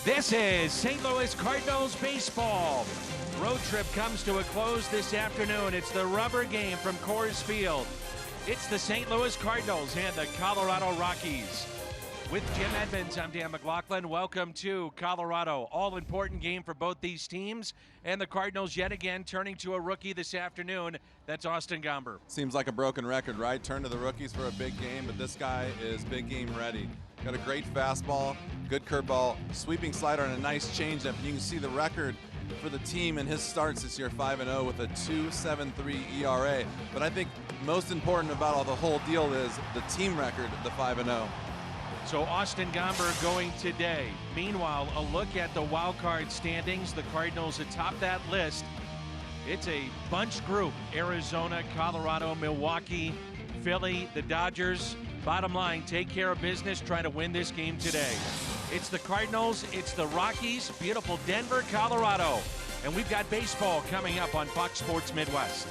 This is St. Louis Cardinals baseball. Road trip comes to a close this afternoon. It's the rubber game from Coors Field. It's the St. Louis Cardinals and the Colorado Rockies. With Jim Edmonds, I'm Dan McLaughlin. Welcome to Colorado. All-important game for both these teams. And the Cardinals yet again turning to a rookie this afternoon. That's Austin Gomber. Seems like a broken record, right? Turn to the rookies for a big game, but this guy is big game ready. Got a great fastball, good curveball, sweeping slider, and a nice changeup. You can see the record for the team in his starts this year, 5-0 with a 2.73 ERA. But I think most important about all the whole deal is the team record, the 5-0. So Austin Gomber going today. Meanwhile, a look at the wild card standings. The Cardinals atop that list. It's a bunch group. Arizona, Colorado, Milwaukee, Philly, the Dodgers. Bottom line, take care of business, try to win this game today. It's the Cardinals, it's the Rockies, beautiful Denver, Colorado. And we've got baseball coming up on Fox Sports Midwest.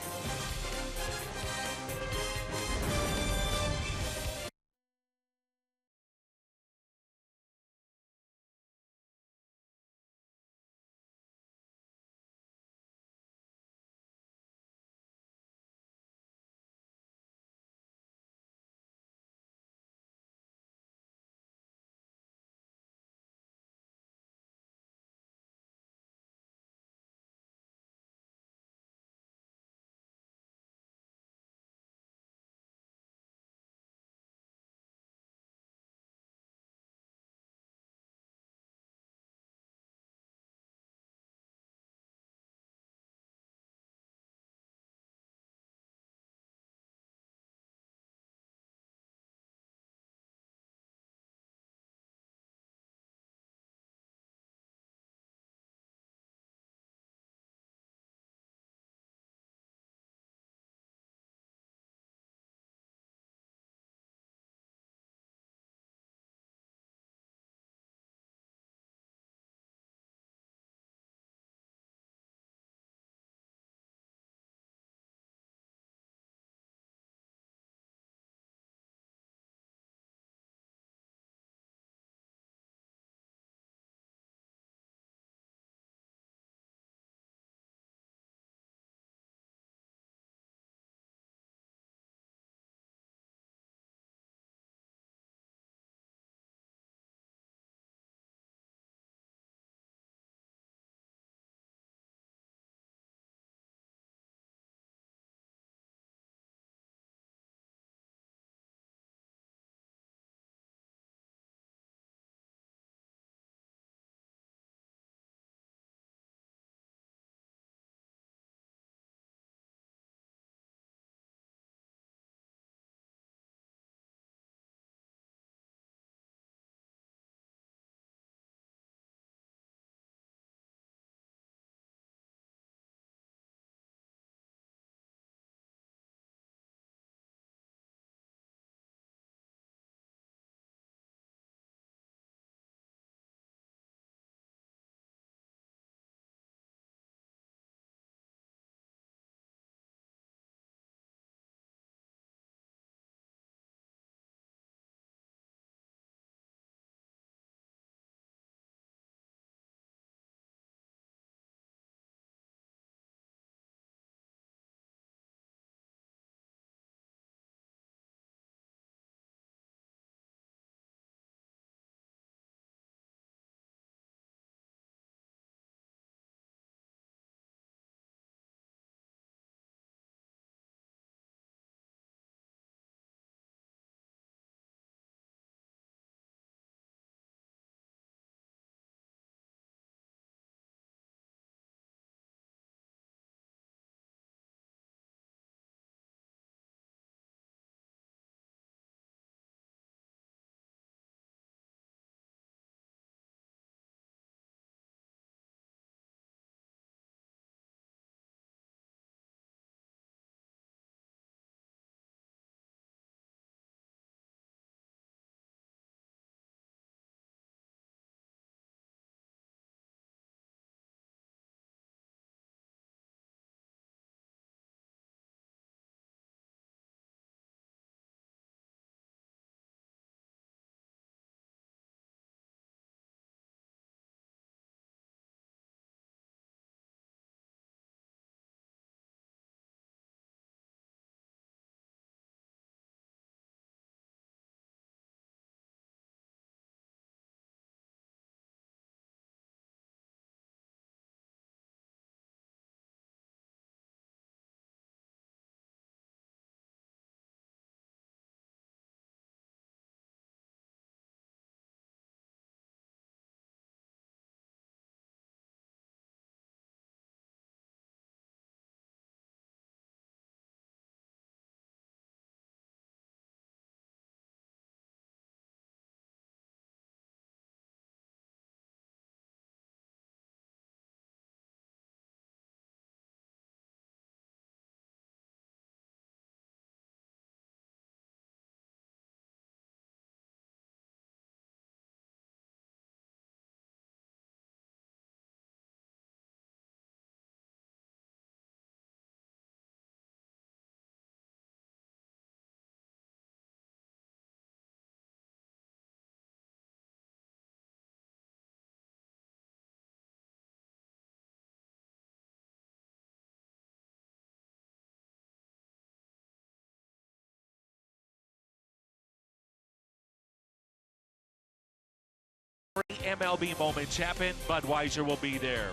MLB moments happen, Budweiser will be there.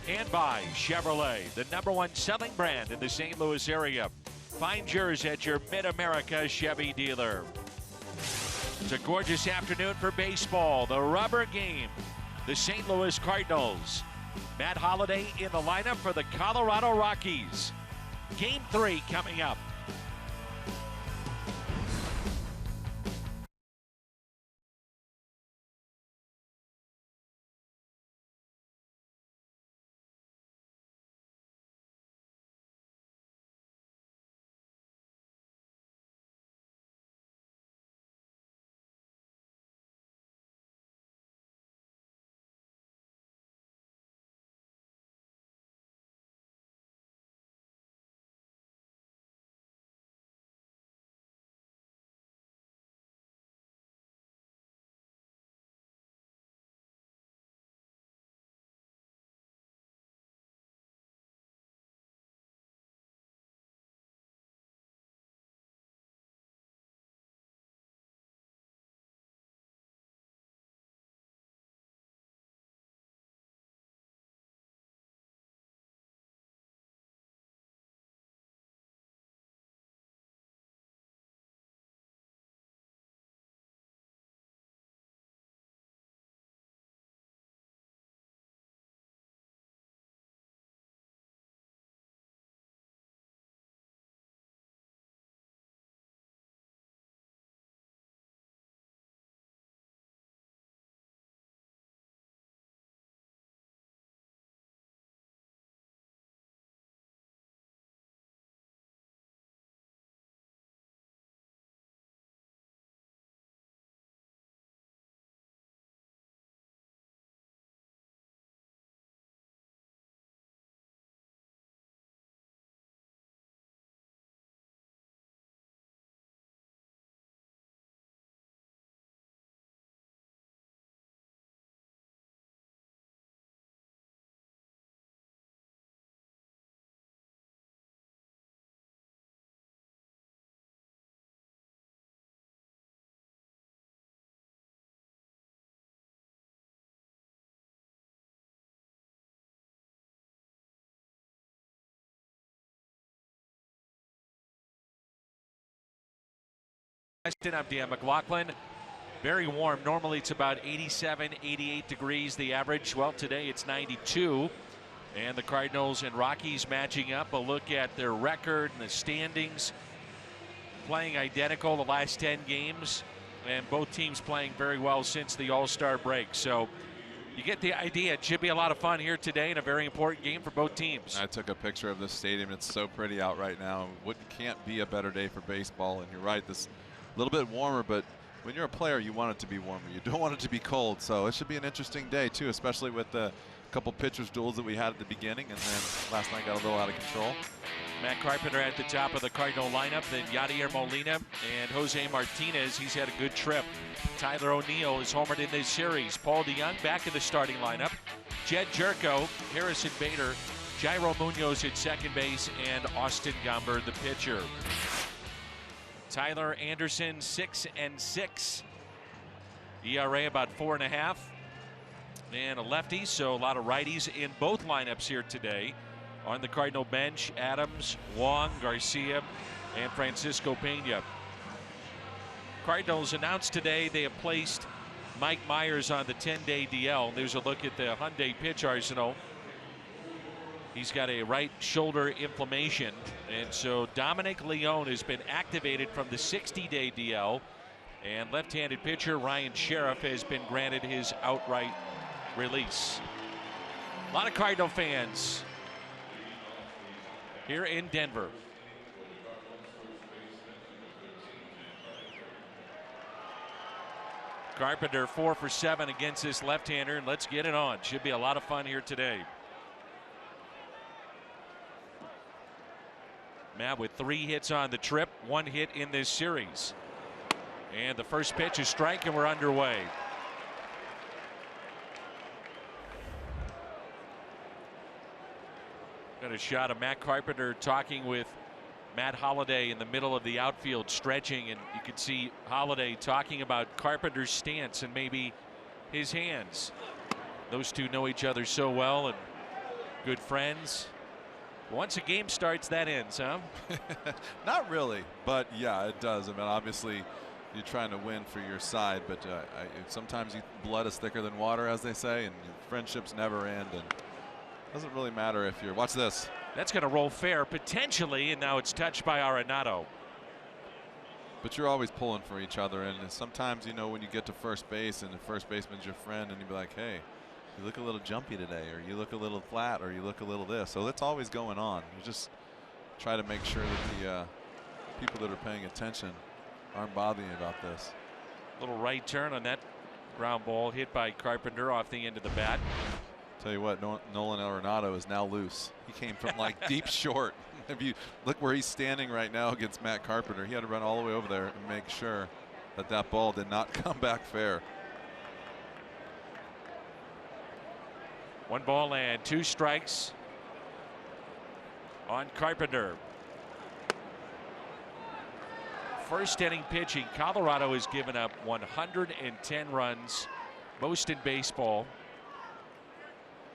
And by Chevrolet, the #1 selling brand in the St. Louis area. Find yours at your Mid-America Chevy dealer. It's a gorgeous afternoon for baseball. The rubber game, the St. Louis Cardinals. Matt Holliday in the lineup for the Colorado Rockies. Game 3 coming up. I'm Dan McLaughlin. Very warm. Normally it's about 87, 88 degrees the average. Well, today it's 92. And the Cardinals and Rockies matching up. A look at their record and the standings. Playing identical the last 10 games. And both teams playing very well since the All-Star break. So you get the idea. It should be a lot of fun here today and a very important game for both teams. I took a picture of this stadium. It's so pretty out right now. What can't be a better day for baseball. And you're right, this a little bit warmer, but when you're a player, you want it to be warmer. You don't want it to be cold. So it should be an interesting day, too, especially with the couple pitchers duels that we had at the beginning. And then last night got a little out of control. Matt Carpenter at the top of the Cardinal lineup. Then Yadier Molina and Jose Martinez. He's had a good trip. Tyler O'Neill is homered in this series. Paul DeYoung back in the starting lineup. Jed Jerko, Harrison Bader, Jairo Munoz at second base, and Austin Gomber, the pitcher. Tyler Anderson, 6-6. ERA about 4.5. And a lefty, so a lot of righties in both lineups here today. On the Cardinal bench, Adams, Wong, Garcia, and Francisco Pena. Cardinals announced today they have placed Mike Myers on the 10-day DL. There's a look at the Hyundai pitch arsenal. He's got a right shoulder inflammation, and so Dominic Leone has been activated from the 60-day DL, and left-handed pitcher Ryan Sheriff has been granted his outright release. A lot of Cardinal fans here in Denver. Carpenter 4 for 7 against this left-hander, and let's get it on. Should be a lot of fun here today. Matt with 3 hits on the trip, 1 hit in this series. And the first pitch is strike, and we're underway. Got a shot of Matt Carpenter talking with Matt Holliday in the middle of the outfield, stretching, and you could see Holliday talking about Carpenter's stance and maybe his hands. Those two know each other so well and good friends. Once a game starts, that ends, huh? Not really, but yeah, it does. I mean, obviously, you're trying to win for your side, but sometimes blood is thicker than water, as they say, and friendships never end. And it doesn't really matter if you're. Watch this. That's going to roll fair, potentially, and now it's touched by Arenado. But you're always pulling for each other, and sometimes, you know, when you get to first base and the first baseman's your friend, and you be like, hey, you look a little jumpy today, or you look a little flat, or you look a little this. So that's always going on. You just try to make sure that the people that are paying attention aren't bothering you about this. Little right turn on that ground ball hit by Carpenter off the end of the bat. Tell you what, Nolan Arenado is now loose. He came from like deep short. If you look where he's standing right now against Matt Carpenter, he had to run all the way over there and make sure that that ball did not come back fair. 1 ball and 2 strikes on Carpenter. First inning pitching, Colorado has given up 110 runs, most in baseball.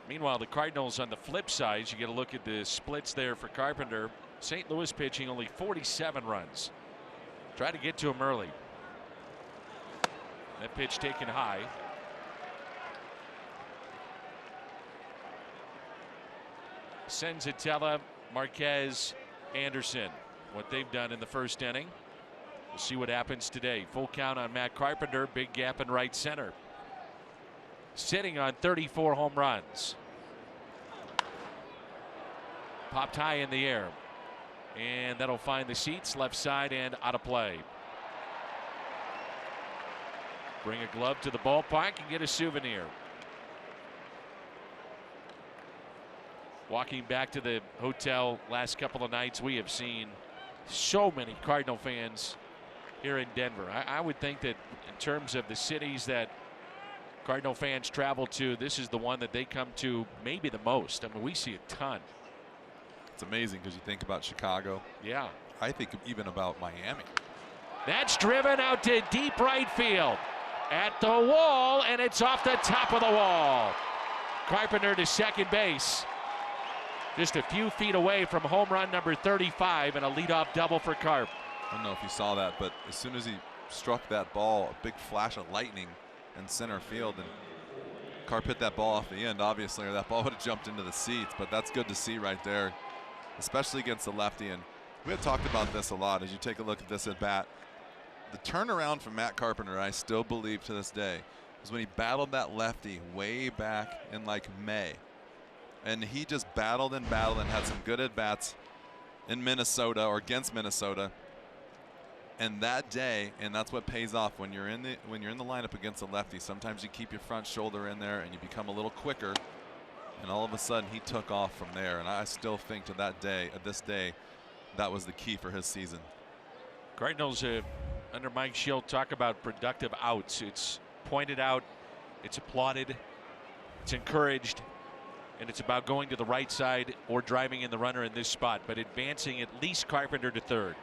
Meanwhile, the Cardinals on the flip side, you get a look at the splits there for Carpenter. St. Louis pitching only 47 runs. Try to get to him early. That pitch taken high. Senzatella, Marquez, Anderson. What they've done in the first inning. We'll see what happens today. Full count on Matt Carpenter. Big gap in right center. Sitting on 34 home runs. Popped high in the air. And that'll find the seats left side and out of play. Bring a glove to the ballpark and get a souvenir. Walking back to the hotel last couple of nights, we have seen so many Cardinal fans here in Denver. I would think that in terms of the cities that Cardinal fans travel to, this is the one that they come to maybe the most. I mean, we see a ton. It's amazing because you think about Chicago. Yeah. I think even about Miami. That's driven out to deep right field. At the wall, and it's off the top of the wall. Carpenter to second base. Just a few feet away from home run number 35 and a leadoff double for Carp. I don't know if you saw that, but as soon as he struck that ball, a big flash of lightning in center field, and Carp hit that ball off the end, obviously, or that ball would have jumped into the seats. But that's good to see right there, especially against the lefty. And we had talked about this a lot as you take a look at this at bat. The turnaround from Matt Carpenter, I still believe to this day, was when he battled that lefty way back in like May. And he just battled and had some good at-bats in Minnesota or against Minnesota. And that day, and that's what pays off when you're in the lineup against a lefty. Sometimes you keep your front shoulder in there and you become a little quicker. And all of a sudden he took off from there. And I still think to that day, at this day, that was the key for his season. Cardinals under Mike Schilt talk about productive outs. It's pointed out, it's applauded, it's encouraged. And it's about going to the right side or driving in the runner in this spot, but advancing at least Carpenter to third.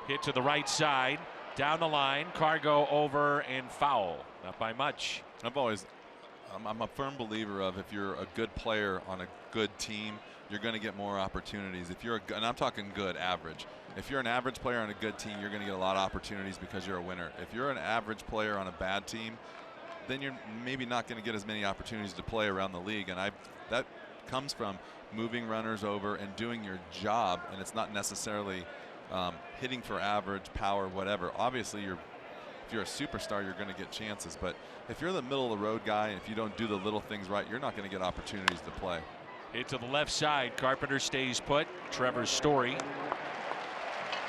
Hit to the right side, down the line, Cargo over and foul. Not by much. I'm a firm believer of if you're a good player on a good team, you're going to get more opportunities. If you're and I'm talking good, average. If you're an average player on a good team, you're going to get a lot of opportunities because you're a winner. If you're an average player on a bad team, then you're maybe not going to get as many opportunities to play around the league. And that comes from moving runners over and doing your job. And it's not necessarily hitting for average, power, whatever. Obviously, if you're a superstar, you're going to get chances. But if you're the middle of the road guy, if you don't do the little things right, you're not going to get opportunities to play. Hit to the left side. Carpenter stays put. Trevor Story.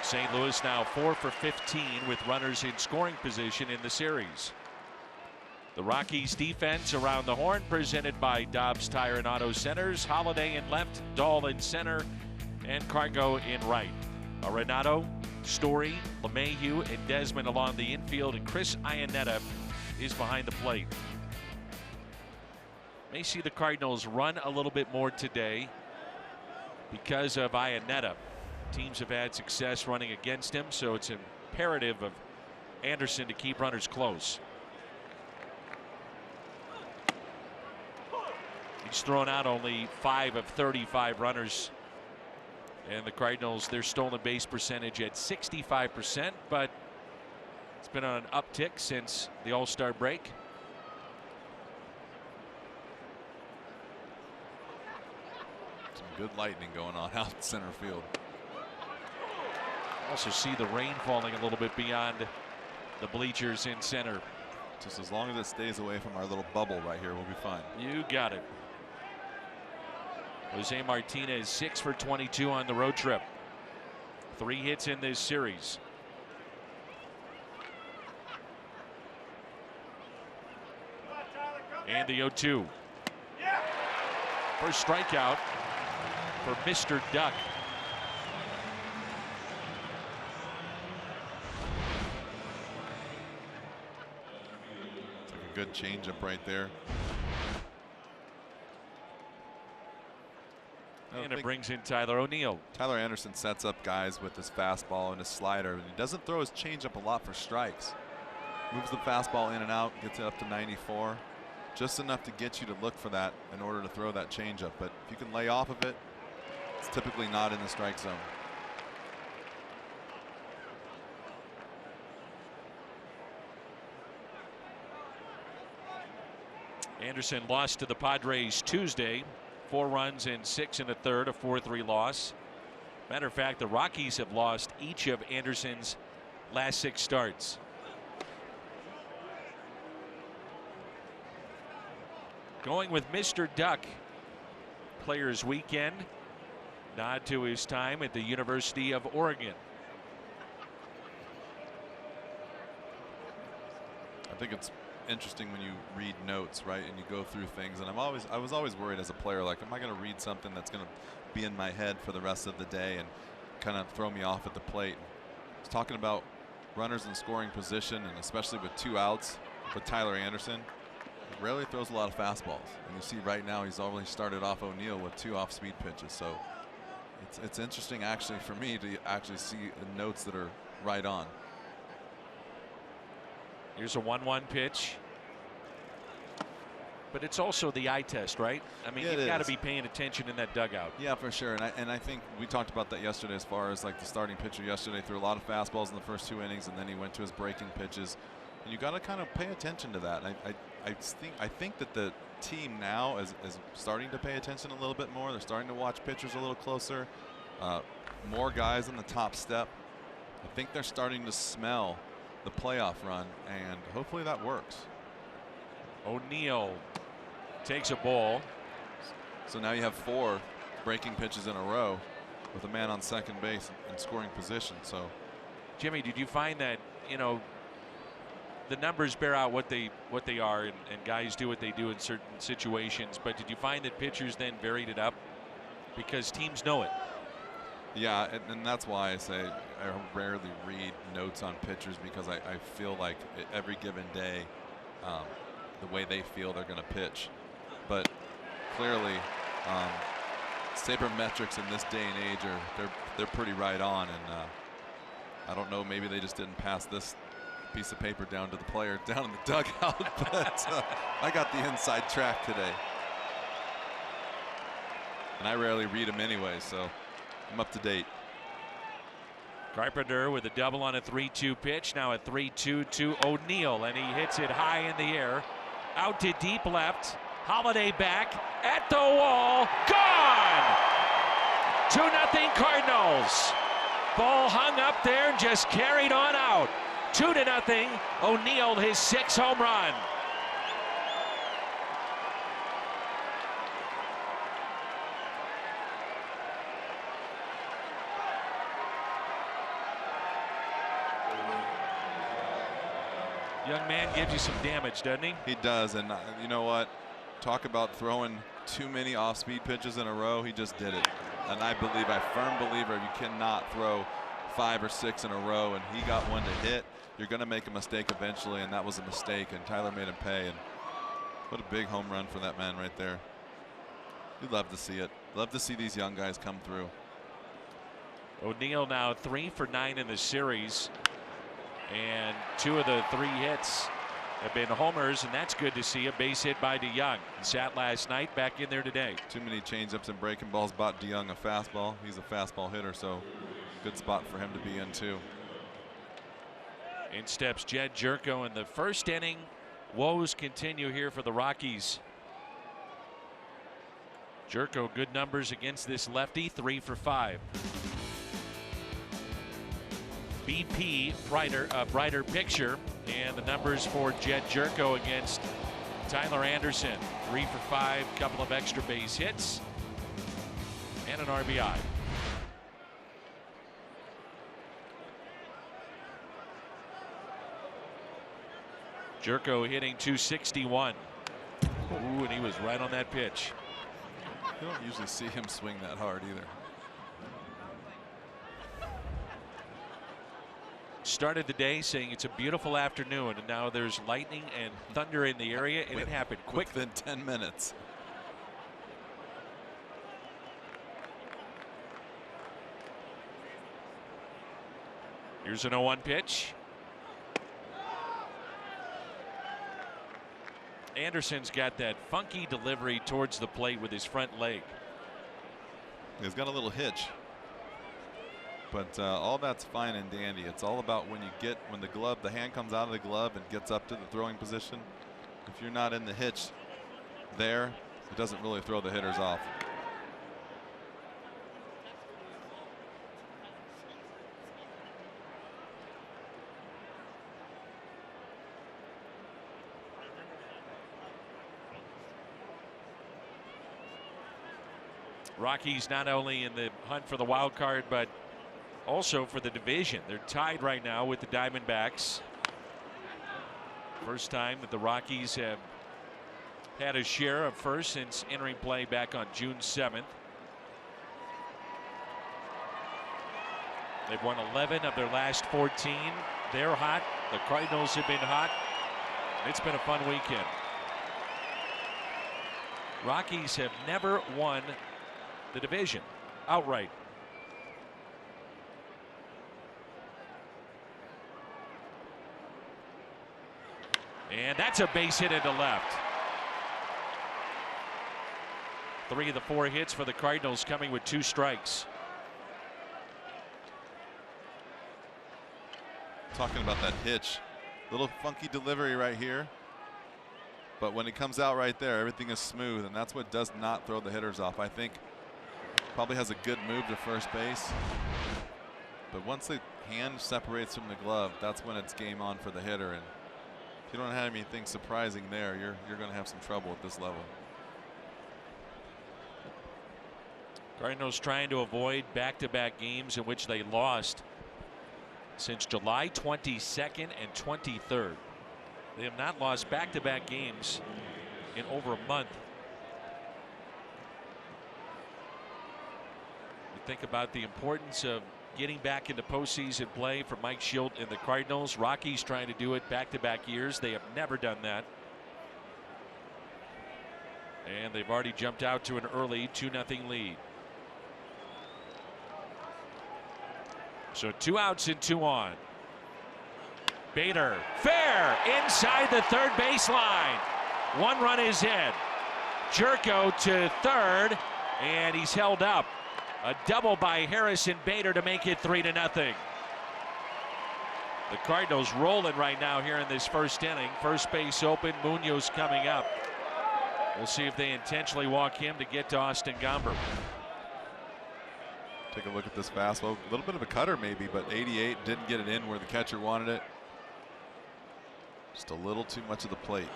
St. Louis now 4 for 15 with runners in scoring position in the series. The Rockies defense around the horn presented by Dobbs Tire and Auto Centers. Holiday in left, Dahl in center, and Cargo in right. Arenado, Story, LeMahieu, and Desmond along the infield, and Chris Iannetta is behind the plate. May see the Cardinals run a little bit more today because of Iannetta. Teams have had success running against him, so it's imperative of Anderson to keep runners close. He's thrown out only 5 of 35 runners. And the Cardinals, their stolen base percentage at 65%, but it's been on an uptick since the All-Star break. Some good lightning going on out in center field. Also see the rain falling a little bit beyond the bleachers in center. Just as long as it stays away from our little bubble right here, we'll be fine. You got it. Jose Martinez 6 for 22 on the road trip. 3 hits in this series. And the 0-2. First strikeout for Mr. Duck. It's like a good changeup right there. And it brings in Tyler O'Neill. Tyler Anderson sets up guys with his fastball and his slider. And he doesn't throw his changeup a lot for strikes. Moves the fastball in and out, gets it up to 94. Just enough to get you to look for that in order to throw that changeup. But if you can lay off of it, it's typically not in the strike zone. Anderson lost to the Padres Tuesday. 4 runs and 6 in the third, a 4-3 loss. Matter of fact, the Rockies have lost each of Anderson's last 6 starts. Going with Mr. Duck. Players Weekend. Nod to his time at the University of Oregon. I think it's interesting when you read notes, right, and you go through things, and I was always worried as a player, like, am I going to read something that's going to be in my head for the rest of the day and kind of throw me off at the plate? I was talking about runners in scoring position, and especially with 2 outs with Tyler Anderson, he rarely throws a lot of fastballs, and you see right now he's already started off O'Neill with 2 off-speed pitches. So it's interesting actually for me to actually see the notes that are right on. Here's a 1-1 pitch. But it's also the eye test, right? I mean, you've got to be paying attention in that dugout. Yeah, for sure. And I think we talked about that yesterday as far as like the starting pitcher yesterday threw a lot of fastballs in the first 2 innings, and then he went to his breaking pitches. And you got to kind of pay attention to that. I think that the team now is starting to pay attention a little bit more. They're starting to watch pitchers a little closer. More guys on the top step. I think they're starting to smell the playoff run, and hopefully that works. O'Neill takes a ball. So now you have 4 breaking pitches in a row with a man on second base in scoring position. So, Jimmy, did you find that, you know, the numbers bear out what they are, and guys do what they do in certain situations, but did you find that pitchers then varied it up because teams know it? Yeah, and that's why I say I rarely read notes on pitchers, because I feel like every given day the way they feel they're going to pitch. But clearly sabermetrics in this day and age they're pretty right on, and I don't know, maybe they just didn't pass this piece of paper down to the player down in the dugout, but I got the inside track today, and I rarely read them anyway, so I'm up to date. Carpenter with a double on a 3-2 pitch. Now a 3-2 to O'Neill, and he hits it high in the air. Out to deep left. Holiday back at the wall. Gone! 2-0 Cardinals. Ball hung up there and just carried on out. 2-0. O'Neill, his 6th home run. Young man gives you some damage, doesn't he? He does, and you know what? Talk about throwing too many off-speed pitches in a row. He just did it, and I'm a firm believer you cannot throw 5 or 6 in a row, and he got one to hit. You're going to make a mistake eventually, and that was a mistake, and Tyler made him pay. And what a big home run for that man right there. You'd love to see it. Love to see these young guys come through. O'Neill now 3 for 9 in the series. And 2 of the 3 hits have been homers, and that's good to see. A base hit by DeYoung. Sat last night, back in there today. Too many changeups and breaking balls bought DeYoung a fastball. He's a fastball hitter, so good spot for him to be in too. In steps Jed Jerko in the first inning. Woes continue here for the Rockies. Jerko, good numbers against this lefty, 3 for 5. BP, brighter picture, and the numbers for Jed Jerko against Tyler Anderson. 3 for 5, couple of extra base hits, and an RBI. Jerko hitting .261. Ooh, and he was right on that pitch. You don't usually see him swing that hard either. Started the day saying it's a beautiful afternoon, and now there's lightning and thunder in the area, and it happened quick. Within 10 minutes. Here's an 0-1 pitch. Anderson's got that funky delivery towards the plate with his front leg. He's got a little hitch. But all that's fine and dandy. It's all about when the hand comes out of the glove and gets up to the throwing position. If you're not in the hitch there, it doesn't really throw the hitters off. Rockies not only in the hunt for the wild card, but also for the division. They're tied right now with the Diamondbacks. First time that the Rockies have had a share of first since entering play back on June 7th. They've won 11 of their last 14. They're hot. The Cardinals have been hot. It's been a fun weekend. Rockies have never won the division outright. And that's a base hit into left. 3 of the 4 hits for the Cardinals coming with 2 strikes. Talking about that hitch. Little funky delivery right here. But when it comes out right there, everything is smooth, and that's what does not throw the hitters off. I think probably has a good move to first base. But once the hand separates from the glove, that's when it's game on for the hitter. And if you don't have anything surprising there, you're going to have some trouble at this level. Cardinals trying to avoid back-to-back games in which they lost since July 22nd and 23rd. They have not lost back-to-back games in over a month. You think about the importance of getting back into postseason play for Mike Schilt and the Cardinals. Rockies trying to do it back-to-back years. They have never done that. And they've already jumped out to an early 2-0 lead. So 2 outs and 2 on. Bader, fair, inside the third baseline. 1 run is in. Jerko to third, and he's held up. A double by Harrison Bader to make it 3-0. The Cardinals rolling right now here in this first inning. First base open, Munoz coming up. We'll see if they intentionally walk him to get to Austin Gomber. Take a look at this fastball. A little bit of a cutter maybe, but 88 didn't get it in where the catcher wanted it. Just a little too much of the plate.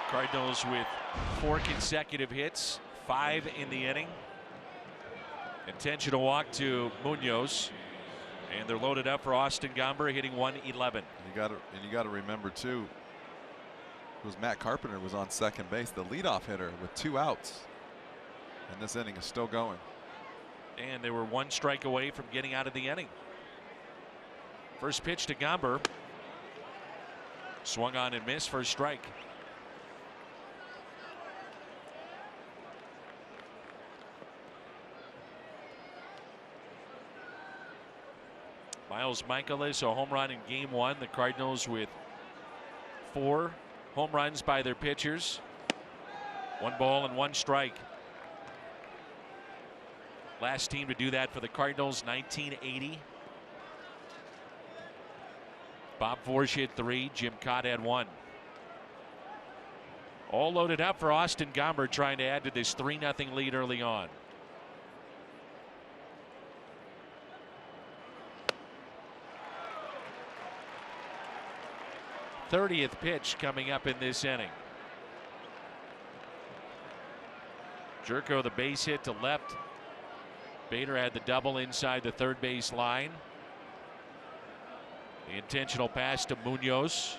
Cardinals with 4 consecutive hits, 5 in the inning. Intentional walk to Munoz, and they're loaded up for Austin Gomber, hitting .111. You got to remember too. It was Matt Carpenter was on second base, the leadoff hitter with 2 outs, and this inning is still going. And they were 1 strike away from getting out of the inning. First pitch to Gomber. Swung on and missed, first strike. Miles Michaelis, a home run in game 1. The Cardinals with 4 home runs by their pitchers. 1 ball and 1 strike. Last team to do that for the Cardinals, 1980. Bob Forsch hit 3, Jim Cott had 1. All loaded up for Austin Gomber, trying to add to this 3-0 lead early on. '30th pitch coming up in this inning. Jerko the base hit to left. Bader had the double inside the third base line. The intentional pass to Munoz.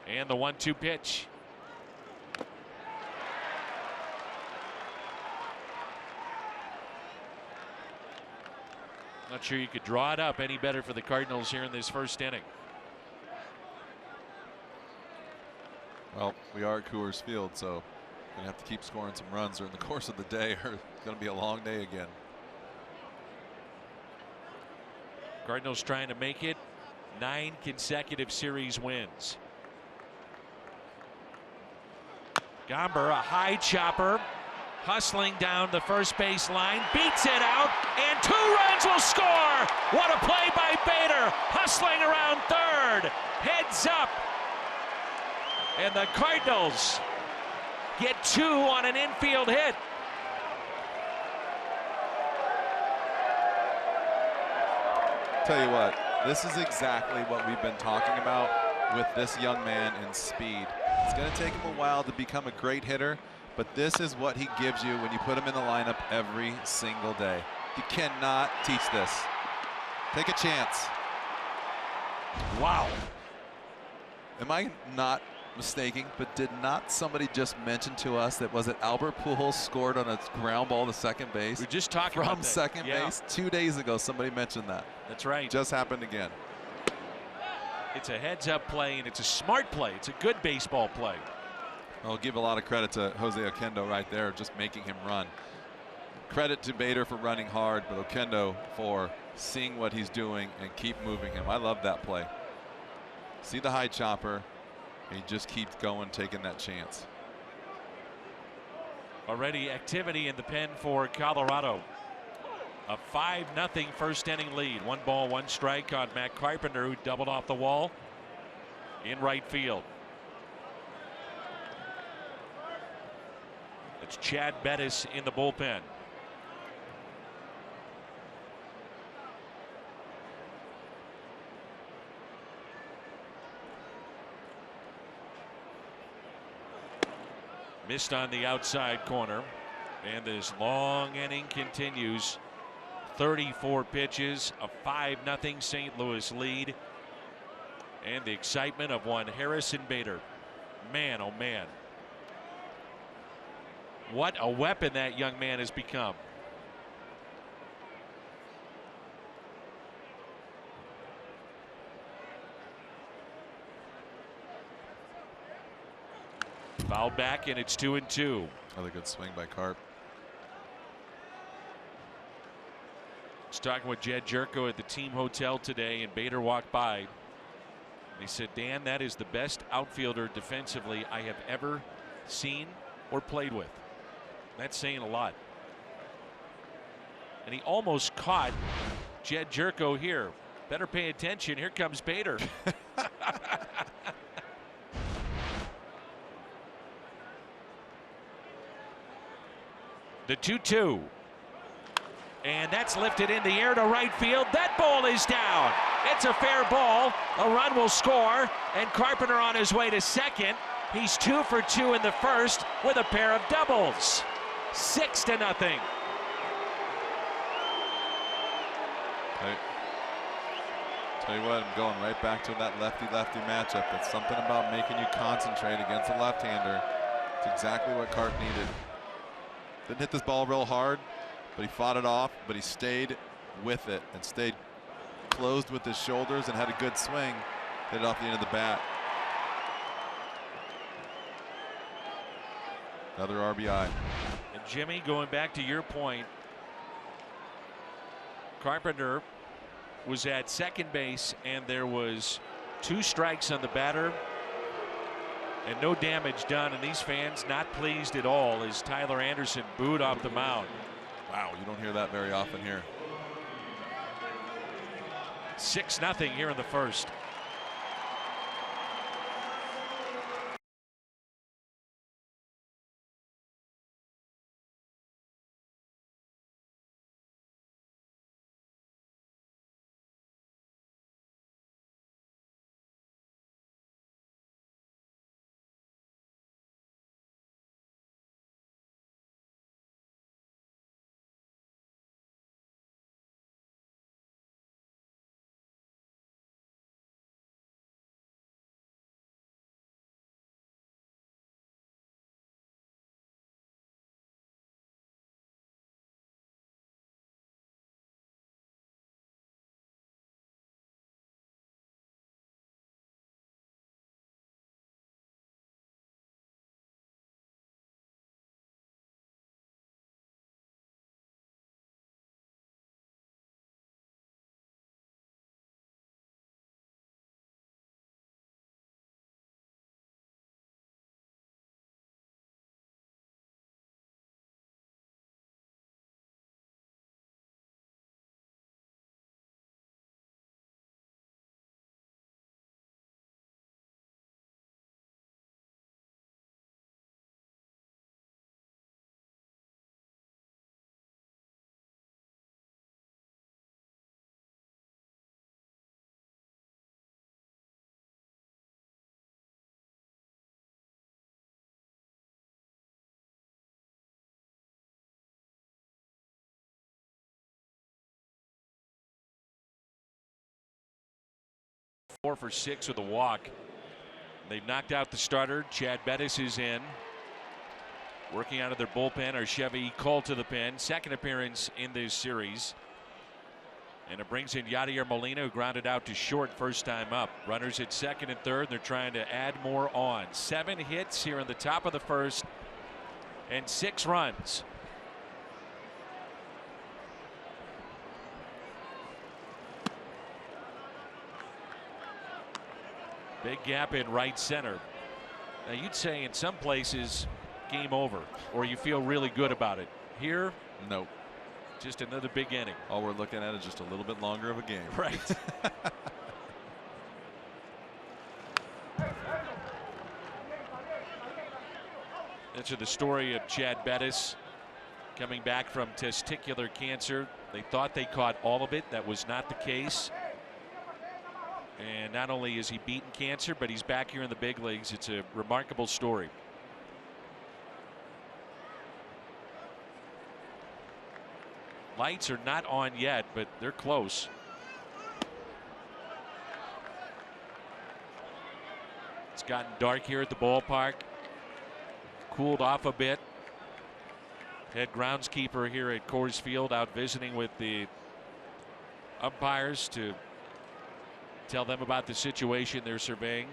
And the 1-2 pitch. Not sure you could draw it up any better for the Cardinals here in this first inning. Well, we are at Coors Field, so we're going to have to keep scoring some runs during the course of the day, or it's going to be a long day again. Cardinals trying to make it 9 consecutive series wins. Gomber, a high chopper, hustling down the first base line, beats it out, and 2 runs will score. What a play by Bader, hustling around third, heads up. And the Cardinals get 2 on an infield hit. Tell you what, this is exactly what we've been talking about with this young man in speed. It's going to take him a while to become a great hitter, but this is what he gives you when you put him in the lineup every single day. You cannot teach this. Take a chance. Wow. Am I not mistaken, but did not somebody just mention to us that was it Albert Pujols scored on a ground ball to second base? We're just talking from about second base 2 days ago. Somebody mentioned that. That's right. Just happened again. It's a heads-up play, and it's a smart play. It's a good baseball play. I'll give a lot of credit to Jose Oquendo right there, just making him run. Credit to Bader for running hard, but Oquendo for seeing what he's doing and keep moving him. I love that play. See the high chopper. He just keeps going, taking that chance. Already activity in the pen for Colorado. A 5-0 first inning lead. 1 ball, 1 strike on Matt Carpenter, who doubled off the wall in right field. It's Chad Bettis in the bullpen. Missed on the outside corner, and this long inning continues. 34 pitches, a 5-0 St. Louis lead, and the excitement of one Harrison Bader. Man, oh man, what a weapon that young man has become. Fouled back, and it's 2-2. Another good swing by Carp. I was talking with Jed Jerko at the team hotel today, and Bader walked by. And he said, Dan, that is the best outfielder defensively I have ever seen or played with. That's saying a lot. And he almost caught Jed Jerko here. Better pay attention. Here comes Bader. The 2-2. And that's lifted in the air to right field. That ball is down. It's a fair ball. A run will score. And Carpenter on his way to second. He's 2 for 2 in the first with a pair of doubles. 6-0. Tell you what, I'm going right back to that lefty-lefty matchup. It's something about making you concentrate against a left-hander. It's exactly what Carp needed. Didn't hit this ball real hard, but he fought it off, but he stayed with it and stayed closed with his shoulders and had a good swing. Hit it off the end of the bat. Another RBI. And Jimmy, going back to your point, Carpenter was at second base, and there was 2 strikes on the batter and no damage done, and these fans not pleased at all as Tyler Anderson booed off the mound. Wow, you don't hear that very often here. 6-0 here in the first. Four for 6 with a walk. They've knocked out the starter. Chad Bettis is in. Working out of their bullpen are Chevy Cole to the pen. Second appearance in this series. And it brings in Yadier Molina, who grounded out to short first time up. Runners at second and third. They're trying to add more on. 7 hits here in the top of the first and 6 runs. Big gap in right center. Now you'd say in some places game over, or you feel really good about it. Here, nope. Just another big inning. All we're looking at is just a little bit longer of a game. Right. That's the story of Chad Bettis coming back from testicular cancer. They thought they caught all of it. That was not the case. And not only is he beaten cancer, but he's back here in the big leagues. It's a remarkable story. Lights are not on yet, but they're close. It's gotten dark here at the ballpark. Cooled off a bit. Head groundskeeper here at Coors Field out visiting with the umpires to tell them about the situation they're surveying.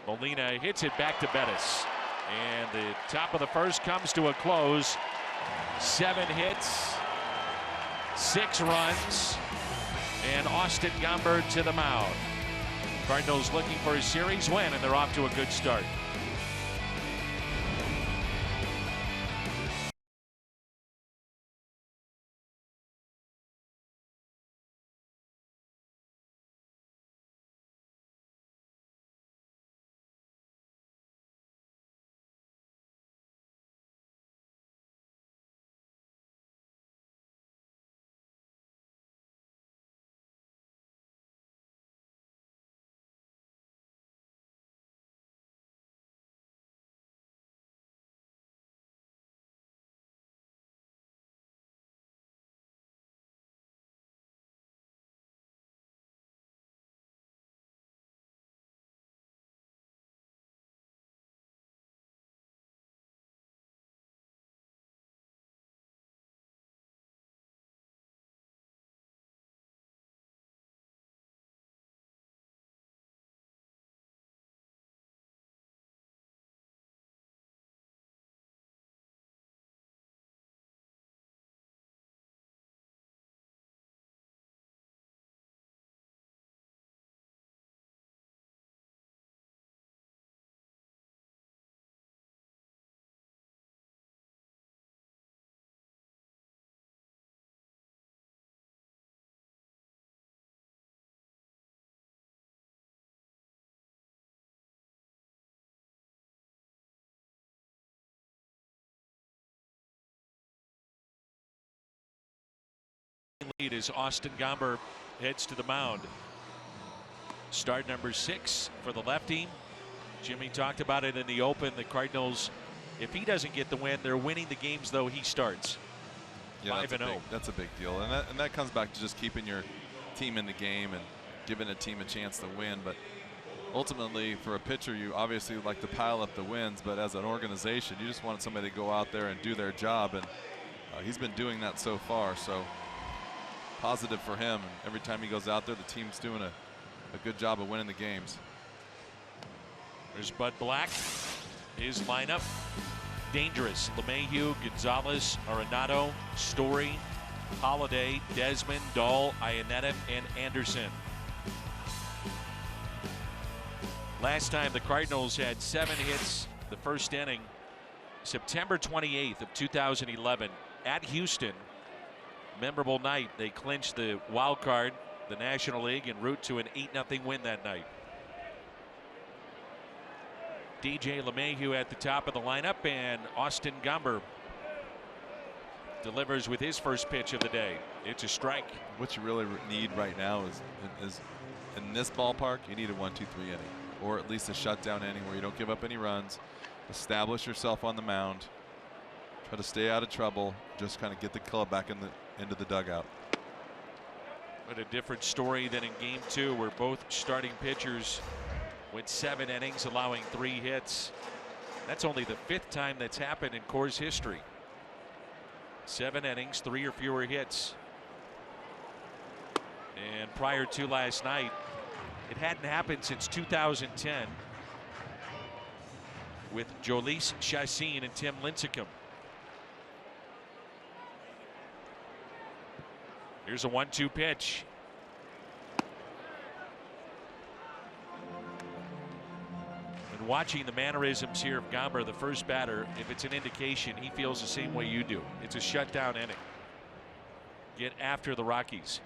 Molina hits it back to Bettis. And the top of the first comes to a close. 7 hits, 6 runs, and Austin Gomber to the mound. Cardinals looking for a series win, and they're off to a good start. lead as Austin Gomber heads to the mound. Start number 6 for the lefty. Jimmy talked about it in the open. The Cardinals, if he doesn't get the win, they're winning the games though he starts. Yeah, 5-0. That's a big deal, and that comes back to just keeping your team in the game and giving a team a chance to win. But ultimately, for a pitcher, you obviously like to pile up the wins, but as an organization, you just want somebody to go out there and do their job, and he's been doing that so far. So positive for him, and every time he goes out there, the team's doing a good job of winning the games. There's Bud Black. His lineup, dangerous. LeMahieu, Gonzalez, Arenado, Story, Holiday, Desmond, Dahl, Ionetta, and Anderson. Last time the Cardinals had 7 hits the first inning, September 28th of 2011 at Houston. Memorable night. They clinched the wild card, the National League, en route to an 8-0 win that night. DJ LeMahieu at the top of the lineup, and Austin Gomber delivers with his first pitch of the day. It's a strike. What you really need right now is in this ballpark, you need a 1-2-3 inning, or at least a shutdown inning where you don't give up any runs, establish yourself on the mound, try to stay out of trouble, just kind of get the club back into the dugout. But a different story than in game 2, where both starting pitchers went 7 innings, allowing 3 hits. That's only the 5th time that's happened in Coors history. 7 innings, 3 or fewer hits. And prior to last night, it hadn't happened since 2010 with Jolice Chassin and Tim Lincecum. Here's a 1-2 pitch. And watching the mannerisms here of Gomber, the first batter, if it's an indication, he feels the same way you do. It's a shutdown inning. Get after the Rockies.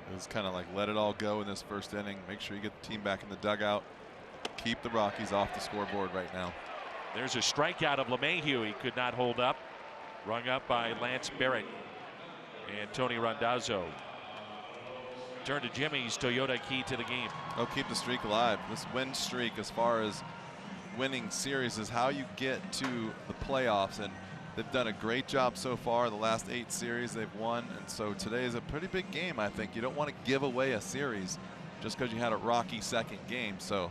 It was kind of like let it all go in this first inning. Make sure you get the team back in the dugout. Keep the Rockies off the scoreboard right now. There's a strikeout of LeMahieu. He could not hold up. Rung up by Lance Barrett and Tony Randazzo. Turn to Jimmy's Toyota key to the game. Oh, keep the streak alive. This win streak, as far as winning series, is how you get to the playoffs, and they've done a great job so far. The last 8 series they've won, and so today is a pretty big game. I think you don't want to give away a series just because you had a rocky second game. So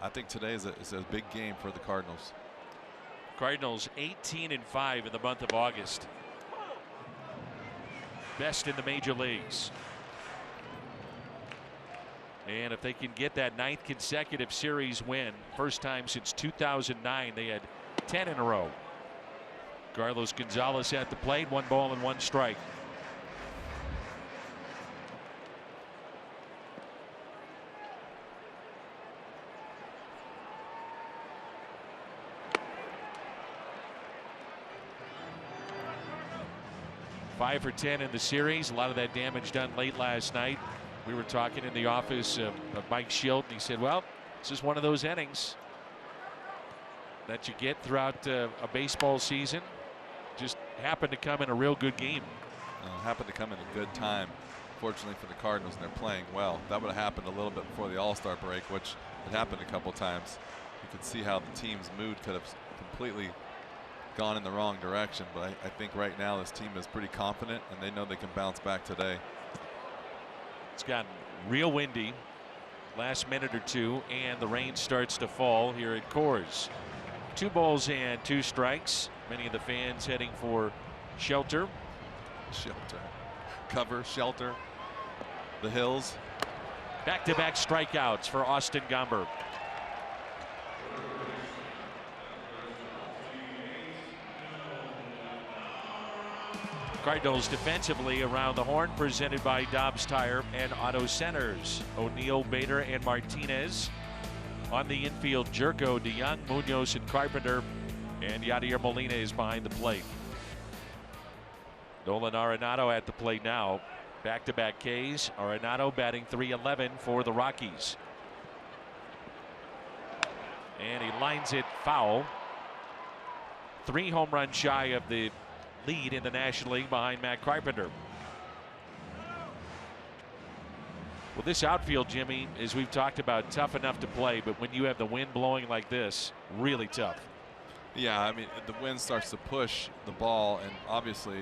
I think today is a big game for the Cardinals. Cardinals 18-5 in the month of August. Best in the major leagues. And if they can get that 9th consecutive series win, first time since 2009, they had 10 in a row. Carlos Gonzalez at the plate, 1 ball and 1 strike. Five for 10 in the series. A lot of that damage done late last night. We were talking in the office of Mike Schilt, and he said, well, this is one of those innings that you get throughout a baseball season. Just happened to come in a real good game. Happened to come in a good time, fortunately for the Cardinals, and they're playing well. That would have happened a little bit before the All-Star break, which had happened a couple times. You could see how the team's mood could have completely gone in the wrong direction, but I think right now this team is pretty confident, and they know they can bounce back today. It's gotten real windy last minute or 2, and the rain starts to fall here at Coors. 2 balls and 2 strikes. Many of the fans heading for shelter. Cover, shelter, the hills. Back-to-back strikeouts for Austin Gomber. Cardinals defensively around the horn, presented by Dobbs Tire and Auto Centers. O'Neill, Bader, and Martinez. On the infield, Jerko, DeYoung, Munoz, and Carpenter. And Yadier Molina is behind the plate. Nolan Arenado at the plate now. Back-to-back Ks. Arenado batting .311 for the Rockies. And he lines it foul. 3 home runs shy of the lead in the National League behind Matt Carpenter. Well, this outfield, Jimmy, as we've talked about, tough enough to play, but when you have the wind blowing like this, really tough. Yeah, I mean, the wind starts to push the ball, and obviously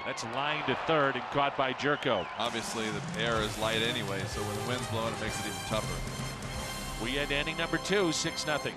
that's lined to third and caught by Jerko. Obviously, the air is light anyway, so when the wind's blowing, it makes it even tougher. We had inning number 2, 6-0.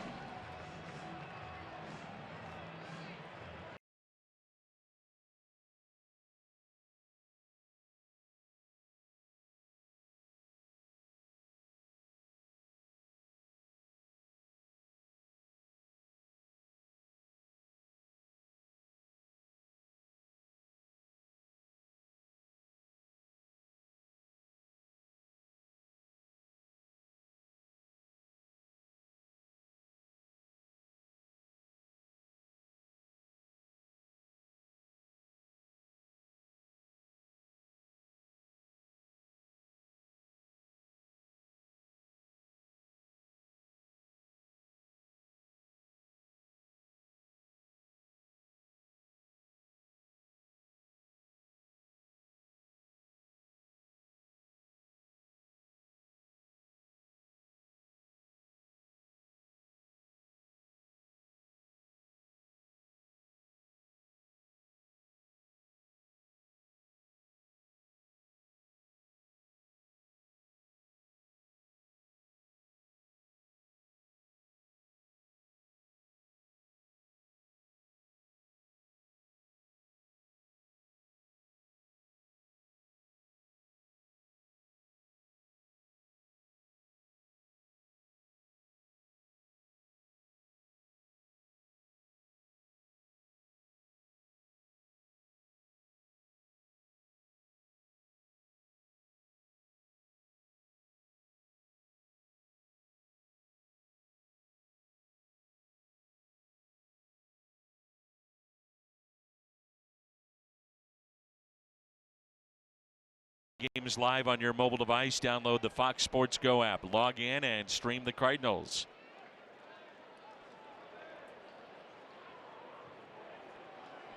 Games live on your mobile device. Download the Fox Sports Go app. Log in and stream the Cardinals.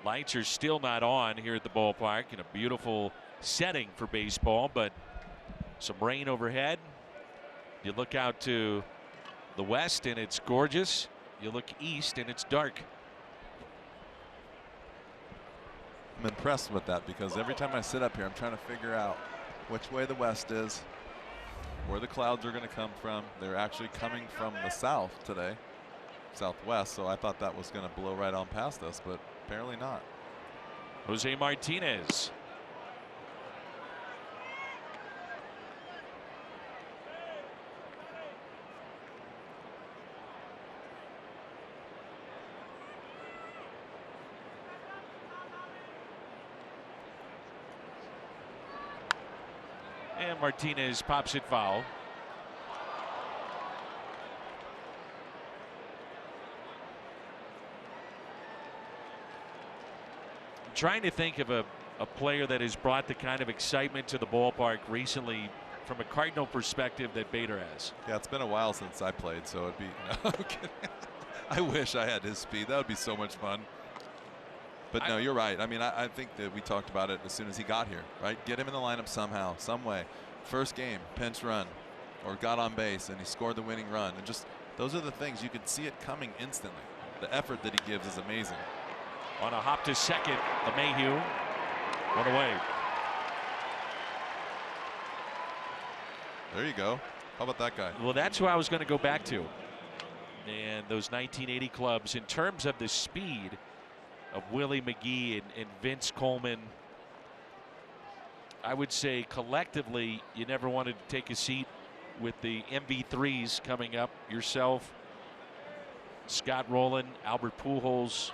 Lights are still not on here at the ballpark in a beautiful setting for baseball, but some rain overhead. You look out to the west and it's gorgeous. You look east and it's dark. I'm impressed with that because every time I sit up here, I'm trying to figure out which way the west is, where the clouds are going to come from. They're actually coming from the south today, southwest, so I thought that was going to blow right on past us, but apparently not. Jose Martinez. And Martinez pops it foul. I'm trying to think of a player that has brought the kind of excitement to the ballpark recently from a Cardinal perspective that Bader has. Yeah, it's been a while since I played, so it'd be no, I'm kidding. I wish I had his speed. That would be so much fun. But no, you're right. I mean, I think that we talked about it as soon as he got here, right? Get him in the lineup somehow, some way. First game, pinch run, or got on base, and he scored the winning run. And just those are the things you could see it coming instantly. The effort that he gives is amazing. On a hop to second, LeMahieu. One away. There you go. How about that guy? Well, that's who I was going to go back to. And those 1980 clubs, in terms of the speed of Willie McGee and Vince Coleman, I would say collectively you never wanted to take a seat with the MV3s coming up. Yourself, Scott Rowland, Albert Pujols,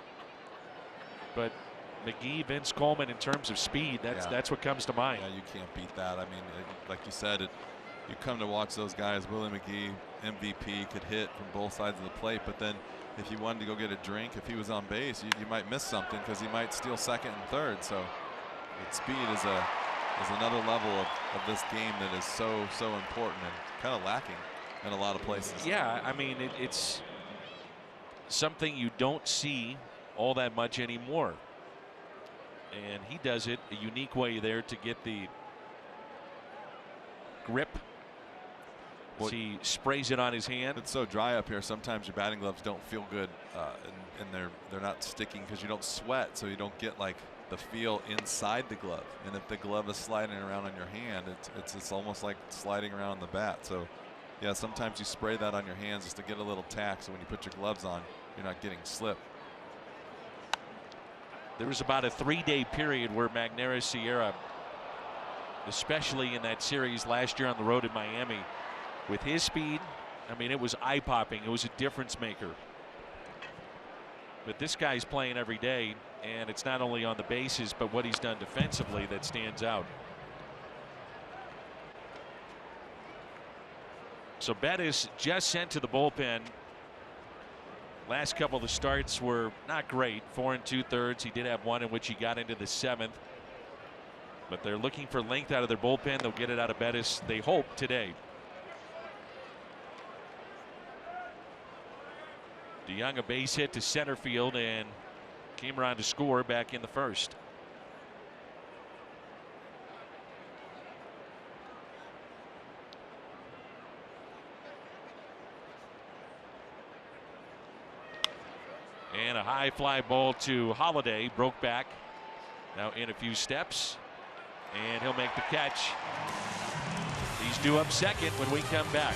but McGee, Vince Coleman, in terms of speed, that's what comes to mind. Yeah, you can't beat that. I mean, like you said, you come to watch those guys. Willie McGee, MVP, could hit from both sides of the plate, but then if you wanted to go get a drink, if he was on base, you might miss something because he might steal second and third. So speed is another level of this game that is so important and kind of lacking in a lot of places. Yeah, I mean, it's something you don't see all that much anymore. and he does it a unique way there to get the grip. Well, he sprays it on his hand. It's so dry up here. Sometimes your batting gloves don't feel good, and they're not sticking because you don't sweat, so you don't get like the feel inside the glove. And if the glove is sliding around on your hand, it's almost like sliding around the bat. So yeah, sometimes you spray that on your hands just to get a little tack, so when you put your gloves on, you're not getting slip. There was about a 3-day period where Magneuris Sierra, especially in that series last year on the road in Miami, with his speed, I mean, it was eye-popping. It was a difference maker. But this guy's playing every day, and it's not only on the bases, but what he's done defensively that stands out. So Bettis just sent to the bullpen. Last couple of the starts were not great. 4 2/3. He did have one in which he got into the 7th. But they're looking for length out of their bullpen. They'll get it out of Bettis, they hope, today. DeYoung a base hit to center field and came around to score back in the first. And a high fly ball to Holiday, broke back. Now in a few steps, and he'll make the catch. He's due up second when we come back.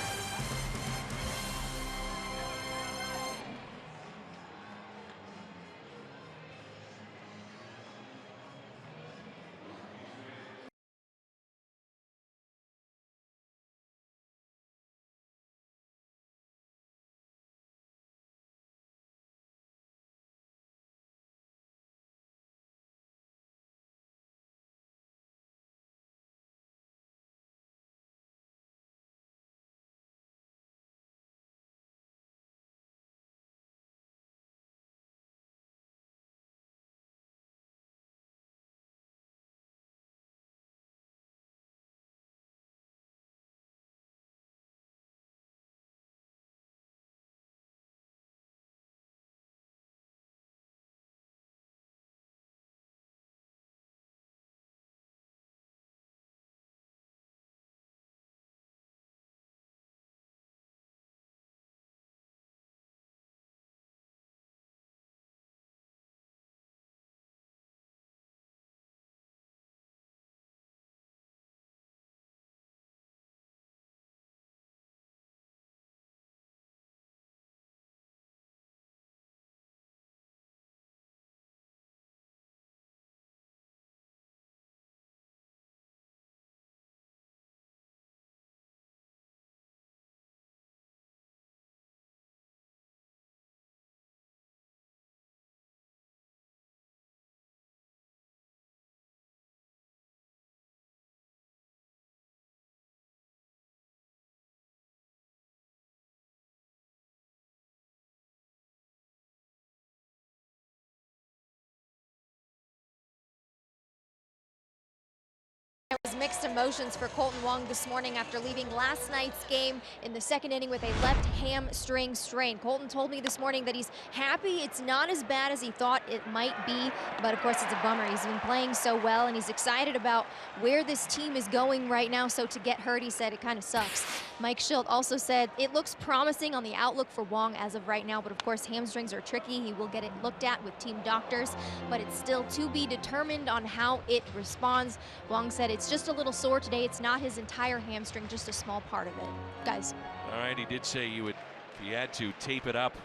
There was mixed emotions for Kolten Wong this morning after leaving last night's game in the second inning with a left hamstring strain. Kolten told me this morning that he's happy it's not as bad as he thought it might be, but of course it's a bummer. He's been playing so well and he's excited about where this team is going right now, so to get hurt, he said, it kind of sucks. Mike Schilt also said it looks promising on the outlook for Wong as of right now, but of course hamstrings are tricky. He will get it looked at with team doctors, but it's still to be determined on how it responds. Wong said it's just a little sore today. It's not his entire hamstring, just a small part of it. Guys. All right, he did say you would, if he had to, tape it up.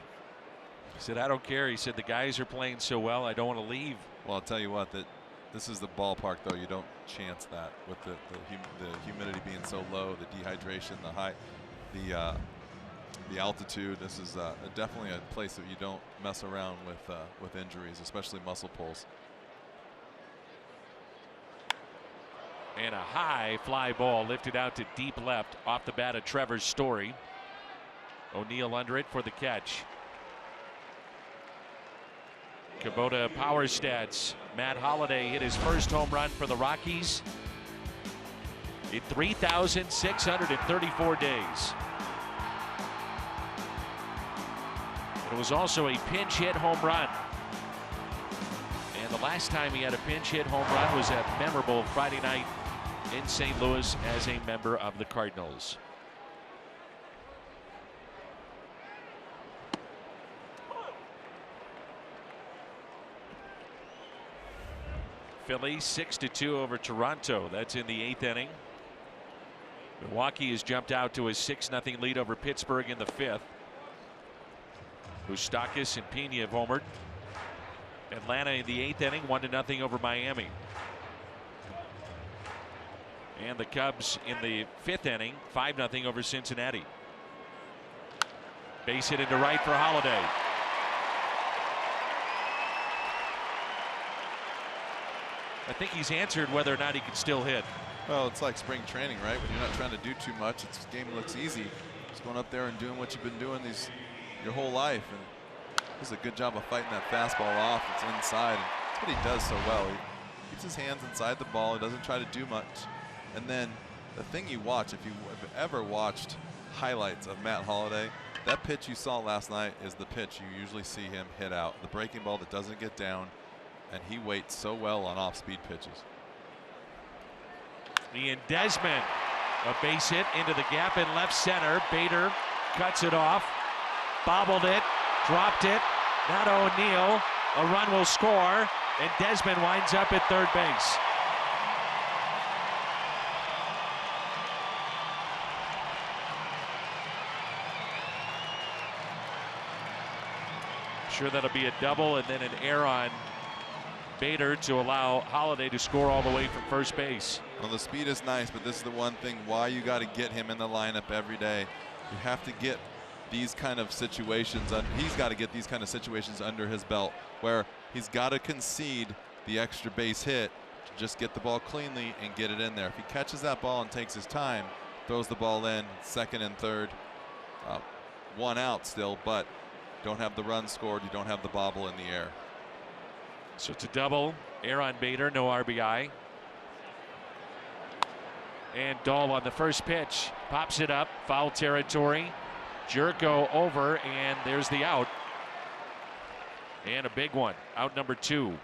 He said, I don't care. He said, the guys are playing so well, I don't want to leave. Well, I'll tell you what, that this is the ballpark, though. You don't chance that with the humidity being so low, the dehydration, the altitude. This is definitely a place that you don't mess around with injuries, especially muscle pulls. And a high fly ball lifted out to deep left off the bat of Trevor Story. O'Neill under it for the catch. Kubota power stats. Matt Holliday hit his first home run for the Rockies in 3,634 days. It was also a pinch hit home run. And The last time he had a pinch hit home run was that memorable Friday night in St. Louis as a member of the Cardinals. Philly 6-2 over Toronto. That's in the 8th inning. Milwaukee has jumped out to a 6-0 lead over Pittsburgh in the 5th. Moustakas and Pena have homered. Atlanta in the 8th inning 1-0 over Miami. And the Cubs in the 5th inning 5-0 over Cincinnati. Base hit into right for Holiday. I think he's answered whether or not he can still hit. Well, it's like spring training, right? When you're not trying to do too much, this game looks easy. Just going up there and doing what you've been doing your whole life. And he does a good job of fighting that fastball off. It's inside. And that's what he does so well. He keeps his hands inside the ball. He doesn't try to do much. And then the thing you watch, if you've ever watched highlights of Matt Holliday, that pitch you saw last night is the pitch you usually see him hit out. The breaking ball that doesn't get down. And he waits so well on off-speed pitches. Ian Desmond, a base hit into the gap in left center. Bader cuts it off, bobbled it, dropped it. Not O'Neill. A run will score, and Desmond winds up at third base. Sure, that'll be a double and then an error on Bader to allow Holiday to score all the way from first base. Well, the speed is nice, but this is the one thing why you got to get him in the lineup every day. You have to get these kind of situations. He's got to get these kind of situations under his belt where he's got to concede the extra base hit to just get the ball cleanly and get it in there. If he catches that ball and takes his time, throws the ball in, second and third, 1 out still, but don't have the run scored. You don't have the bobble in the air. So it's a double. Error on Bader, no RBI. And Dahl on the first pitch pops it up, foul territory. Jerko over, and there's the out. And a big one, out number 2.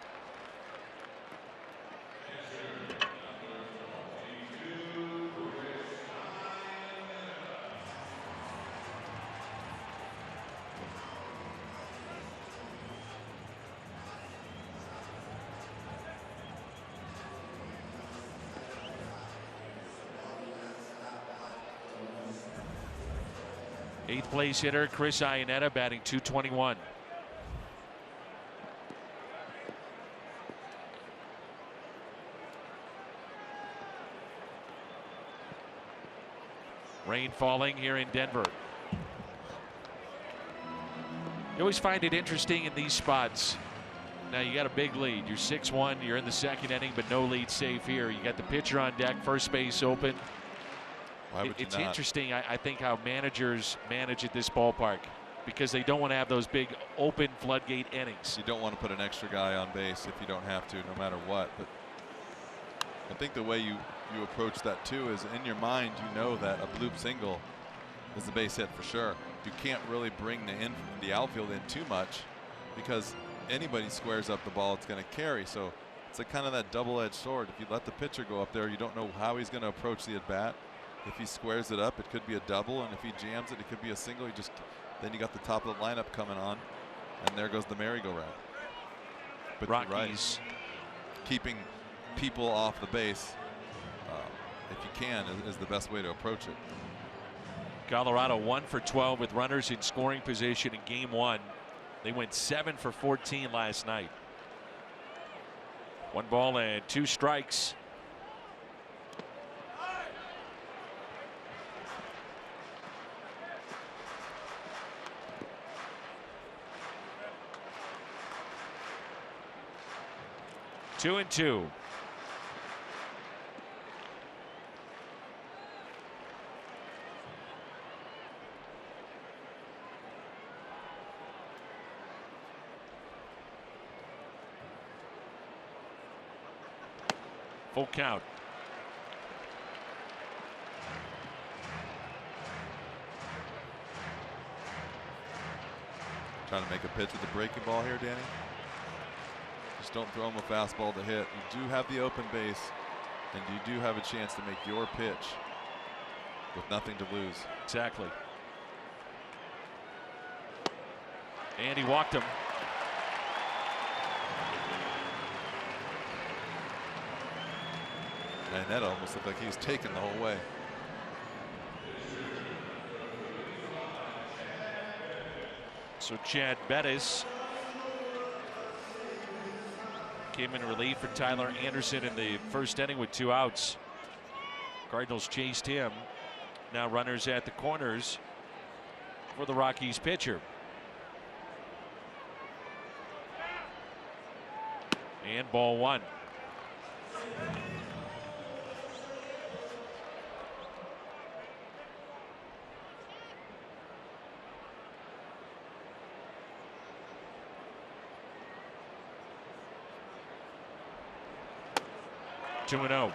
Eighth place hitter Chris Iannetta batting .221. Rain falling here in Denver. You always find it interesting in these spots. Now you got a big lead. You're 6-1. You're in the 2nd inning, but no lead safe here. You got the pitcher on deck, first base open. Why would you it's not? interesting, I think, how managers manage at this ballpark because they don't want to have those big open floodgate innings. You don't want to put an extra guy on base if you don't have to, no matter what. But I think the way you approach that too is in your mind you know that a bloop single is a base hit for sure. You can't really bring the outfield in too much because anybody squares up the ball, it's going to carry. So it's like kind of that double-edged sword. If you let the pitcher go up there, you don't know how he's going to approach the at-bat. If he squares it up, it could be a double, and if he jams it, it could be a single. Then you got the top of the lineup coming on, and there goes the merry-go-round. But Rockies. You're right. Keeping people off the base, if you can, is the best way to approach it. Colorado 1 for 12 with runners in scoring position in game 1. They went 7 for 14 last night. 1 ball and 2 strikes. Two and 2. Full count. Trying to make a pitch with the breaking ball here, Danny. Just don't throw him a fastball to hit. You do have the open base, and you do have a chance to make your pitch with nothing to lose. Exactly. And he walked him. And that almost looked like he was taken the whole way. So Chad Bettis came in relief for Tyler Anderson in the first inning with 2 outs. Cardinals chased him. Now runners at the corners for the Rockies pitcher. And ball 1. Two and 0.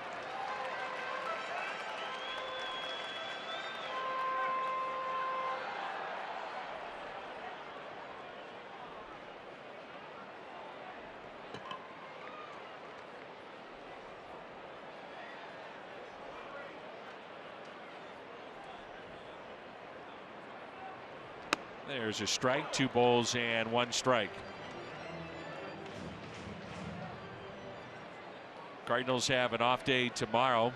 There's a strike, 2 balls and 1 strike. Cardinals have an off day tomorrow.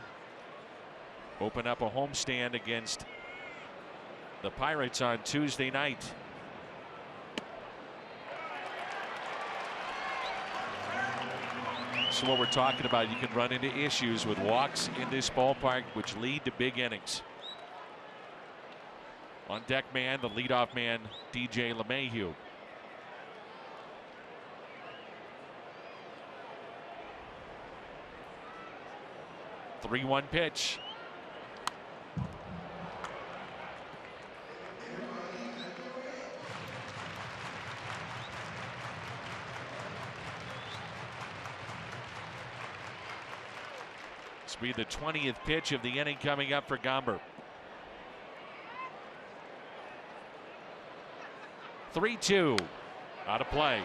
Open up a homestand against the Pirates on Tuesday night. So what we're talking about, you can run into issues with walks in this ballpark, which lead to big innings. On deck man, the leadoff man, DJ LeMahieu. The 3-1 pitch. This will be the 20th pitch of the inning coming up for Gomber. 3-2 out of play.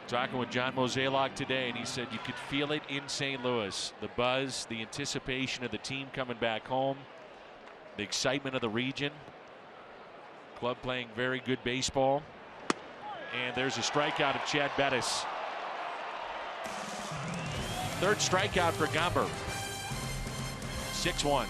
Talking with John Mozeliak today, and he said you could feel it in St. Louis. The buzz, the anticipation of the team coming back home, the excitement of the region. Club playing very good baseball. And there's a strikeout of Chad Bettis. 3rd strikeout for Gomber. 6-1.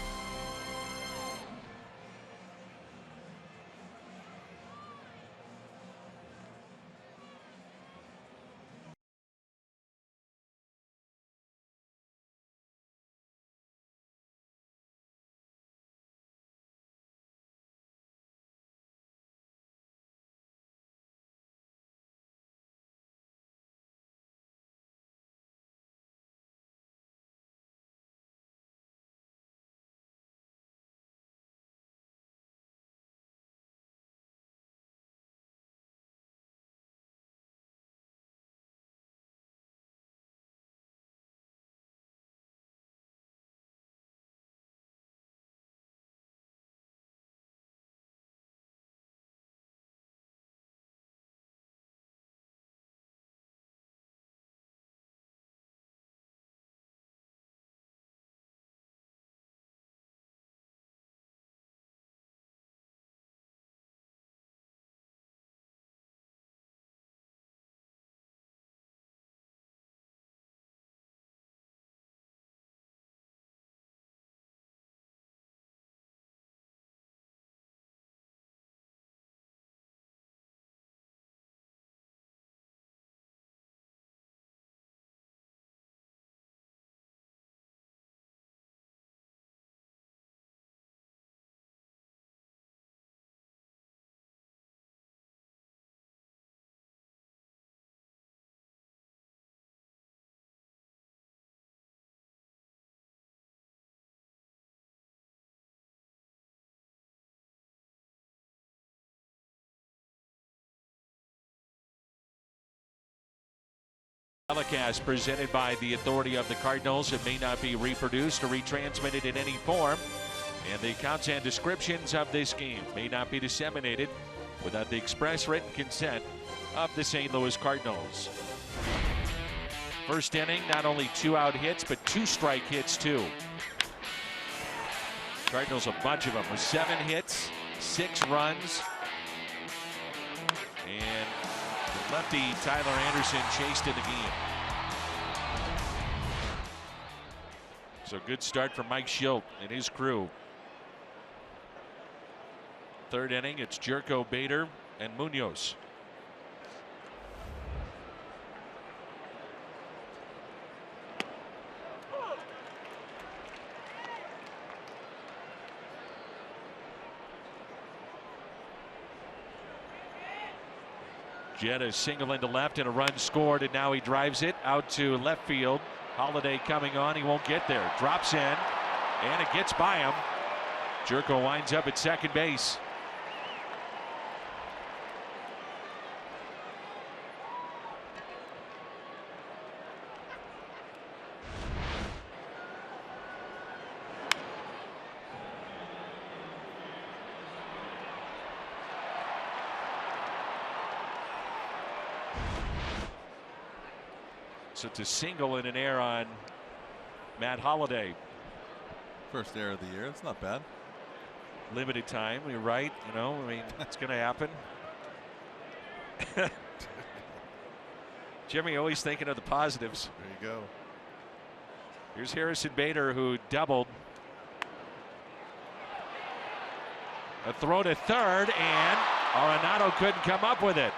Telecast presented by the authority of the Cardinals. It may not be reproduced or retransmitted in any form, and the accounts and descriptions of this game may not be disseminated without the express written consent of the St. Louis Cardinals. First inning, not only 2 out hits, but 2 strike hits too. Cardinals, a bunch of them with 7 hits, 6 runs, and the lefty Tyler Anderson chased in the game. So good start for Mike Schilt and his crew. Third inning, it's Jerko, Bader, and Munoz. Jetta single into left and a run scored, and now he drives it out to left field. Holiday coming on, he won't get there. Drops in, and it gets by him. Jerko winds up at second base. So it's a single and an error on Matt Holliday. First error of the year. It's not bad. Limited time. You're right. You know, I mean, it's going to happen. Jimmy always thinking of the positives. There you go. Here's Harrison Bader, who doubled. A throw to third, and Arenado couldn't come up with it.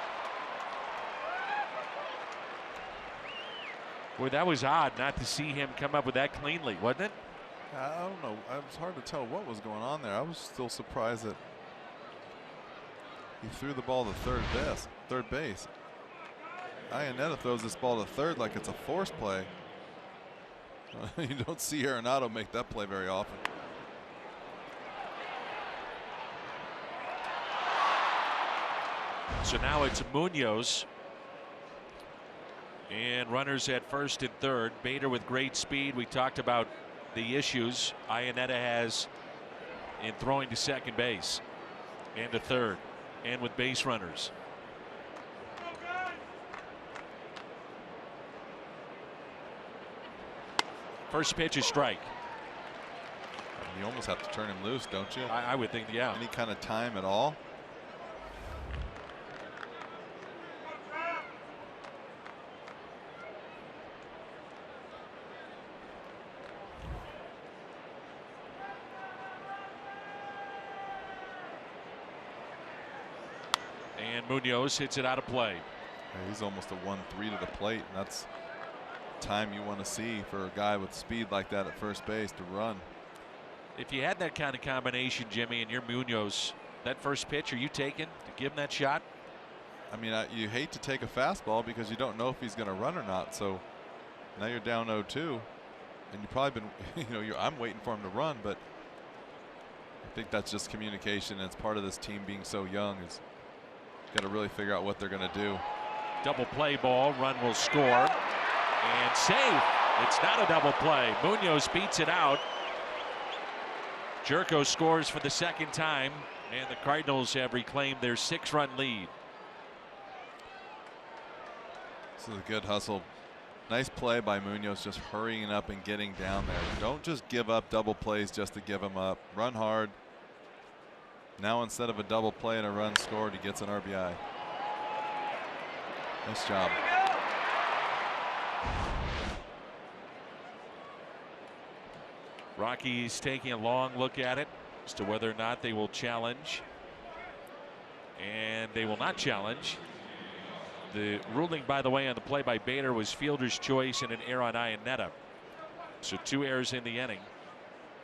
Boy, that was odd not to see him come up with that cleanly, wasn't it? I don't know. It was hard to tell what was going on there. I was still surprised that he threw the ball to third base. Iannetta throws this ball to third like it's a force play. You don't see Arenado make that play very often. So now it's Munoz. And runners at first and third. Bader with great speed. We talked about the issues Iannetta has in throwing to second base and to third, and with base runners. First pitch is strike. You almost have to turn him loose, don't you? I would think, yeah. Any kind of time at all. And Munoz hits it out of play. Yeah, he's almost a 1-3 to the plate, and that's time you want to see for a guy with speed like that at first base to run. If you had that kind of combination, Jimmy, and you're Munoz, that first pitch, are you taking to give him that shot? I mean, you hate to take a fastball because you don't know if he's going to run or not. So now you're down 0-2, and you've probably been, I'm waiting for him to run, but I think that's just communication. And it's part of this team being so young. It's got to really figure out what they're going to do. Double play ball, run will score, and safe. It's not a double play. Munoz beats it out. Jerko scores for the second time, and the Cardinals have reclaimed their 6-run lead. This is a good hustle. Nice play by Munoz, just hurrying up and getting down there. Don't just give up double plays just to give them up. Run hard. Now instead of a double play and a run scored, he gets an RBI. Nice job. Rockies taking a long look at it as to whether or not they will challenge. And they will not challenge. The ruling, by the way, on the play by Bader was fielder's choice and an error on Iannetta. So 2 errors in the inning.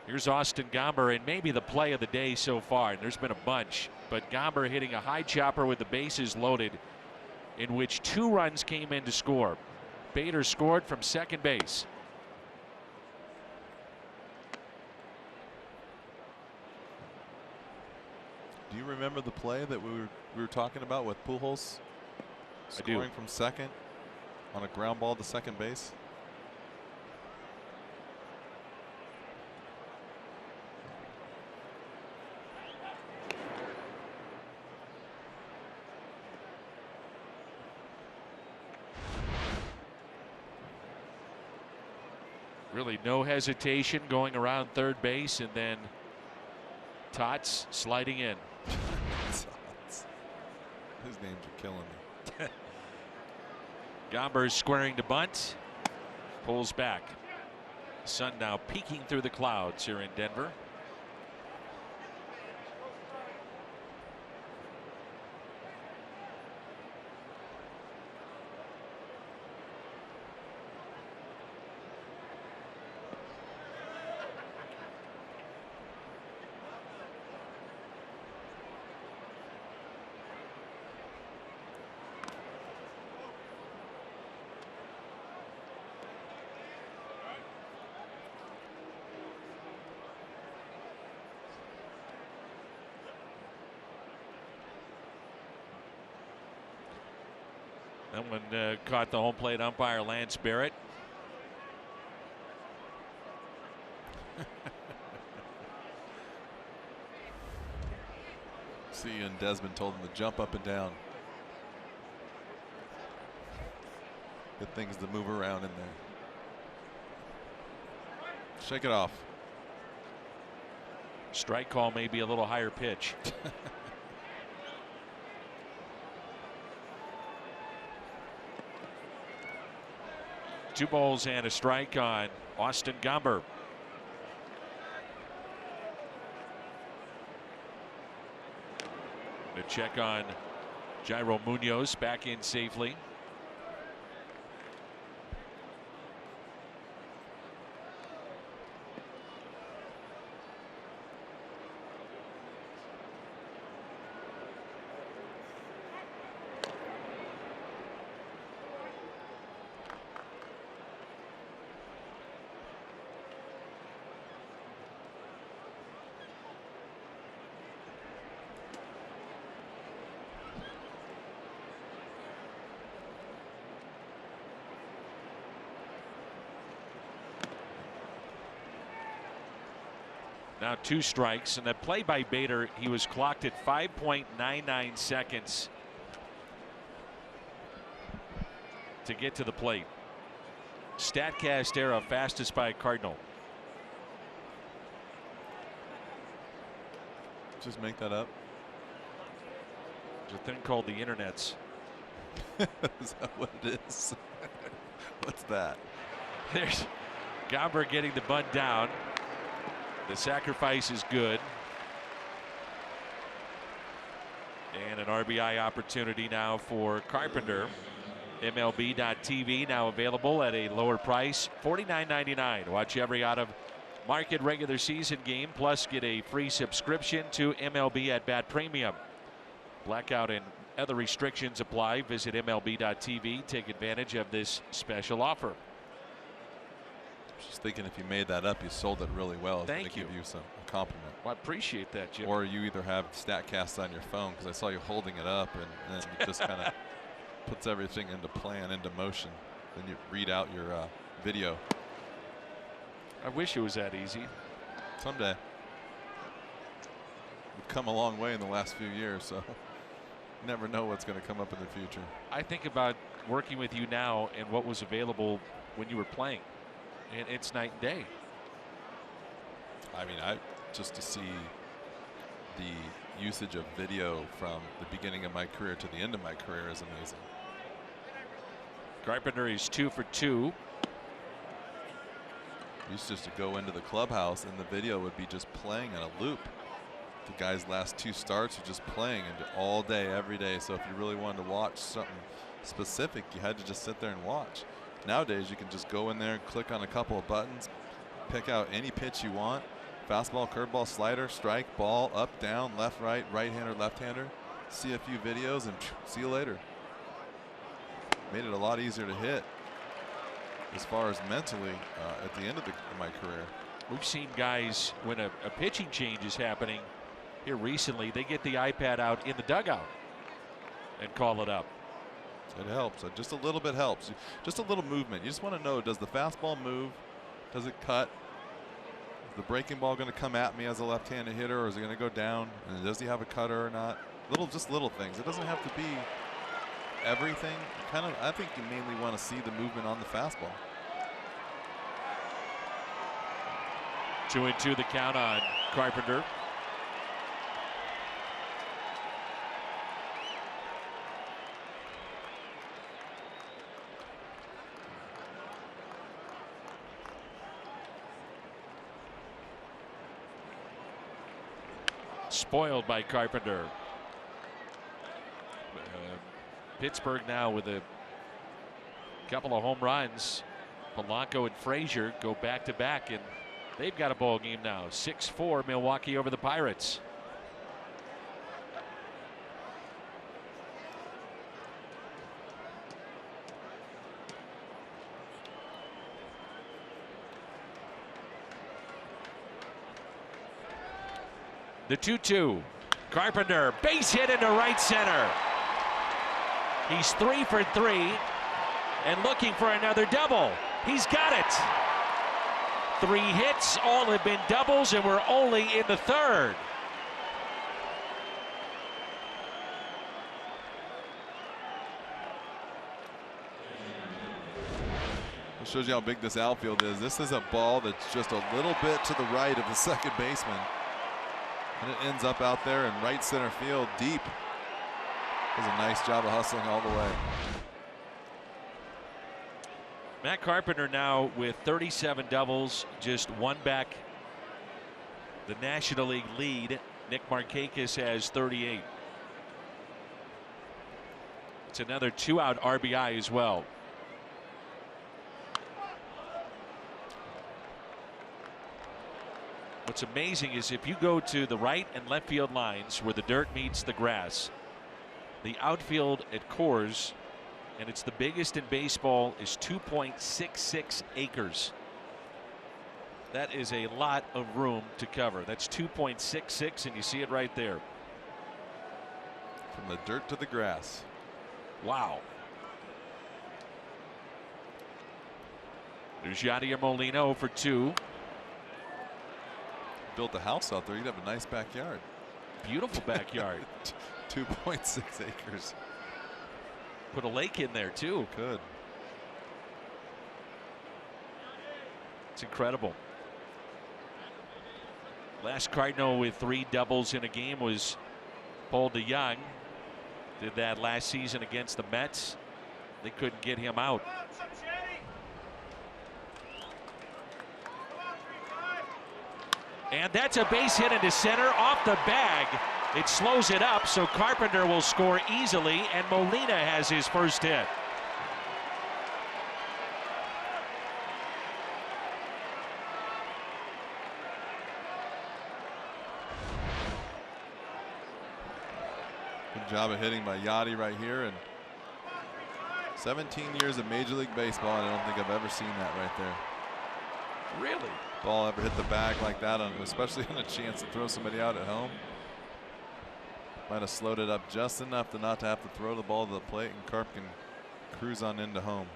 Here's Austin Gomber, and maybe the play of the day so far. And there's been a bunch, but Gomber hitting a high chopper with the bases loaded, in which 2 runs came in to score. Bader scored from second base. Do you remember the play that we were talking about with Pujols scoring from second? on a ground ball to second base. Really no hesitation going around third base, and then Tots sliding in. His names are killing me. Gomber squaring to bunt. Pulls back. Sun now peeking through the clouds here in Denver. That one caught the home plate umpire, Lance Barrett. See, and Desmond told him to jump up and down. Good things to move around in there. Shake it off. Strike call, maybe a little higher pitch. 2 balls and a strike on Austin Gomber. The check on Jairo Munoz, back in safely. Now 2 strikes, and that play by Bader, he was clocked at 5.99 seconds to get to the plate. Statcast era, fastest by a Cardinal. Just make that up. There's a thing called the internets. Is that what it is? What's that? There's Gomber getting the bunt down. The sacrifice is good. And an RBI opportunity now for Carpenter. MLB.TV now available at a lower price, $49.99. Watch every out of market regular season game, plus get a free subscription to MLB at Bat Premium. Blackout and other restrictions apply. Visit MLB.TV. Take advantage of this special offer. Just thinking if you made that up, you sold it really well. It's Thank you. you. Give you a compliment. Well, I appreciate that, Jim. Or you either have StatCast on your phone, because I saw you holding it up, and then it just kind of puts everything into plan, into motion. Then you read out your video. I wish it was that easy. Someday. We've come a long way in the last few years, so you never know what's going to come up in the future. I think about working with you now and what was available when you were playing. And it's night and day. I mean, just to see the usage of video from the beginning of my career to the end of my career is amazing. Carpenter is 2 for 2. Used just to go into the clubhouse and the video would be just playing in a loop. The guy's last 2 starts are just playing and all day, every day. So if you really wanted to watch something specific, you had to just sit there and watch. Nowadays, you can just go in there and click on a couple of buttons, pick out any pitch you want. Fastball, curveball, slider, strike, ball, up, down, left, right-hander, left-hander. See a few videos and see you later. Made it a lot easier to hit as far as mentally at the end of my career. We've seen guys, when a pitching change is happening here recently, they get the iPad out in the dugout and call it up. It helps. Just a little bit helps. Just a little movement. You just want to know, does the fastball move? Does it cut? Is the breaking ball going to come at me as a left-handed hitter, or is it going to go down? And does he have a cutter or not? Just little things. It doesn't have to be everything. I think you mainly want to see the movement on the fastball. 2-2 the count on Carpenter. Spoiled by Carpenter. Pittsburgh now with a couple of home runs. Polanco and Frazier go back to back, and they've got a ball game now. 6-4 Milwaukee over the Pirates. The 2-2. Carpenter, base hit into right center. He's 3 for 3 and looking for another double. He's got it. 3 hits, all have been doubles, and we're only in the third. It shows you how big this outfield is. This is a ball that's just a little bit to the right of the second baseman. And it ends up out there in right center field deep. Does a nice job of hustling all the way. Matt Carpenter now with 37 doubles, just 1 back the National League lead. Nick Markakis has 38. It's another 2-out RBI as well. What's amazing is if you go to the right and left field lines where the dirt meets the grass, the outfield at Coors, and it's the biggest in baseball, is 2.66 acres. That is a lot of room to cover. That's 2.66, and you see it right there. From the dirt to the grass. Wow. There's Yadier Molina for 2. Built a house out there, you'd have a nice backyard. Beautiful backyard. 2.6 acres. Put a lake in there too. Could. It's incredible. Last Cardinal with 3 doubles in a game was Paul DeYoung. Did that last season against the Mets. They couldn't get him out. And that's a base hit into center off the bag. It slows it up, so Carpenter will score easily, and Molina has his first hit. Good job of hitting by Yachty right here, and 17 years of Major League Baseball, and I don't think I've ever seen that right there. Really? Ball ever hit the bag like that, especially on a chance to throw somebody out at home. Might have slowed it up just enough to not to have to throw the ball to the plate, and Carp can cruise on into home.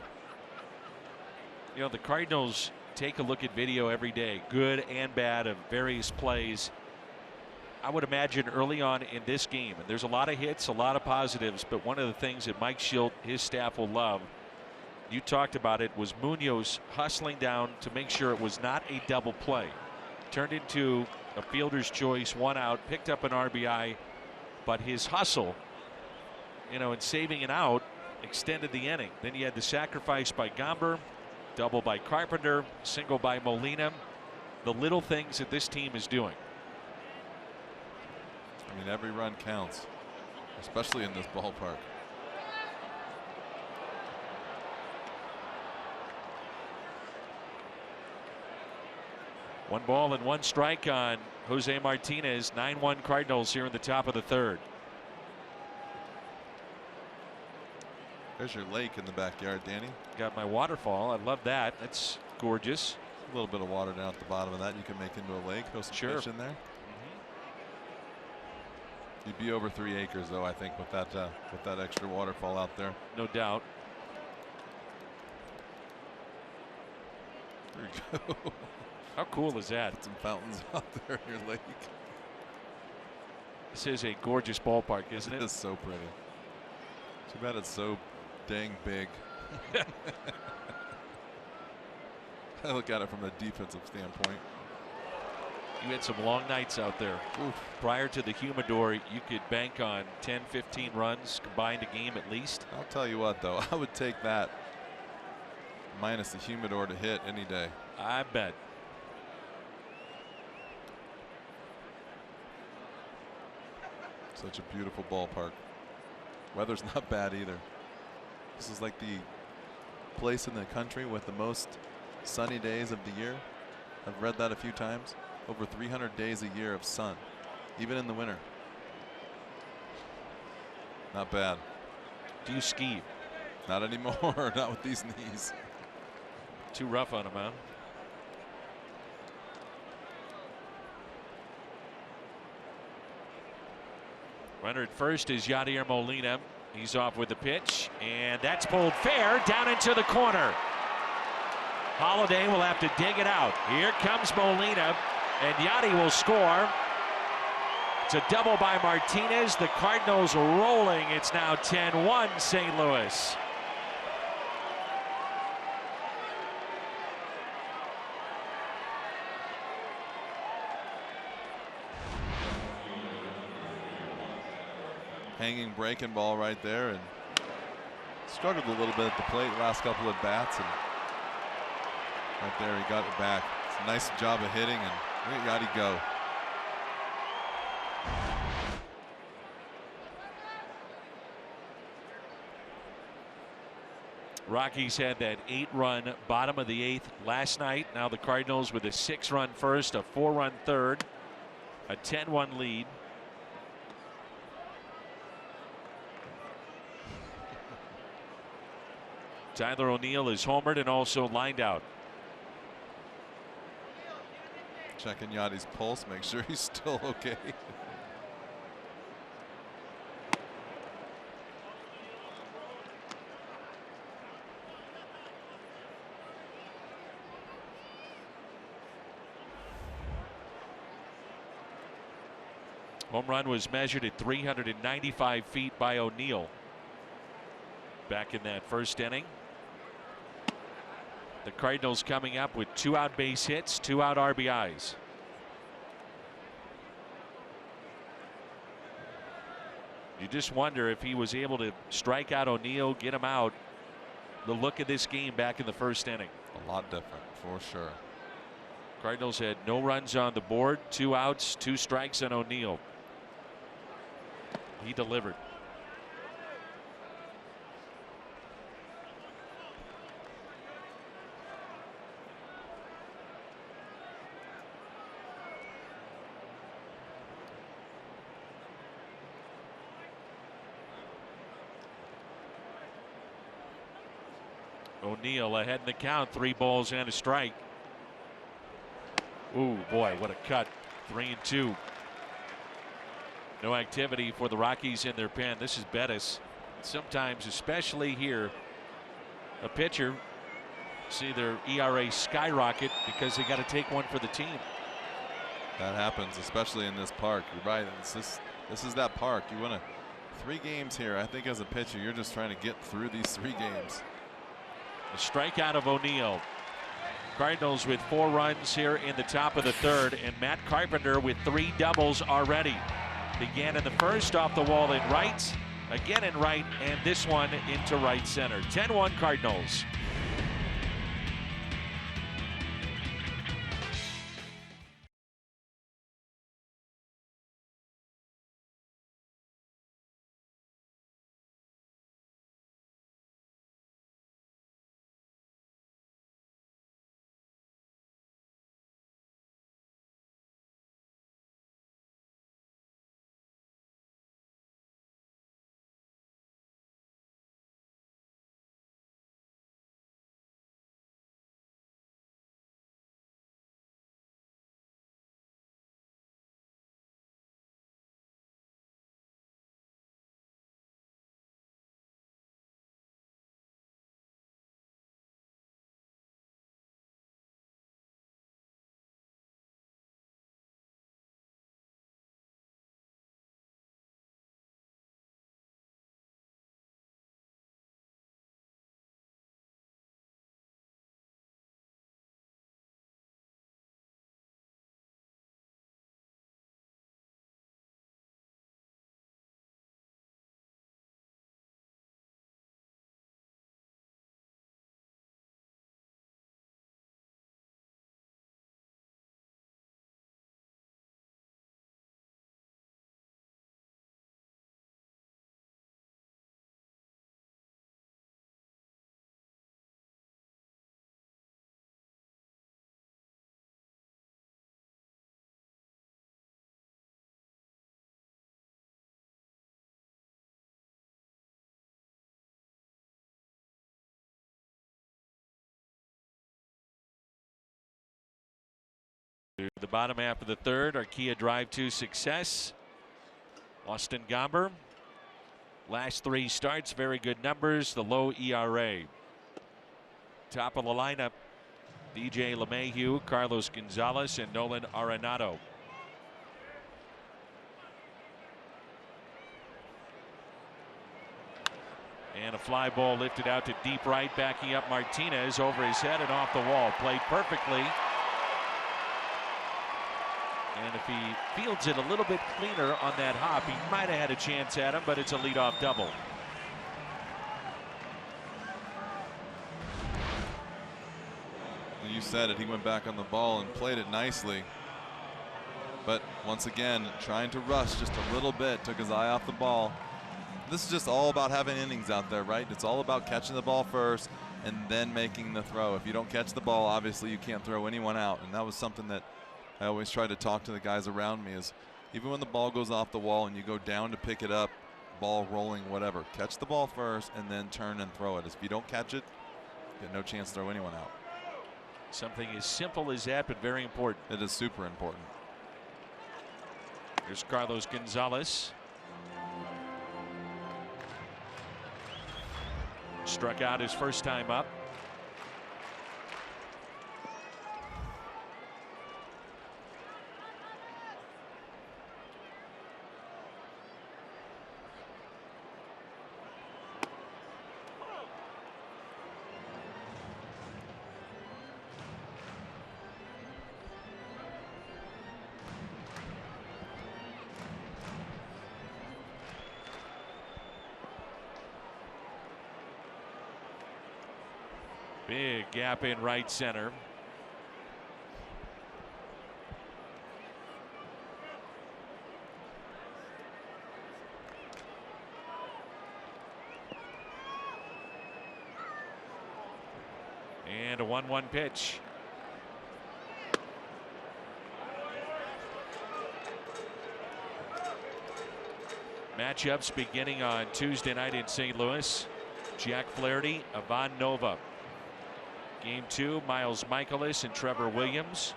You know, the Cardinals take a look at video every day, good and bad, of various plays. I would imagine early on in this game, and there's a lot of hits, a lot of positives, but one of the things that Mike Schilt, his staff will love, you talked about it, was Munoz hustling down to make sure it was not a double play. Turned into a fielder's choice, 1 out, picked up an RBI, but his hustle, you know, in saving it out, extended the inning. Then you had the sacrifice by Gomber, double by Carpenter, single by Molina. The little things that this team is doing. I mean, every run counts, especially in this ballpark. One ball and 1 strike on Jose Martinez. 9-1 Cardinals here in the top of the third. There's your lake in the backyard, Danny. Got my waterfall. I love that. That's gorgeous. A little bit of water down at the bottom of that you can make into a lake. Throw some fish in there. You'd be over 3 acres, though, I think, with that extra waterfall out there. No doubt. There you go. How cool is that? Put some fountains out there in your lake. This is a gorgeous ballpark, isn't it? It is so pretty. Too bad it's so dang big. I look at it from a defensive standpoint. You had some long nights out there. Oof. Prior to the humidor, you could bank on 10, 15 runs combined a game at least. I'll tell you what, though, I would take that minus the humidor to hit any day. I bet. Such a beautiful ballpark. Weather's not bad either. This is like the place in the country with the most sunny days of the year. I've read that a few times. Over 300 days a year of sun, even in the winter. Not bad. Do you ski? Not anymore. Not with these knees. Too rough on him, huh? Runner at first is Yadier Molina. He's off with the pitch, and that's pulled fair down into the corner. Holiday will have to dig it out. Here comes Molina, and Yadi will score. It's a double by Martinez. The Cardinals rolling. It's now 10-1 St. Louis. Hanging breaking ball right there, and struggled a little bit at the plate last couple of bats, and right there he got it back. It's a nice job of hitting, and look at Yadi go. Rockies had that 8-run bottom of the 8th last night. Now the Cardinals with a 6-run first, a 4-run third, a 10-1 lead. Tyler O'Neill is homered and also lined out. Checking Yadi's pulse, make sure he's still okay. Home run was measured at 395 feet by O'Neill back in that first inning. The Cardinals coming up with 2 out base hits, 2 out RBIs. You just wonder if he was able to strike out O'Neill, get him out. The look of this game back in the first inning. A lot different, for sure. Cardinals had no runs on the board, 2 outs, 2 strikes on O'Neill. He delivered. O'Neill ahead in the count, 3 balls and a strike. Ooh, boy, what a cut. 3-2. No activity for the Rockies in their pen. This is Bettis. Sometimes, especially here, a pitcher see their ERA skyrocket because they got to take one for the team. That happens, especially in this park. You're right. This is that park. You want to 3 games here. I think as a pitcher, you're just trying to get through these 3 games. A strikeout of O'Neill. Cardinals with 4 runs here in the top of the 3rd, and Matt Carpenter with 3 doubles already. Began in the first off the wall in right, again in right, and this one into right center. 10-1 Cardinals. To the bottom half of the third, Archaea drive to success. Austin Gomber, last 3 starts, very good numbers, the low ERA. Top of the lineup, DJ LeMahieu, Carlos Gonzalez, and Nolan Arenado. And a fly ball lifted out to deep right, backing up Martinez over his head and off the wall. Played perfectly. And if he fields it a little bit cleaner on that hop, he might have had a chance at him, but it's a leadoff double. You said it, he went back on the ball and played it nicely. But once again, trying to rush just a little bit, took his eye off the ball. This is just all about having innings out there, right? It's all about catching the ball first and then making the throw. If you don't catch the ball, obviously you can't throw anyone out. And that was something that I always try to talk to the guys around me is even when the ball goes off the wall and you go down to pick it up, ball rolling, whatever, catch the ball first and then turn and throw it. If you don't catch it, you get no chance to throw anyone out. Something as simple as that, but very important. It is super important. Here's Carlos Gonzalez. Struck out his first time up. Big gap in right center. And a 1-1 pitch. Matchups beginning on Tuesday night in St. Louis. Jack Flaherty, Ivan Nova. Game 2, Miles Michaelis and Trevor Williams.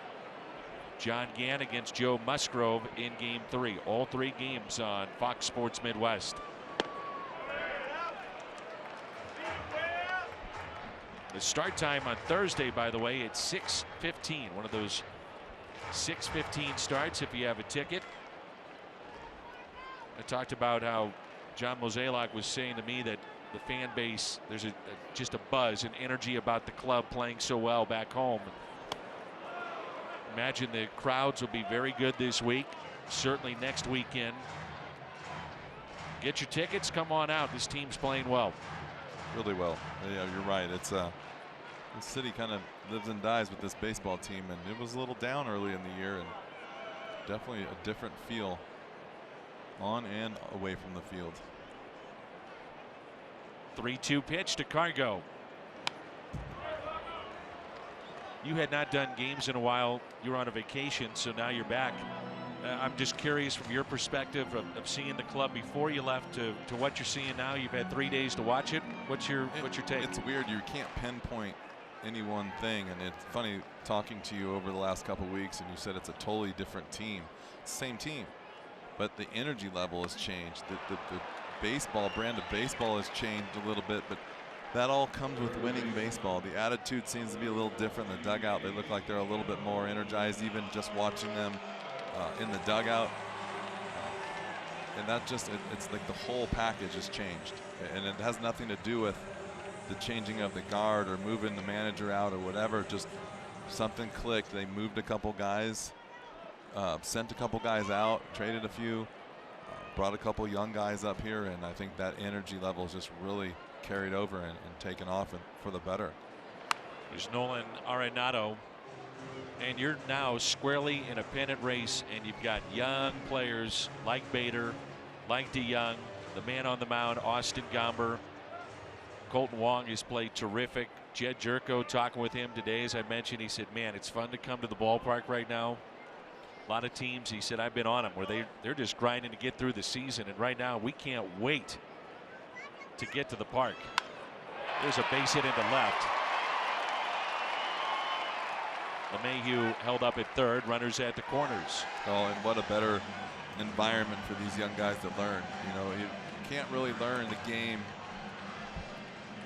John Gann against Joe Musgrove in Game 3. All 3 games on Fox Sports Midwest. The start time on Thursday, by the way, it's 6:15. One of those 6:15 starts if you have a ticket. I talked about how John Mozeliak was saying to me that the fan base, there's just a buzz and energy about the club playing so well back home. Imagine the crowds will be very good this week, certainly next weekend. Get your tickets, come on out. This team's playing well. Really well. Yeah, you're right. It's the city kind of lives and dies with this baseball team, and it was a little down early in the year, and definitely a different feel on and away from the field. 3-2 pitch to Cargo. You had not done games in a while. You were on a vacation, so now you're back. I'm just curious from your perspective of seeing the club before you left to what you're seeing now. You've had 3 days to watch it. What's your take? It's weird. You can't pinpoint any one thing, and it's funny talking to you over the last couple weeks, and you said it's a totally different team. Same team, but the energy level has changed. The baseball, brand of baseball has changed a little bit, but that all comes with winning baseball. The attitude seems to be a little different in the dugout. They look like they're a little bit more energized, even just watching them in the dugout. And that just, it's like the whole package has changed. And it has nothing to do with the changing of the guard or moving the manager out or whatever. Just something clicked. They moved a couple guys, sent a couple guys out, traded a few. Brought a couple young guys up here, and I think that energy level is just really carried over and taken off for the better. There's Nolan Arenado, and you're now squarely in a pennant race, and you've got young players like Bader, like DeYoung, the man on the mound, Austin Gomber. Colton Wong has played terrific. Jed Jerko, talking with him today, as I mentioned, he said, man, it's fun to come to the ballpark right now. A lot of teams, he said, I've been on them where they're just grinding to get through the season, and right now we can't wait to get to the park. There's a base hit into left. LeMahieu held up at third, runners at the corners. Oh, and what a better environment for these young guys to learn. You know, you can't really learn the game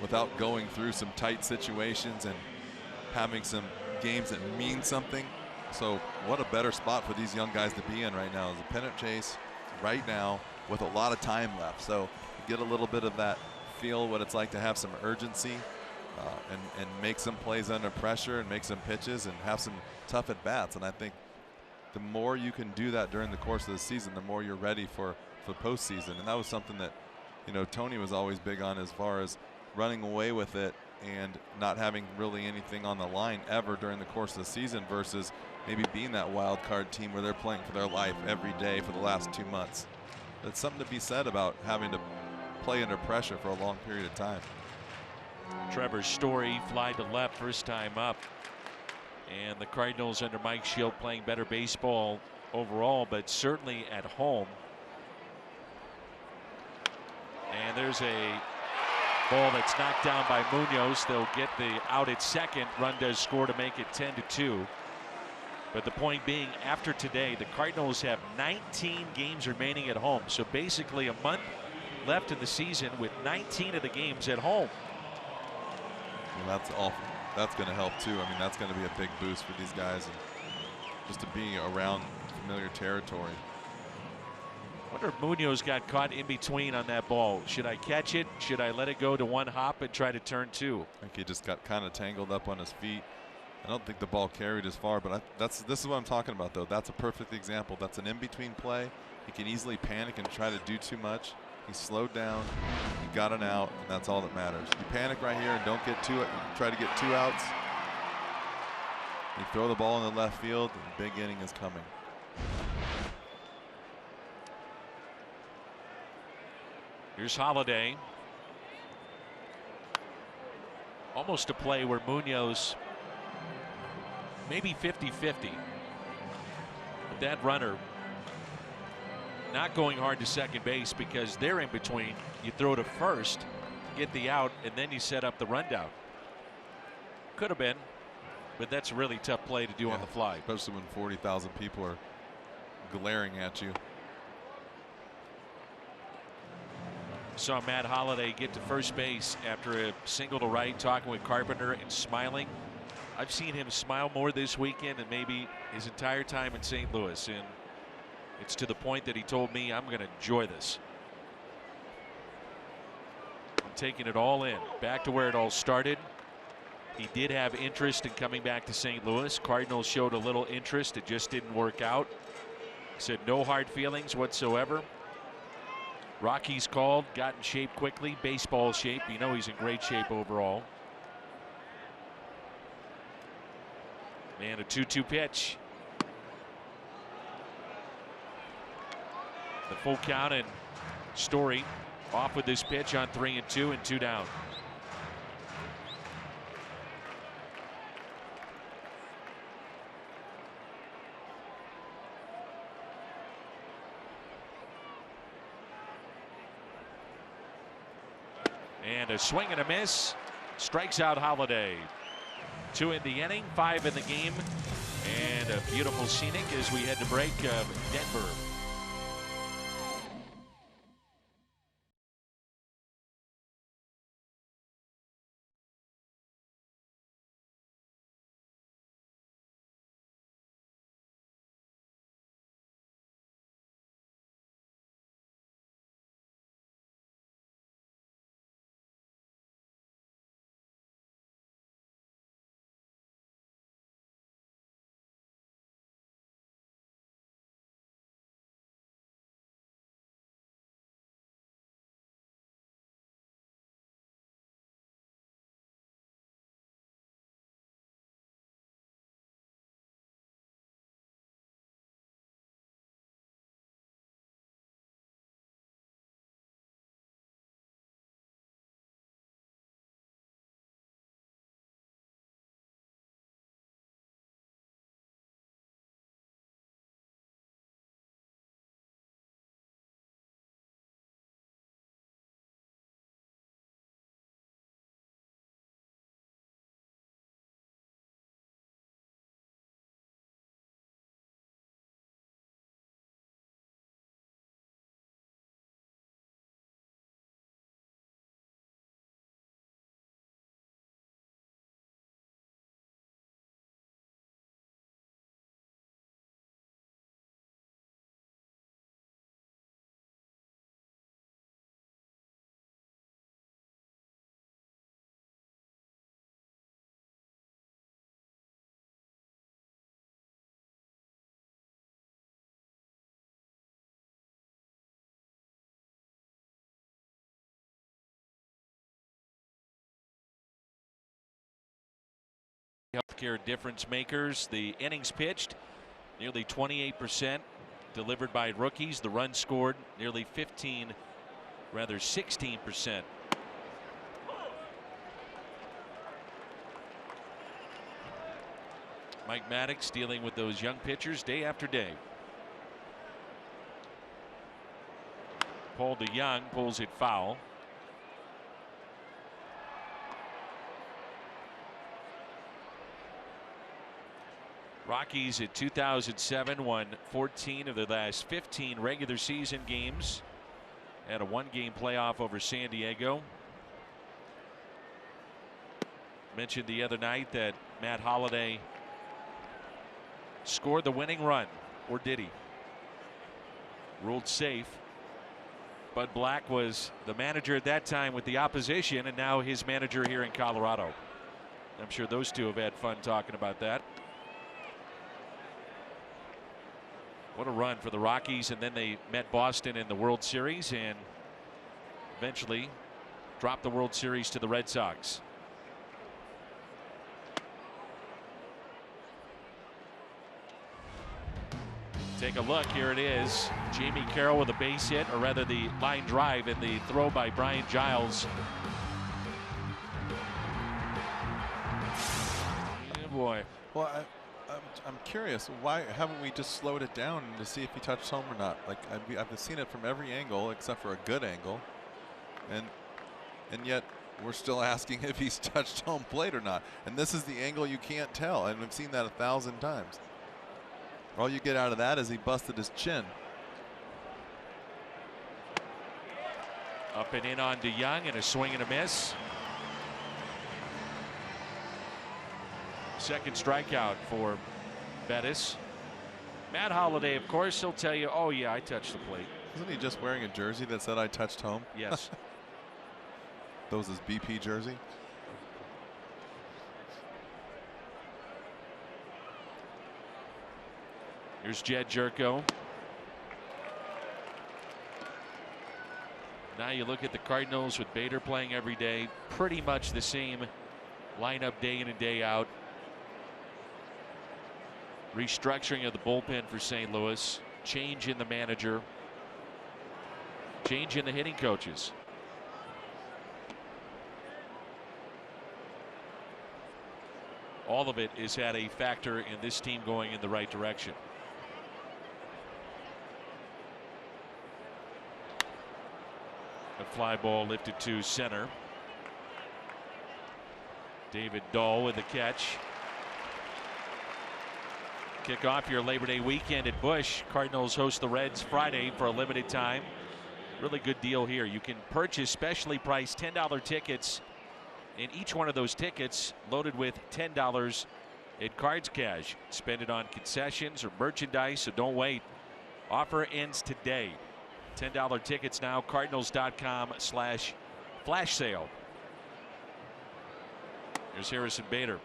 without going through some tight situations and having some games that mean something. So what a better spot for these young guys to be in right now is a pennant chase right now with a lot of time left. So you get a little bit of that feel what it's like to have some urgency and make some plays under pressure and make some pitches and have some tough at bats. And I think the more you can do that during the course of the season, the more you're ready for postseason. And that was something that, you know, Tony was always big on as far as running away with it and not having really anything on the line ever during the course of the season versus maybe being that wild card team where they're playing for their life every day for the last 2 months. That's something to be said about having to play under pressure for a long period of time. Trevor Story fly to left first time up. And the Cardinals under Mike Shield playing better baseball overall, but certainly at home. And there's a ball that's knocked down by Munoz. They'll get the out at second. Run does score to make it 10-2. But the point being, after today, the Cardinals have 19 games remaining at home. So basically a month left in the season with 19 of the games at home. Well, that's awful. That's going to help too. I mean, that's going to be a big boost for these guys, and just to be around familiar territory. I wonder if Munoz got caught in between on that ball. Should I catch it? Should I let it go to one hop and try to turn two? I think he just got kind of tangled up on his feet. I don't think the ball carried as far, but this is what I'm talking about, though. That's a perfect example. That's an in-between play. He can easily panic and try to do too much. He slowed down, he got an out, and that's all that matters. You panic right here and don't get to it. You try to get 2 outs. You throw the ball in the left field, and the big inning is coming. Here's Holiday. Almost a play where Munoz maybe 50-50. But that runner not going hard to second base because they're in between. You throw to first, get the out, and then you set up the rundown. Could have been, but that's a really tough play to do on the fly. Especially when 40,000 people are glaring at you. Saw Matt Holliday get to first base after a single to right, talking with Carpenter and smiling. I've seen him smile more this weekend than maybe his entire time in St. Louis, and it's to the point that he told me, I'm going to enjoy this. I'm taking it all in. Back to where it all started. He did have interest in coming back to St. Louis. Cardinals showed a little interest. It just didn't work out. He said no hard feelings whatsoever. Rockies called, got in shape quickly, baseball shape. You know he's in great shape overall. And a 2-2 pitch. The full count, and Story off with this pitch on 3-2 and 2 down. And a swing and a miss. Strikes out Holiday. 2 in the inning, 5 in the game, and a beautiful scenic as we head to break of Denver. Healthcare difference makers. The innings pitched, nearly 28% delivered by rookies. The runs scored, nearly 16%. Mike Maddox dealing with those young pitchers day after day. Paul DeYoung pulls it foul. Rockies in 2007 won 14 of their last 15 regular season games. Had a one-game playoff over San Diego. Mentioned the other night that Matt Holliday scored the winning run, or did he? Ruled safe. Bud Black was the manager at that time with the opposition, and now his manager here in Colorado. I'm sure those two have had fun talking about that. What a run for the Rockies, and then they met Boston in the World Series and eventually dropped the World Series to the Red Sox. Take a look. Here it is. Jamie Carroll with a base hit, or rather the line drive, and the throw by Brian Giles. Oh boy. Well, I'm curious. Why haven't we just slowed it down to see if he touched home or not? Like I've seen it from every angle except for a good angle, and yet we're still asking if he's touched home plate or not. And this is the angle you can't tell, and we've seen that 1,000 times. All you get out of that is he busted his chin. Up and in on DeYoung, and a swing and a miss. Second strikeout for Bettis. Matt Holliday, of course, he'll tell you, oh yeah, I touched the plate. Isn't he just wearing a jersey that said I touched home? Yes. That was his BP jersey. Here's Jed Jerko. Now you look at the Cardinals with Bader playing every day. Pretty much the same lineup day in and day out. Restructuring of the bullpen for St. Louis. Change in the manager. Change in the hitting coaches. All of it has had a factor in this team going in the right direction. A fly ball lifted to center. David Dahl with the catch. Kick off your Labor Day weekend at Busch. Cardinals host the Reds Friday for a limited time. Really good deal here. You can purchase specially priced $10 tickets, and each one of those tickets loaded with $10 in Cards Cash. Spend it on concessions or merchandise, so don't wait. Offer ends today. $10 tickets now, cardinals.com/flash sale. Here's Harrison Bader.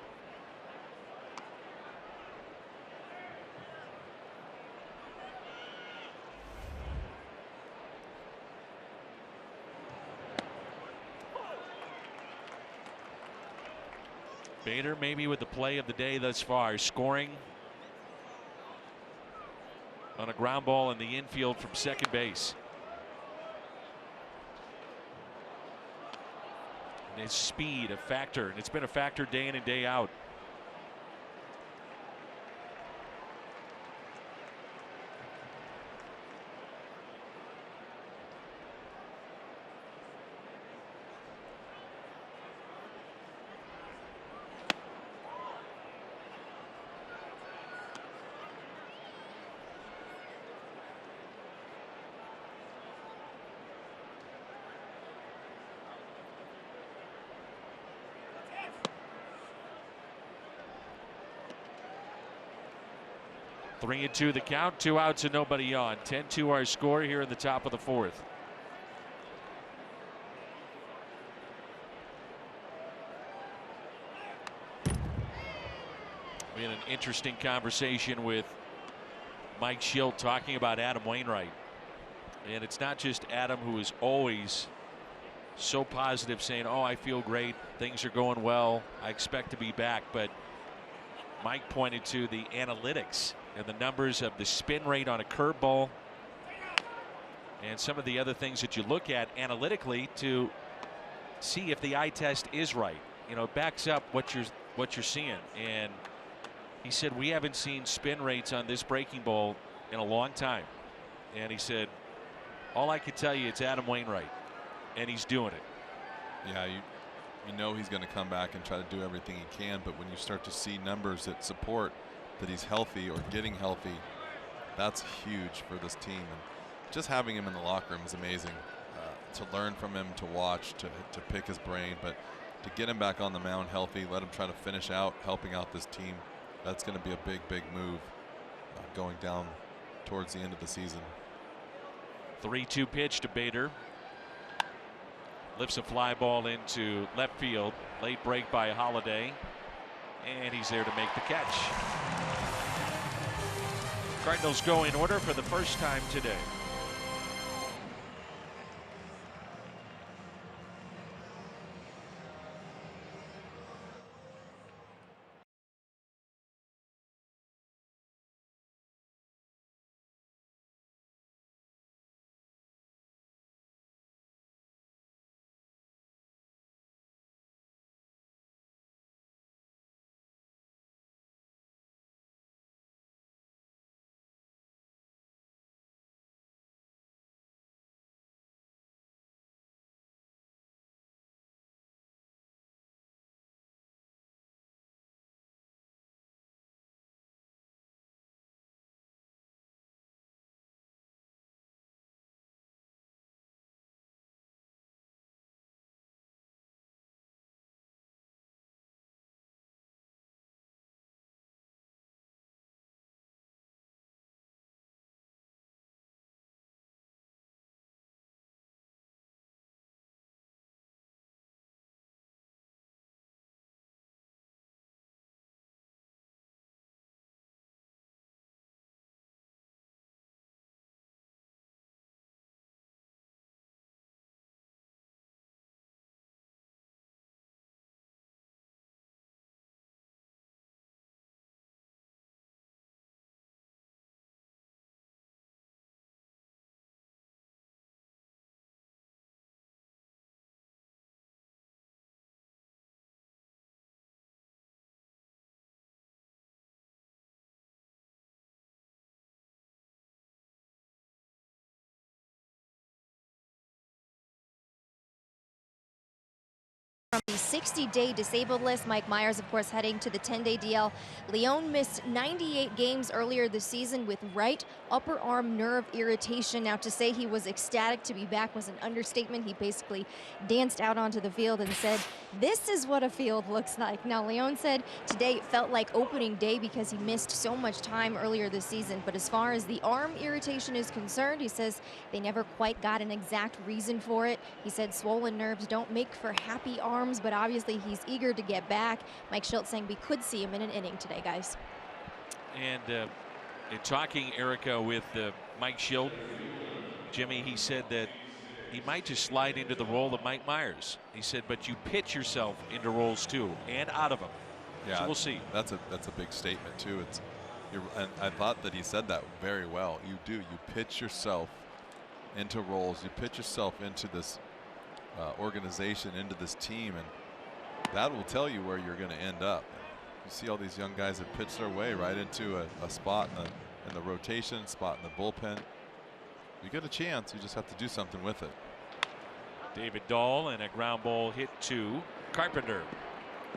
Bader maybe with the play of the day thus far, scoring on a ground ball in the infield from second base. And his speed a factor, and it's been a factor day in and day out. Three and two the count, 2 outs and nobody on. 10-2 our score here in the top of the fourth. We had an interesting conversation with Mike Schilt talking about Adam Wainwright. And it's not just Adam, who is always so positive, saying, oh, I feel great, things are going well, I expect to be back. But Mike pointed to the analytics and the numbers of the spin rate on a curveball and some of the other things that you look at analytically to see if the eye test is right. You know, it backs up what you're seeing. And he said, we haven't seen spin rates on this breaking ball in a long time. And he said, all I can tell you, it's Adam Wainwright, and he's doing it. Yeah, you know he's going to come back and try to do everything he can, but when you start to see numbers that support that he's healthy or getting healthy, that's huge for this team. And just having him in the locker room is amazing. To learn from him, to watch, to pick his brain, but to get him back on the mound healthy, let him try to finish out, helping out this team, that's going to be a big, big move going down towards the end of the season. 3-2 pitch to Bader. Lifts a fly ball into left field. Late break by Holiday. And he's there to make the catch. Cardinals go in order for the first time today. From the 60-day disabled list, Mike Myers, of course, heading to the 10-day DL. Leon missed 98 games earlier this season with right upper arm nerve irritation. Now, to say he was ecstatic to be back was an understatement. He basically danced out onto the field and said, "This is what a field looks like." Now, Leon said today felt like opening day because he missed so much time earlier this season. But as far as the arm irritation is concerned, he says they never quite got an exact reason for it. He said swollen nerves don't make for happy arms, but obviously he's eager to get back. Mike Shildt saying we could see him in an inning today, guys. And in talking, Erica, with Mike Shildt, Jimmy, he said that he might just slide into the role of Mike Myers. He said, but you pitch yourself into roles too, and out of them. Yeah, so we'll see. That's a big statement too. And I thought that he said that very well. You do. You pitch yourself into roles. You pitch yourself into this organization, into this team, and that will tell you where you're going to end up. You see all these young guys that pitch their way right into a spot in the rotation, spot in the bullpen. You get a chance. You just have to do something with it. David Dahl, and a ground ball hit to Carpenter.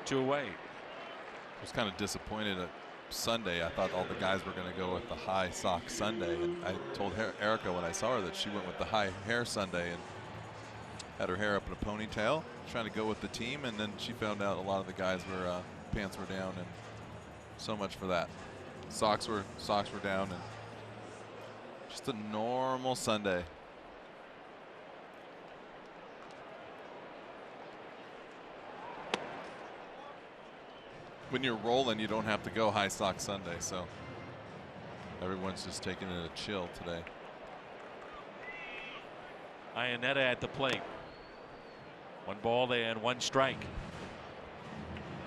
2 away. I was kind of disappointed at Sunday. I thought all the guys were going to go with the high sock Sunday, and I told Erica when I saw her that she went with the high hair Sunday and had her hair up in a ponytail, trying to go with the team, and then she found out a lot of the guys were pants were down, and so much for that. Socks were down, and just a normal Sunday. When you're rolling, you don't have to go high sock Sunday, so everyone's just taking it a chill today. Iannetta at the plate. 1 ball and 1 strike.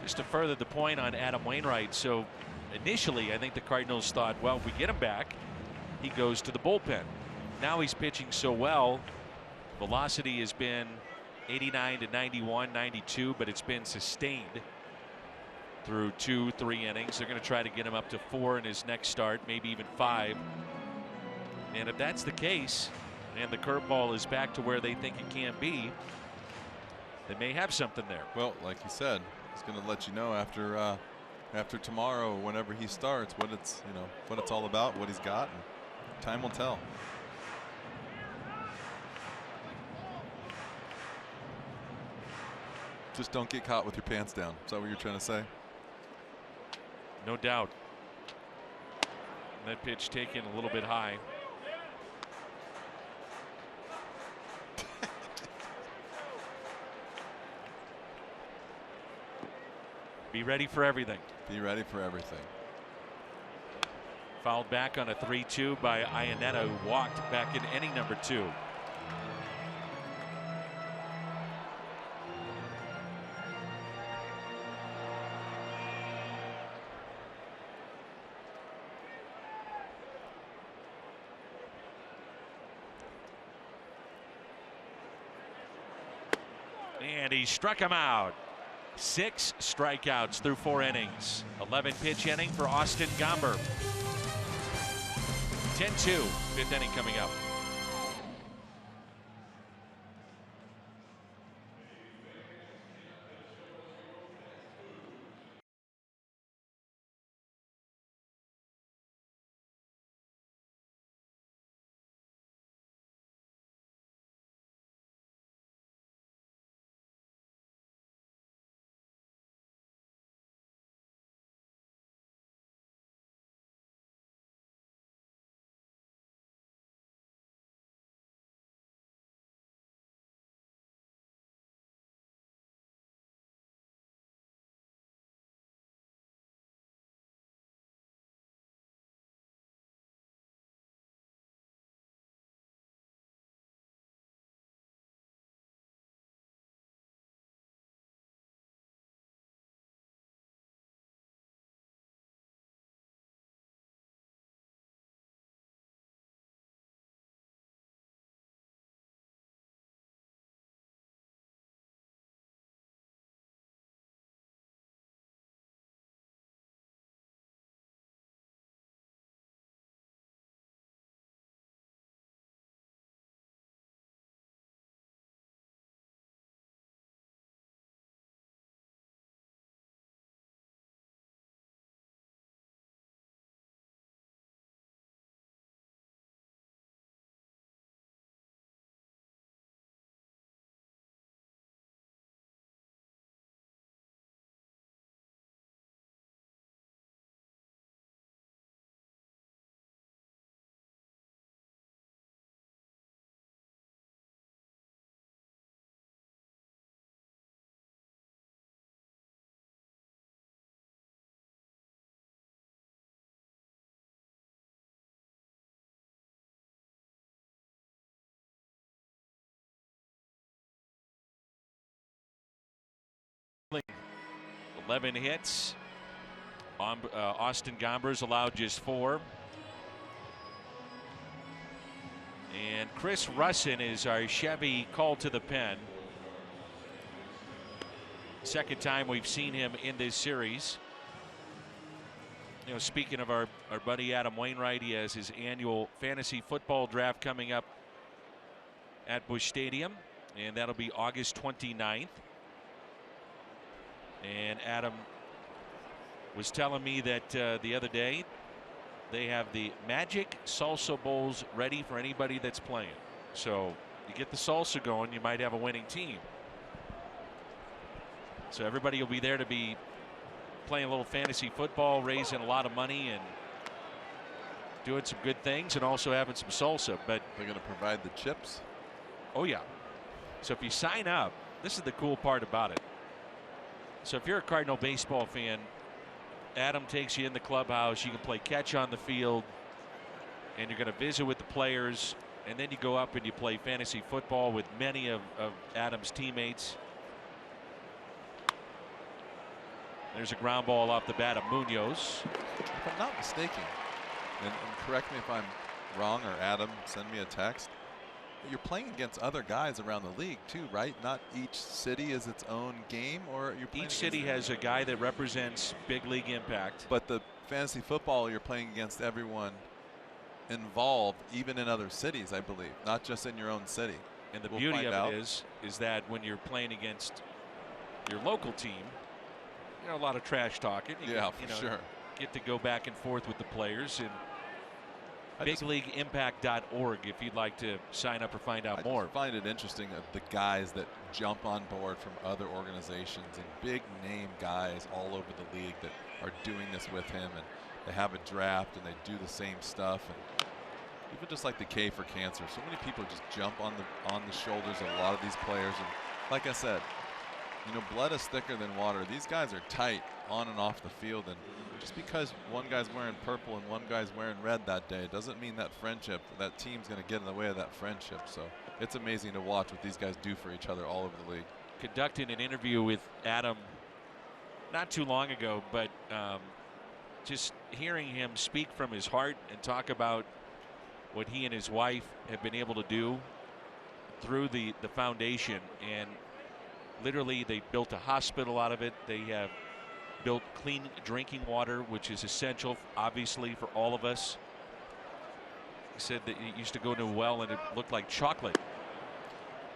Just to further the point on Adam Wainwright, so initially I think the Cardinals thought, well, if we get him back, he goes to the bullpen. Now he's pitching so well. Velocity has been 89 to 91, 92, but it's been sustained through 2-3 innings. They're going to try to get him up to 4 in his next start, maybe even 5. And if that's the case, and the curveball is back to where they think it can be, they may have something there. Well, like you said, he's going to let you know after tomorrow, whenever he starts, what it's what it's all about, what he's got, and time will tell. Just don't get caught with your pants down. Is that what you're trying to say? No doubt. That pitch taken a little bit high. Be ready for everything. Be ready for everything. Fouled back on a 3-2 by Iannetta, who walked back in inning number 2. And he struck him out. 6 strikeouts through 4 innings. 11 pitch inning for Austin Gomber. 10-2, 5th inning coming up. Yeah. 11 hits. Austin Gomber's allowed just 4. And Chris Russin is our Chevy called to the pen. Second time we've seen him in this series. You know, speaking of our buddy Adam Wainwright, he has his annual fantasy football draft coming up at Busch Stadium, and that'll be August 29th. And Adam was telling me that the other day they have the Magic Salsa Bowls ready for anybody that's playing. So you get the salsa going, you might have a winning team. So everybody will be there to be playing a little fantasy football, raising a lot of money and doing some good things, and also having some salsa. But they're going to provide the chips. Oh yeah. So if you sign up, this is the cool part about it. So if you're a Cardinal baseball fan, Adam takes you in the clubhouse. You can play catch on the field, and you're going to visit with the players, and then you go up and you play fantasy football with many of Adam's teammates. There's a ground ball off the bat of Munoz. If I'm not mistaken, and correct me if I'm wrong, or Adam, send me a text. You're playing against other guys around the league too, right? Not each city is its own game, or you're playing each city has a guy that represents big league impact. But the fantasy football, you're playing against everyone involved, even in other cities, I believe, not just in your own city. And the beauty of it is that when you're playing against your local team, you know, a lot of trash talking. Yeah, for sure. Get to go back and forth with the players. And bigleagueimpact.org if you'd like to sign up or find out more. I find it interesting that the guys that jump on board from other organizations and big name guys all over the league that are doing this with him, and they have a draft and they do the same stuff. And even just like the K for Cancer, so many people just jump on the shoulders of a lot of these players. And like I said, you know, blood is thicker than water. These guys are tight on and off the field, and just because one guy's wearing purple and one guy's wearing red that day doesn't mean that friendship, that team's going to get in the way of that friendship. So it's amazing to watch what these guys do for each other all over the league. Conducting an interview with Adam not too long ago, but just hearing him speak from his heart and talk about what he and his wife have been able to do through the foundation. And literally they built a hospital out of it. They have built clean drinking water, which is essential, obviously, for all of us. He said that he used to go to a well and it looked like chocolate.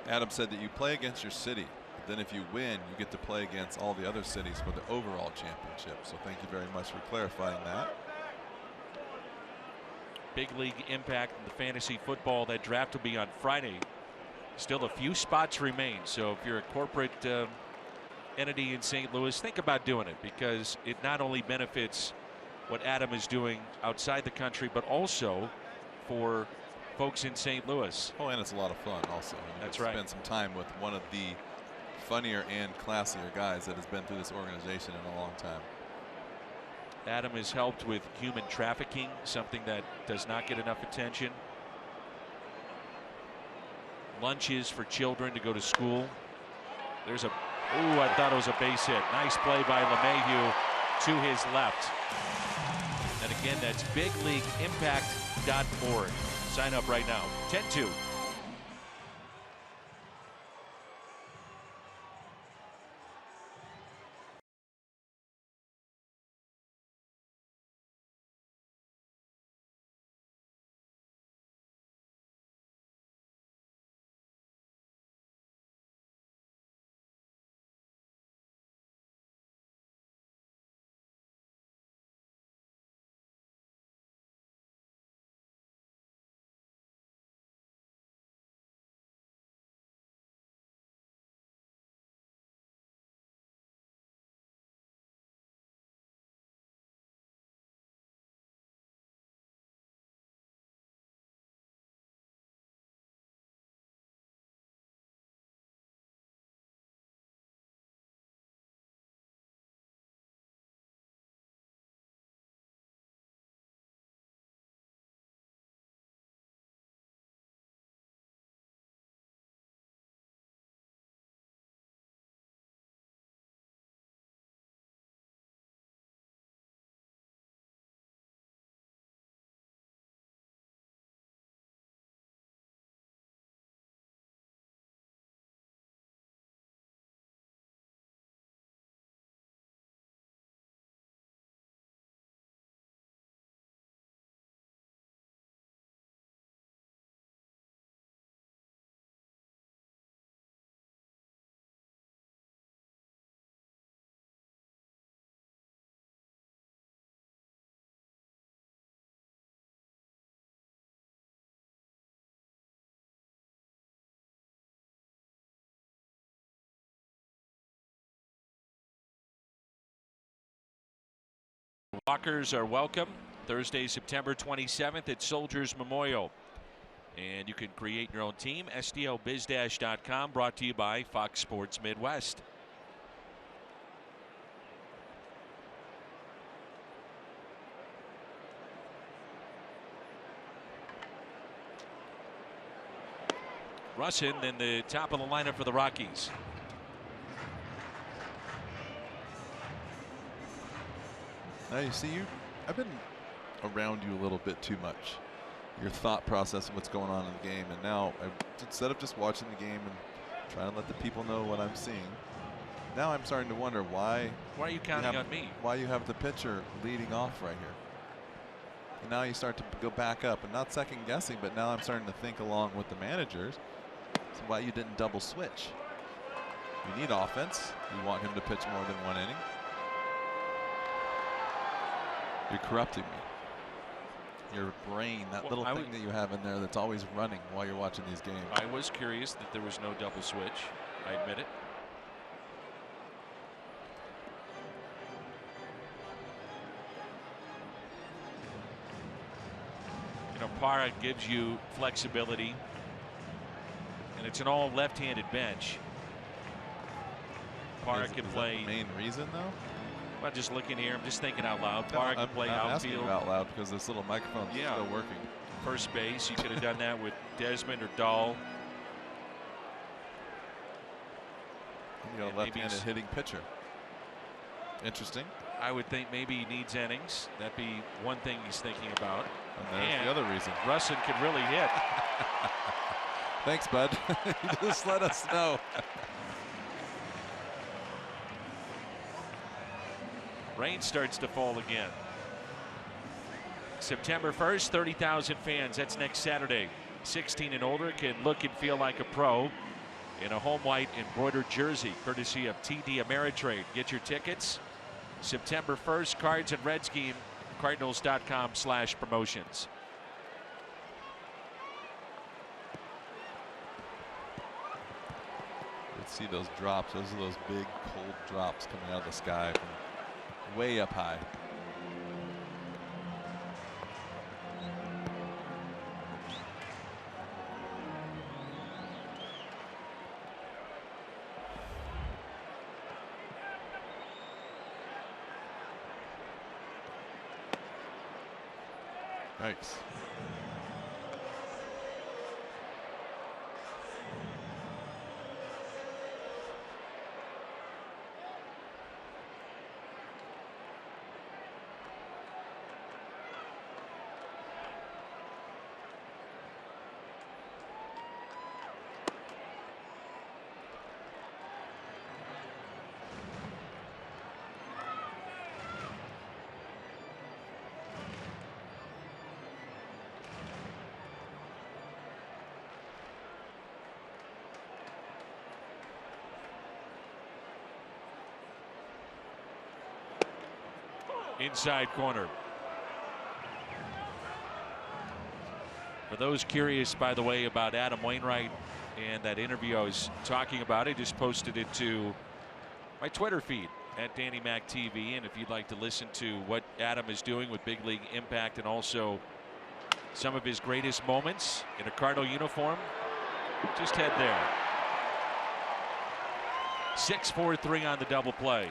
Adam said that you play against your city, but then if you win, you get to play against all the other cities for the overall championship. So thank you very much for clarifying that. Big league impact in the fantasy football. That draft will be on Friday. Still a few spots remain. So if you're a corporate entity in St. Louis, think about doing it, because it not only benefits what Adam is doing outside the country, but also for folks in St. Louis. Oh, and it's a lot of fun also. That's right. Spend some time with one of the funnier and classier guys that has been through this organization in a long time. Adam has helped with human trafficking, something that does not get enough attention. Lunches for children to go to school. There's a, ooh, I thought it was a base hit. Nice play by LeMahieu to his left. And again, that's bigleagueimpact.org. Sign up right now. 10-2. Walkers are welcome Thursday, September 27th at Soldiers Memorial. And you can create your own team. STLBizDash.com, brought to you by Fox Sports Midwest. Russin in the top of the lineup for the Rockies. Now you see, I've been around you a little bit too much. Your thought process and what's going on in the game, and now instead of just watching the game and trying to let the people know what I'm seeing, now I'm starting to wonder why are you counting on me? Why you have the pitcher leading off right here. And now you start to go back up, and not second guessing, but now I'm starting to think along with the managers. So why you didn't double switch? You need offense. You want him to pitch more than 1 inning. You're corrupting me. Your brain, that little thing that you have in there that's always running while you're watching these games. I was curious that there was no double switch. I admit it. You know, Parra gives you flexibility, and it's an all left-handed bench. Parra can play. Is that the main reason, though? Well, just looking here, I'm just thinking out loud. Parra can play outfield. I'm asking you out loud because this little microphone's still working. First base, you could have done that with Desmond or Dahl. You got a left-handed hitting pitcher. Interesting. I would think maybe he needs innings. That'd be one thing he's thinking about. And there's the other reason. Russin can really hit. Thanks, bud. You just let us know. Rain starts to fall again. September 1st, 30,000 fans. That's next Saturday. 16 and older can look and feel like a pro in a home white embroidered jersey, courtesy of TD Ameritrade. Get your tickets September 1st. Cards and Red Scheme, Cardinals.com/promotions. Let's see those drops. Those are those big cold drops coming out of the sky from way up high. Nice. Inside corner. For those curious, by the way, about Adam Wainwright and that interview I was talking about, I just posted it to my Twitter feed at Danny Mac TV. And if you'd like to listen to what Adam is doing with Big League Impact and also some of his greatest moments in a Cardinal uniform, just head there. 6-4-3 on the double play.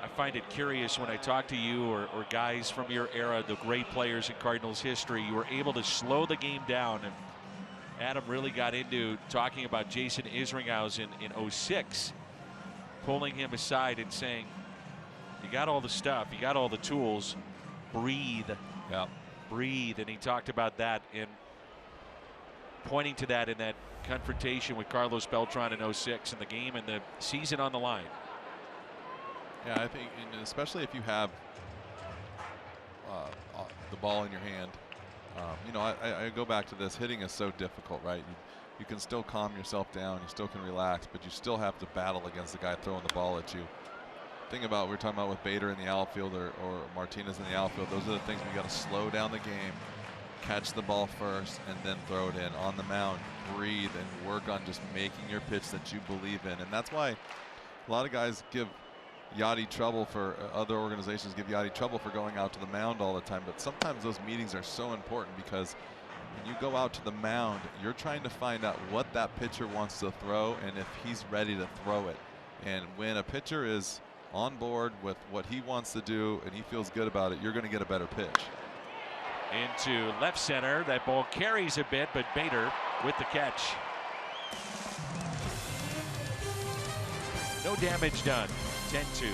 I find it curious when I talk to you or guys from your era, the great players in Cardinals history, you were able to slow the game down. And Adam really got into talking about Jason Isringhausen in 06, pulling him aside and saying, you got all the stuff, you got all the tools, breathe. Yeah. Breathe. And he talked about that and pointing to that in that confrontation with Carlos Beltran in 06 and the game and the season on the line. Yeah, I think, and especially if you have the ball in your hand, you know, I go back to this. Hitting is so difficult, right? You can still calm yourself down, you still can relax, but you still have to battle against the guy throwing the ball at you. Think about what we're talking about with Bader in the outfield or Martinez in the outfield. Those are the things we got to slow down the game, catch the ball first, and then throw it in. On the mound, breathe and work on just making your pitch that you believe in. And that's why a lot of guys give Yachty trouble for other organizations give Yachty trouble for going out to the mound all the time, but sometimes those meetings are so important because when you go out to the mound, you're trying to find out what that pitcher wants to throw and if he's ready to throw it. And when a pitcher is on board with what he wants to do and he feels good about it, you're going to get a better pitch. Into left center, that ball carries a bit, but Bader with the catch. No damage done. 10-2.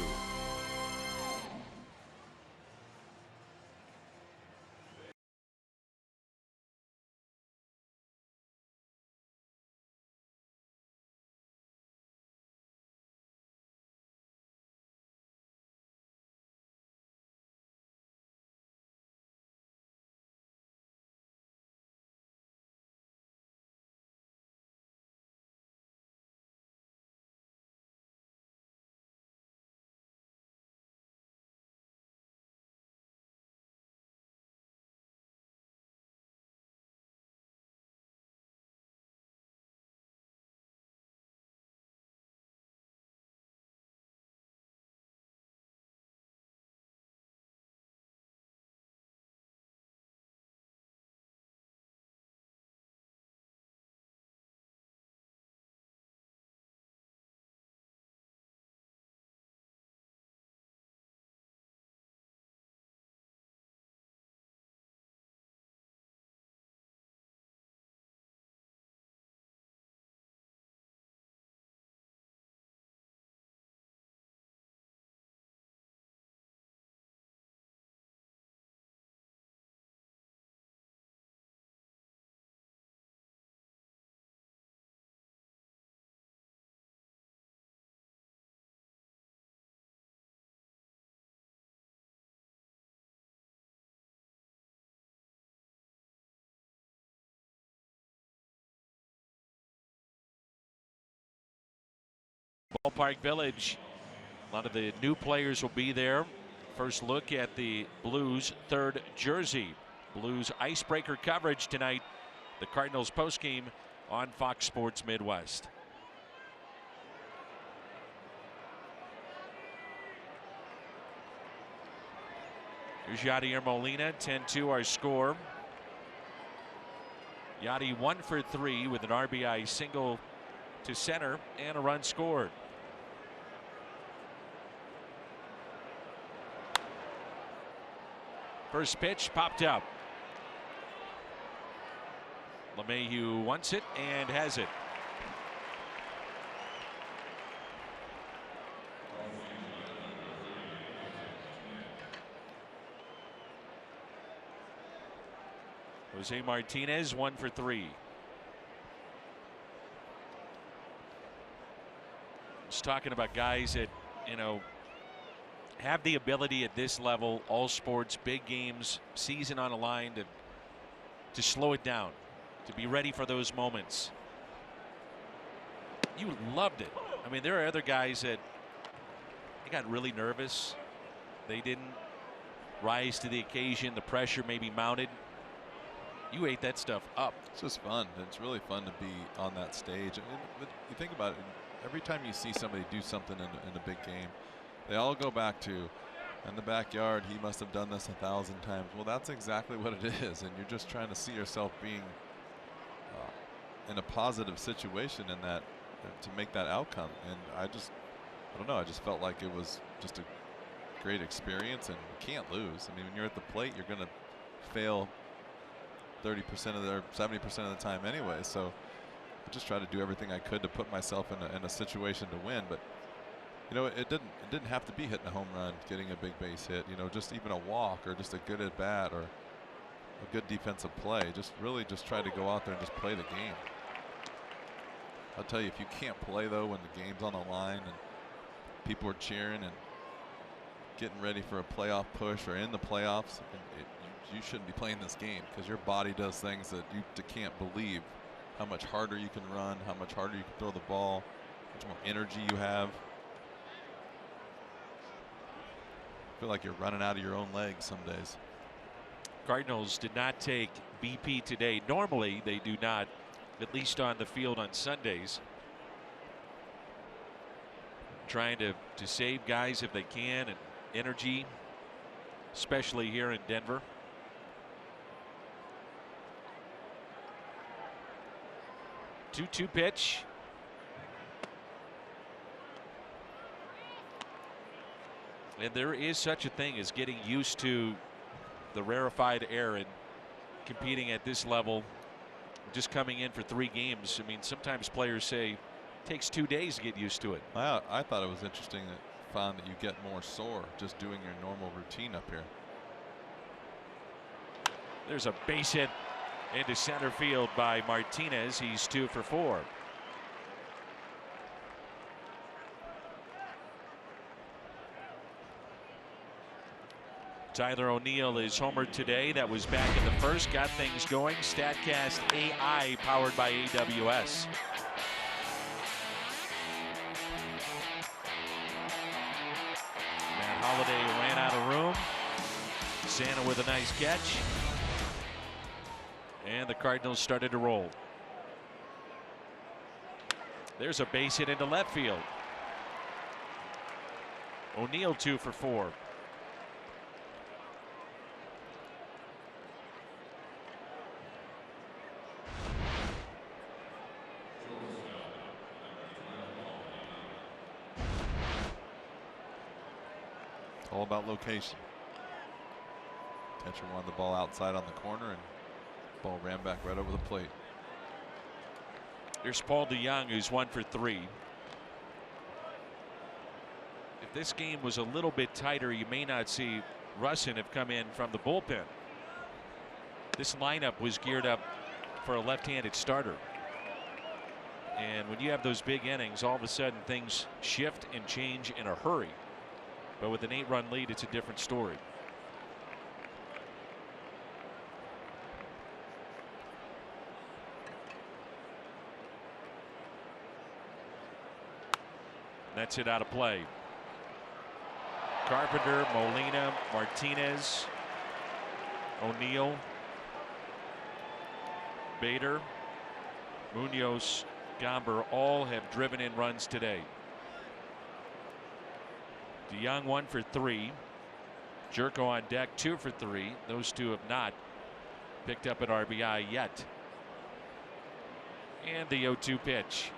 Ballpark Village. A lot of the new players will be there. First look at the Blues' third jersey. Blues icebreaker coverage tonight. The Cardinals postgame on Fox Sports Midwest. Here's Yadier Molina, 10-2 our score. Yadi 1 for 3 with an RBI single to center and a run scored. First pitch popped up. LeMahieu wants it and has it. Jose Martinez 1 for 3. Just talking about guys that, you know, have the ability at this level, all sports, big games, season on a line, to slow it down, to be ready for those moments. You loved it. I mean, there are other guys that they got really nervous. They didn't rise to the occasion. The pressure maybe mounted. You ate that stuff up. It's just fun. It's really fun to be on that stage. I mean, you think about it, every time you see somebody do something in a big game, they all go back to, in the backyard, he must have done this 1,000 times. Well, that's exactly what it is, and you're just trying to see yourself being in a positive situation in that, to make that outcome. And I don't know, I just felt like it was just a great experience, and you can't lose. I mean, when you're at the plate, you're going to fail 30% of the 70% of the time anyway. So I just tried to do everything I could to put myself in a situation to win. But you know, it didn't have to be hitting a home run, getting a big base hit. You know, just even a walk or just a good at bat or a good defensive play. Just really just try to go out there and just play the game. I'll tell you, if you can't play though when the game's on the line and people are cheering and getting ready for a playoff push or in the playoffs, you shouldn't be playing this game, because your body does things that you can't believe. How much harder you can run, how much harder you can throw the ball, how much more energy you have. I feel like you're running out of your own legs some days. Cardinals did not take BP today. Normally they do not, at least on the field on Sundays. Trying to save guys if they can, and energy, especially here in Denver. Two pitch. And there is such a thing as getting used to the rarefied air and competing at this level, just coming in for 3 games. I mean, sometimes players say it takes 2 days to get used to it. I thought it was interesting that found that you get more sore just doing your normal routine up here. There's a base hit into center field by Martinez. He's 2 for 4. Tyler O'Neill is homered today. That was back in the first. Got things going. StatCast AI powered by AWS. Matt Holliday ran out of room. Santa with a nice catch. And the Cardinals started to roll. There's a base hit into left field. O'Neill 2 for 4. All about location. Catcher wanted the ball outside on the corner, and ball ran back right over the plate. Here's Paul DeYoung, who's 1 for 3. If this game was a little bit tighter, you may not see Russin have come in from the bullpen. This lineup was geared up for a left-handed starter. And when you have those big innings, all of a sudden things shift and change in a hurry. But with an 8-run lead, it's a different story. That's it out of play. Carpenter, Molina, Martinez, O'Neill, Bader, Munoz, Gomber all have driven in runs today. DeYoung 1 for 3. Jerko on deck 2 for 3. Those two have not picked up an RBI yet. And the 0-2 pitch.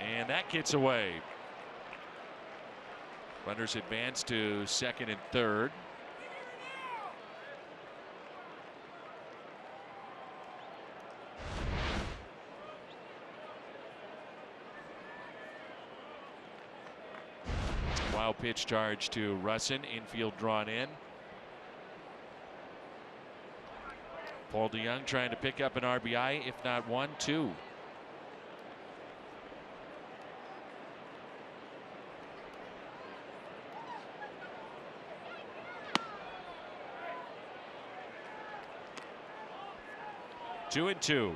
And that gets away. Runners advance to second and third. Wild pitch charge to Russin. Infield drawn in. Paul DeYoung trying to pick up an RBI, if not 1, 2. Two and 2.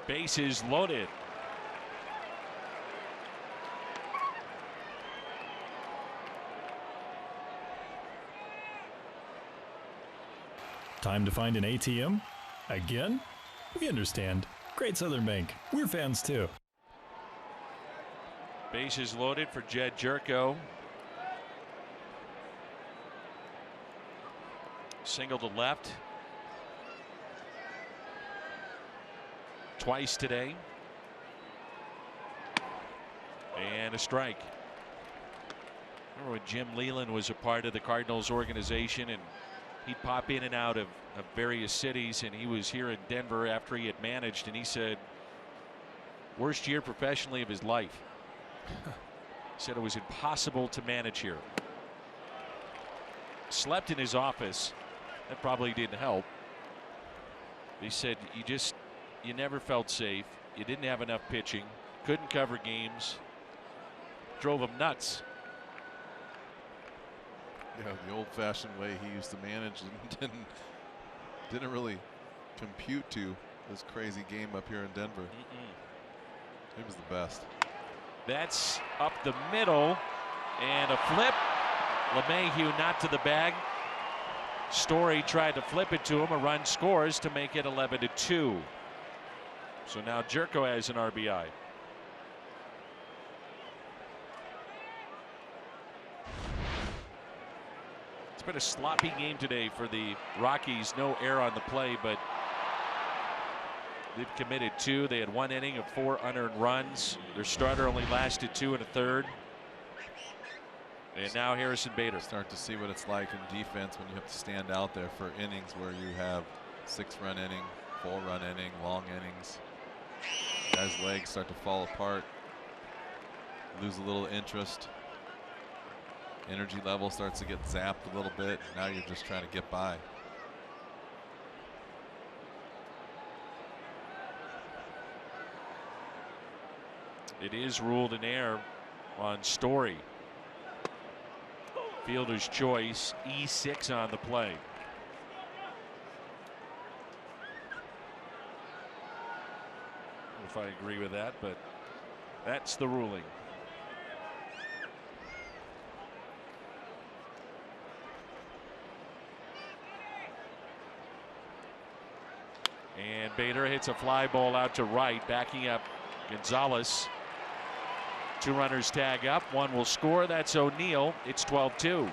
Bases loaded. Time to find an ATM? Again? We understand. Great Southern Bank. We're fans too. Bases loaded for Jed Jerko. Single to left. Twice today. And a strike. Remember when Jim Leland was a part of the Cardinals organization, and he'd pop in and out of various cities, and he was here in Denver after he had managed, and he said worst year professionally of his life. Said it was impossible to manage here. Slept in his office. That probably didn't help. He said you never felt safe. You didn't have enough pitching. Couldn't cover games. Drove him nuts. Yeah, the old-fashioned way he used to manage didn't really compute to this crazy game up here in Denver. He was the best. That's up the middle, and a flip. LeMahieu not to the bag. Story tried to flip it to him. A run scores to make it 11-2. So now Jerko has an RBI. It's been a sloppy game today for the Rockies. No error on the play, but they've committed 2. They had 1 inning of 4 unearned runs. Their starter only lasted 2 1/3. And now Harrison Bader. Start to see what it's like in defense when you have to stand out there for innings where you have 6-run inning, 4-run inning, long innings. Guys' legs start to fall apart, lose a little interest. Energy level starts to get zapped a little bit. Now you're just trying to get by. It is ruled an error on Story. Fielder's choice, E6 on the play. If I agree with that, but that's the ruling. And Bader hits a fly ball out to right, backing up Gonzalez. 2 runners tag up. 1 will score. That's O'Neill. It's 12-2.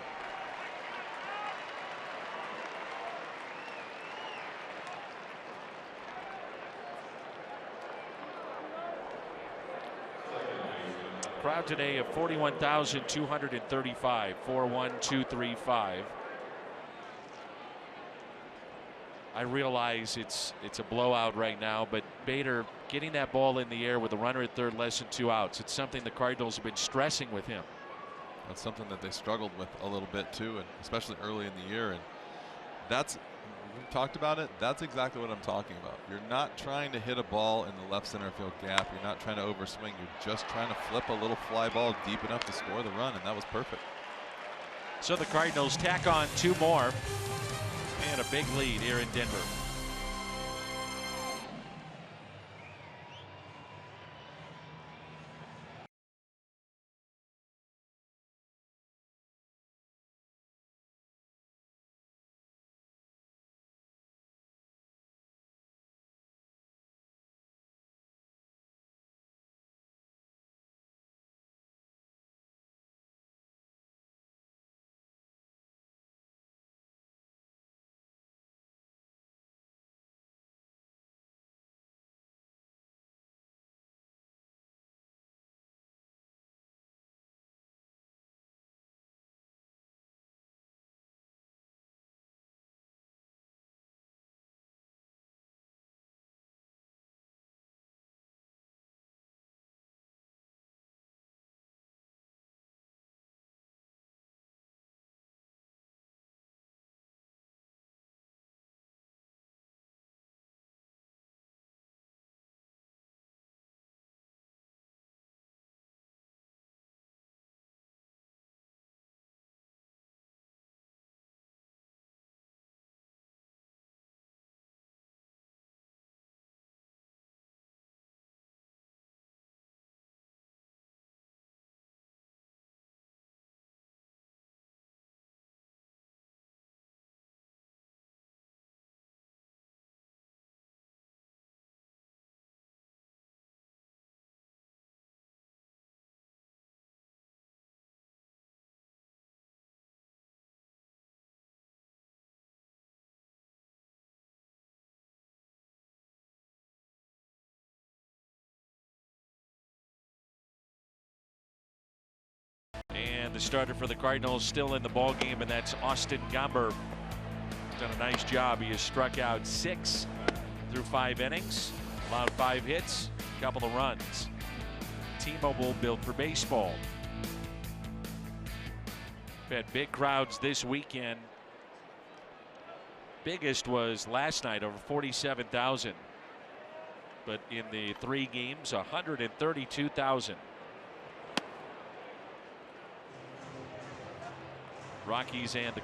Crowd today of 41,235. 41235. I realize it's a blowout right now, but Bader getting that ball in the air with a runner at third, less than 2 outs. It's something the Cardinals have been stressing with him. That's something that they struggled with a little bit too, and especially early in the year. And that's, we've talked about it. That's exactly what I'm talking about. You're not trying to hit a ball in the left center field gap. You're not trying to overswing. You're just trying to flip a little fly ball deep enough to score the run, and that was perfect. So the Cardinals tack on 2 more. And a big lead here in Denver. And the starter for the Cardinals still in the ball game, and that's Austin Gomber. He's done a nice job. He has struck out 6 through 5 innings, allowed 5 hits, a couple of runs. T-Mobile built for baseball. We've had big crowds this weekend. Biggest was last night, over 47,000. But in the 3 games, 132,000. Rockies and the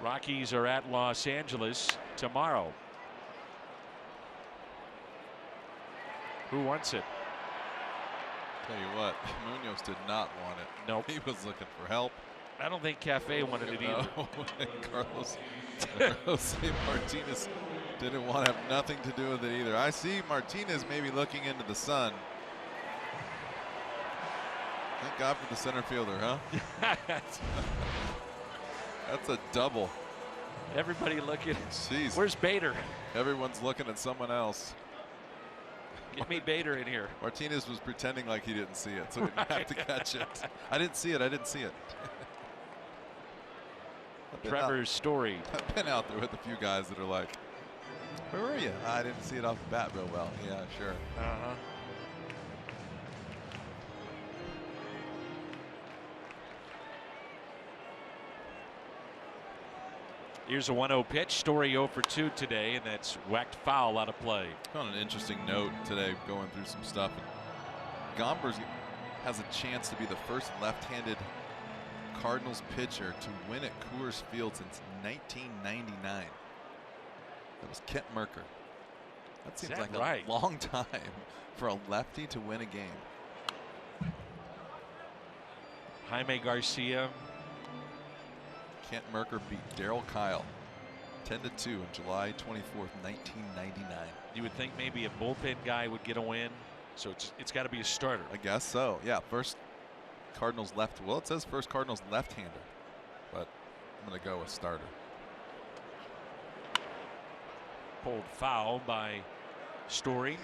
Rockies are at Los Angeles tomorrow. Who wants it? Tell you what, Munoz did not want it. Nope. He was looking for help. I don't think Cafe wanted it either. No. Carlos Martinez didn't want to have nothing to do with it either. I see Martinez maybe looking into the sun. Thank God for the center fielder, huh? That's a double. Everybody looking. Jeez. Where's Bader? Everyone's looking at someone else. Get me Bader in here. Martinez was pretending like he didn't see it, so he didn't have to catch it. I didn't see it. I didn't see it. Trevor's story. I've been out there with a few guys that are like, where were you? I didn't see it off the bat real well. Yeah, sure. Uh-huh. Here's a 1-0 pitch. Story 0 for 2 today, and that's whacked foul out of play. On an interesting note today, going through some stuff. Gombers has a chance to be the first left-handed Cardinals pitcher to win at Coors Field since 1999. That was Kent Merker. That seems like a long time for a lefty to win a game. Jaime Garcia. Kent Merker beat Darryl Kyle 10-2 on July 24th, 1999. You would think maybe a bullpen guy would get a win, so it's got to be a starter. I guess so. Yeah, first Cardinals left. Well, it says first Cardinals left-hander, but I'm going to go with starter. Pulled foul by Story.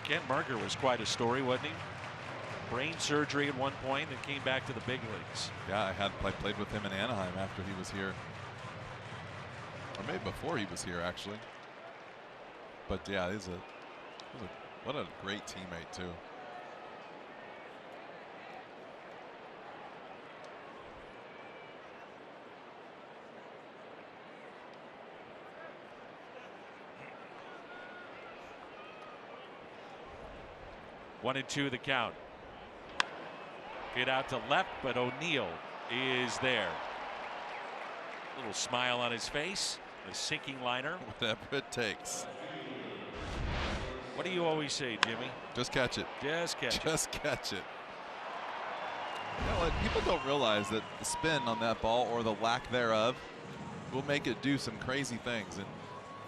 Kent Merker was quite a story, wasn't he? Brain surgery at one point and came back to the big leagues. Yeah, I played with him in Anaheim after he was here, or maybe before he was here actually. But yeah, what a great teammate too. One and two the count. Get out to left, but O'Neill is there. Little smile on his face. The sinking liner. Whatever it takes. What do you always say, Jimmy? Just catch it. Just catch it. Just catch it. You know what? People don't realize that the spin on that ball, or the lack thereof, will make it do some crazy things. And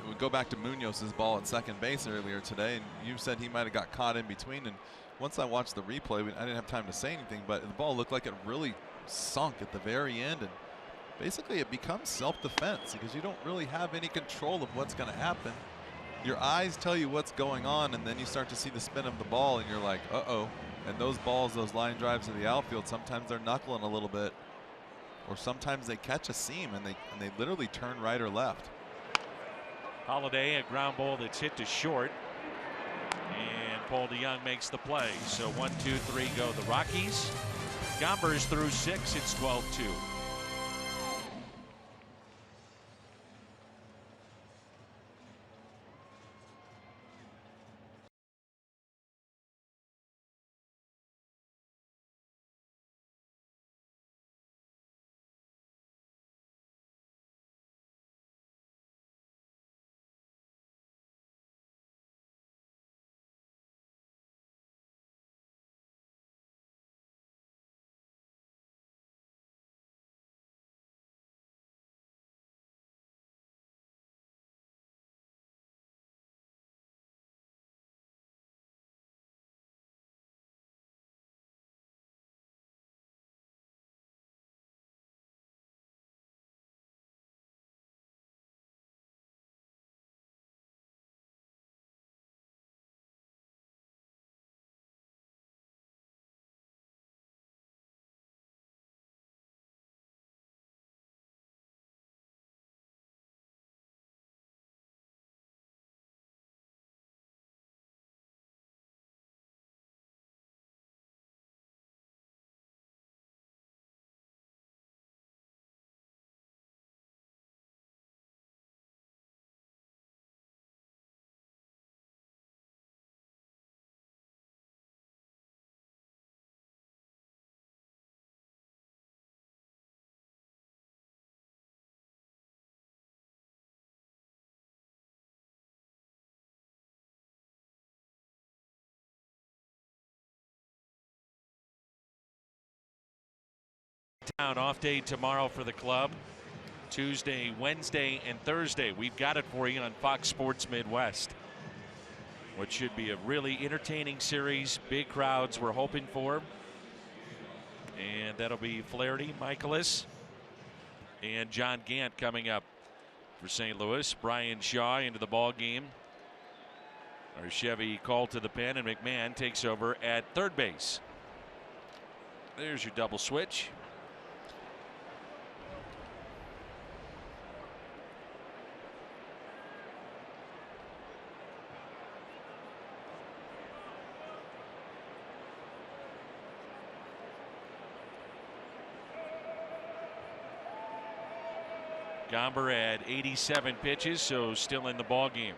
it would go back to Munoz's ball at second base earlier today, and you said he might have got caught in between. And once I watched the replay, I didn't have time to say anything, but the ball looked like it really sunk at the very end. And basically it becomes self-defense because you don't really have any control of what's going to happen. Your eyes tell you what's going on, and then you start to see the spin of the ball, and you're like, uh-oh. And those balls, those line drives to the outfield, sometimes they're knuckling a little bit, or sometimes they catch a seam and they literally turn right or left. Holiday, a ground ball that's hit to short, and Paul DeYoung makes the play. So 1, 2, 3 go the Rockies. Gombers through 6. It's 12-2. Off day tomorrow for the club. Tuesday, Wednesday, and Thursday. We've got it for you on Fox Sports Midwest. What should be a really entertaining series. Big crowds we're hoping for. And that'll be Flaherty, Michaelis, and John Gant coming up for St. Louis. Brian Shaw into the ball game. Our Chevy called to the pen, and McMahon takes over at third base. There's your double switch. Gomber at 87 pitches, so still in the ball game.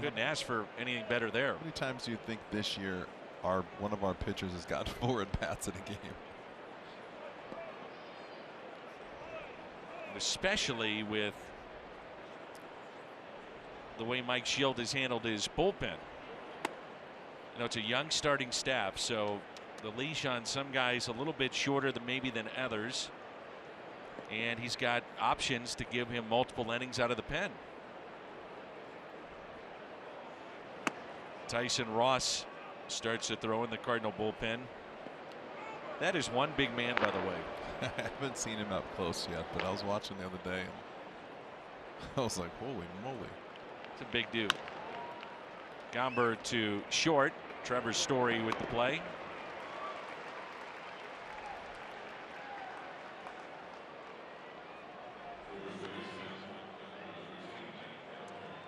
Couldn't ask for anything better there. How many times do you think this year one of our pitchers has got 4 at-bats in a game? Especially with the way Mike Shield has handled his bullpen. You know, it's a young starting staff, so the leash on some guys a little bit shorter than maybe than others. And he's got options to give him multiple innings out of the pen. Tyson Ross starts to throw in the Cardinal bullpen. That is one big man, by the way. I haven't seen him up close yet, but I was watching the other day and I was like, holy moly. It's a big dude. Gomber to short. Trevor Story with the play.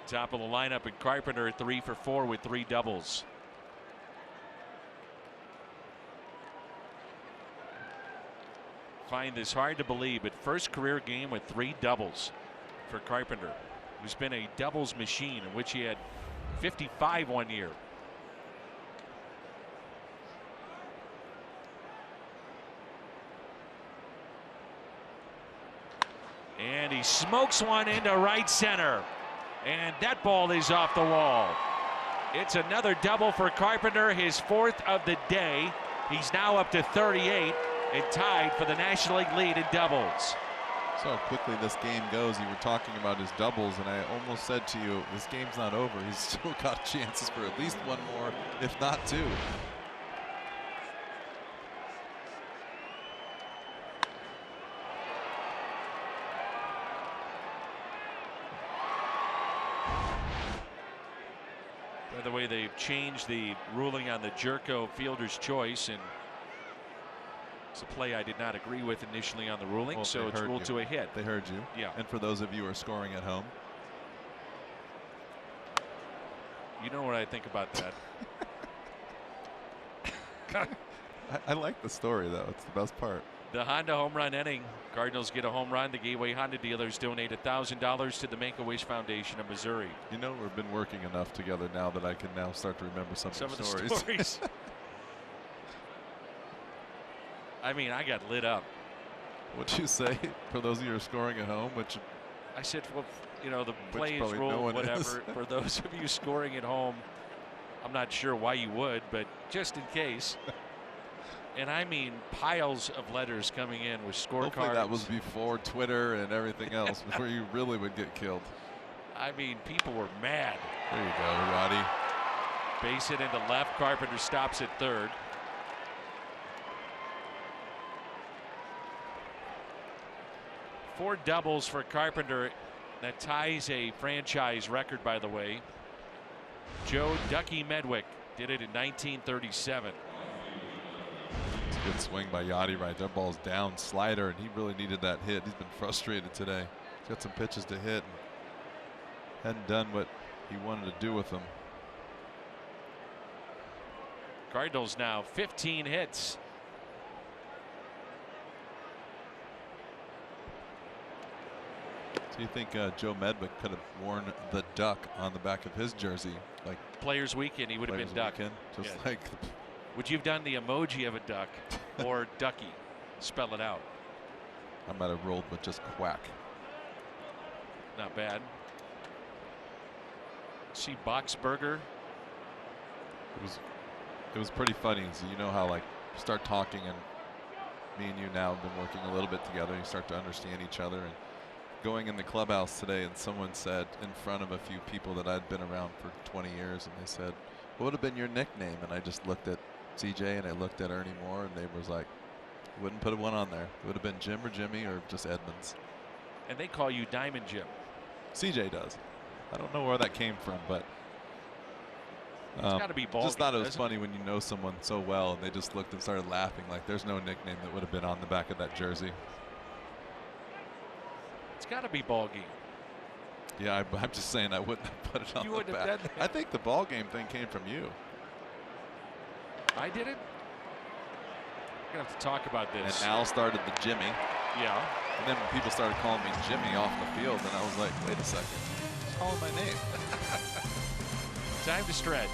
Top of the lineup, and Carpenter 3 for 4 with 3 doubles. Find this hard to believe, but first career game with 3 doubles for Carpenter, who's been a doubles machine, in which he had 55 one year. And he smokes one into right center. And that ball is off the wall. It's another double for Carpenter, his 4th of the day. He's now up to 38 and tied for the National League lead in doubles. So quickly this game goes. You were talking about his doubles, and I almost said to you, this game's not over. He's still got chances for at least 1 more, if not 2. By the way, they've changed the ruling on the Jerko fielder's choice, and it's a play I did not agree with initially on the ruling, well, so it's ruled to a hit. They heard you. Yeah. And for those of you who are scoring at home, you know what I think about that. I like the story, though. It's the best part. The Honda home run inning. Cardinals get a home run. The Gateway Honda dealers donate $1,000 to the Make-A-Wish Foundation of Missouri. You know, we've been working enough together now that I can now start to remember some of the stories. I mean, I got lit up. What'd you say? For those of you who are scoring at home, which I said, well, you know, the play is ruled, whatever. For those of you scoring at home, I'm not sure why you would, but just in case. And I mean piles of letters coming in with scorecards. Hopefully that was before Twitter and everything else, before you really would get killed. I mean, people were mad. There you go, Roddy. Base hit into left. Carpenter stops at third. Four doubles for Carpenter. That ties a franchise record, by the way. Joe Ducky Medwick did it in 1937. It's a good swing by Yachty right there. Ball's down, slider, and he really needed that hit. He's been frustrated today. He's got some pitches to hit and hadn't done what he wanted to do with them. Cardinals now 15 hits. So you think Joe Medwick could have worn the duck on the back of his jersey, like Players Weekend? He would have been duck. Just yeah. like. Would you have done the emoji of a duck or ducky? Spell it out. I might have rolled with just quack. Not bad. See Boxberger. It was pretty funny. So you know how like start talking and me and you now have been working a little bit together. You start to understand each other. And going in the clubhouse today, and someone said in front of a few people that I'd been around for 20 years, and they said, what would have been your nickname? And I just looked at CJ and I looked at Ernie Moore, and they was like, wouldn't put one on there. It would have been Jim or Jimmy or just Edmonds. And they call you Diamond Jim. CJ does. I don't know where that came from, but it's got to be ball. Just thought it was funny when you know someone so well and they just looked and started laughing like there's no nickname that would have been on the back of that jersey. It's got to be ball game. Yeah, I'm just saying I wouldn't have put it on the back. I think the ball game thing came from you. I did it? We're going to have to talk about this. And Al started the Jimmy. Yeah. And then when people started calling me Jimmy off the field, and I was like, wait a second. He's calling my name. Time to stretch.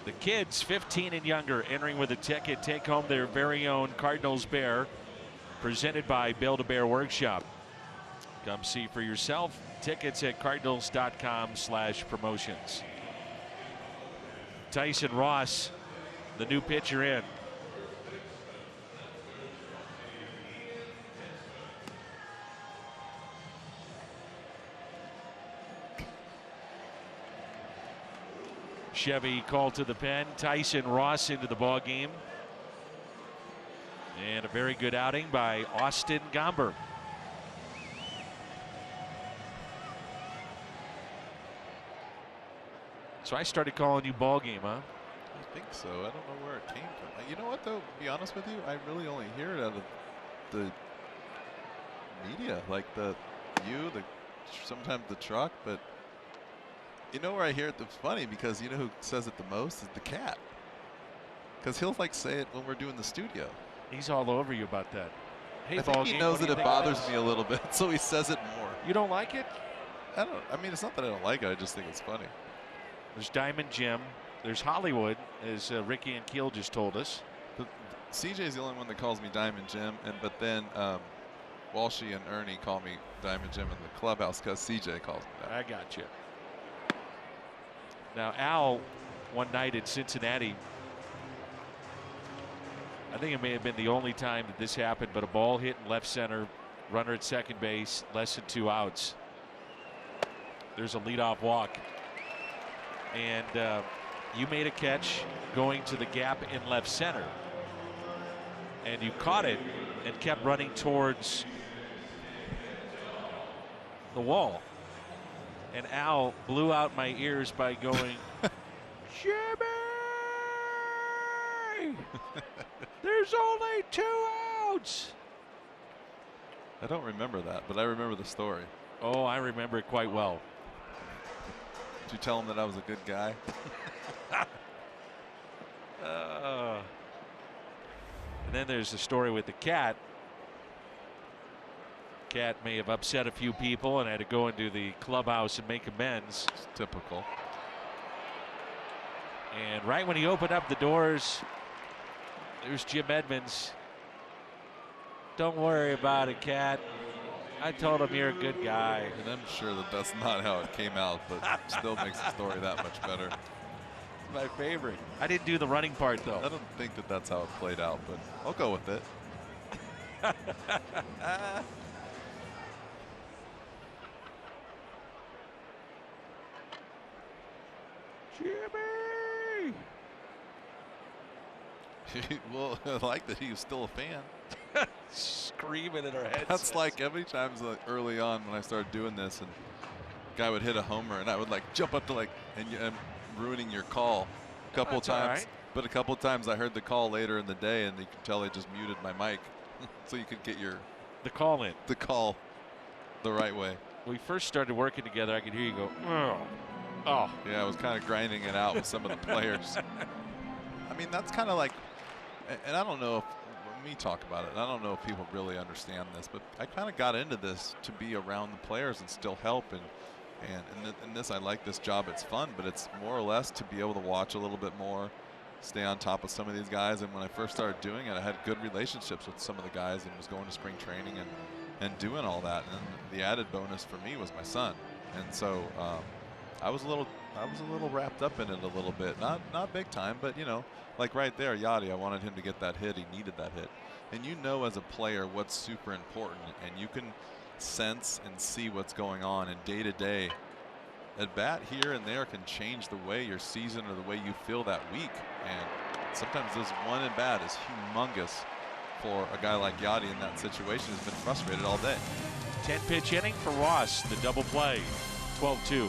The kids 15 and younger entering with a ticket take home their very own Cardinals Bear, presented by Build-A-Bear Workshop. Come see for yourself. Tickets at cardinals.com/promotions. Tyson Ross, the new pitcher in. Chevy called to the pen. Tyson Ross into the ball game. And a very good outing by Austin Gomber. So I started calling you ball game, huh? I think so. I don't know where it came from. You know what, though? To be honest with you, I really only hear it out of the media, like sometimes the truck, but you know where I hear it that's funny, because you know who says it the most is the cat. Because he'll like say it when we're doing the studio. He's all over you about that. Hey, I think he knows that it bothers me a little bit, so he says it more. You don't like it? I mean, it's not that I don't like it. I just think it's funny. There's Diamond Jim. There's Hollywood, as Ricky and Keel just told us. But CJ's the only one that calls me Diamond Jim, but then Walshy and Ernie call me Diamond Jim in the clubhouse because CJ calls me that. I got you. Now, Al, one night at Cincinnati, I think it may have been the only time that this happened, but a ball hit in left center, runner at second base, less than 2 outs. There's a leadoff walk. And you made a catch going to the gap in left center. And you caught it and kept running towards the wall. And Al blew out my ears by going, Jimmy! There's only 2 outs! I don't remember that, but I remember the story. Oh, I remember it quite well. Did you tell him that I was a good guy? And then there's the story with the cat. Cat may have upset a few people and had to go into the clubhouse and make amends. It's typical. And right when he opened up the doors, there's Jim Edmonds. Don't worry about it, Cat. I told him you're a good guy. And I'm sure that that's not how it came out, but still makes the story that much better. It's my favorite. I didn't do the running part, though. I don't think that that's how it played out, but I'll go with it. Jimmy! Well, I like that he was still a fan. Screaming in our heads. That's like every time early on when I started doing this, and a guy would hit a homer, and I would like jump up to like, and I'm ruining your call a couple times. Right. But a couple times I heard the call later in the day, and you could tell they just muted my mic, so you could get the call in. The call the right way. When we first started working together, I could hear you go, oh. Oh. Yeah, I was kind of grinding it out with some of the players. I mean, that's kind of like, and I don't know if, when we talk about it, I don't know if people really understand this, but I kind of got into this to be around the players and still help. And in this, I like this job. It's fun, but it's more or less to be able to watch a little bit more, stay on top of some of these guys. And when I first started doing it, I had good relationships with some of the guys and was going to spring training and doing all that. And the added bonus for me was my son. And so I was a little wrapped up in it a little bit. Not big time, but you know, like right there, Yachty, I wanted him to get that hit. He needed that hit. And you know as a player what's super important, and you can sense and see what's going on. And day to day, at bat here and there can change the way your season or the way you feel that week. And sometimes this one at bat is humongous for a guy like Yachty in that situation who's been frustrated all day. 10-pitch inning for Ross, the double play, 12-2.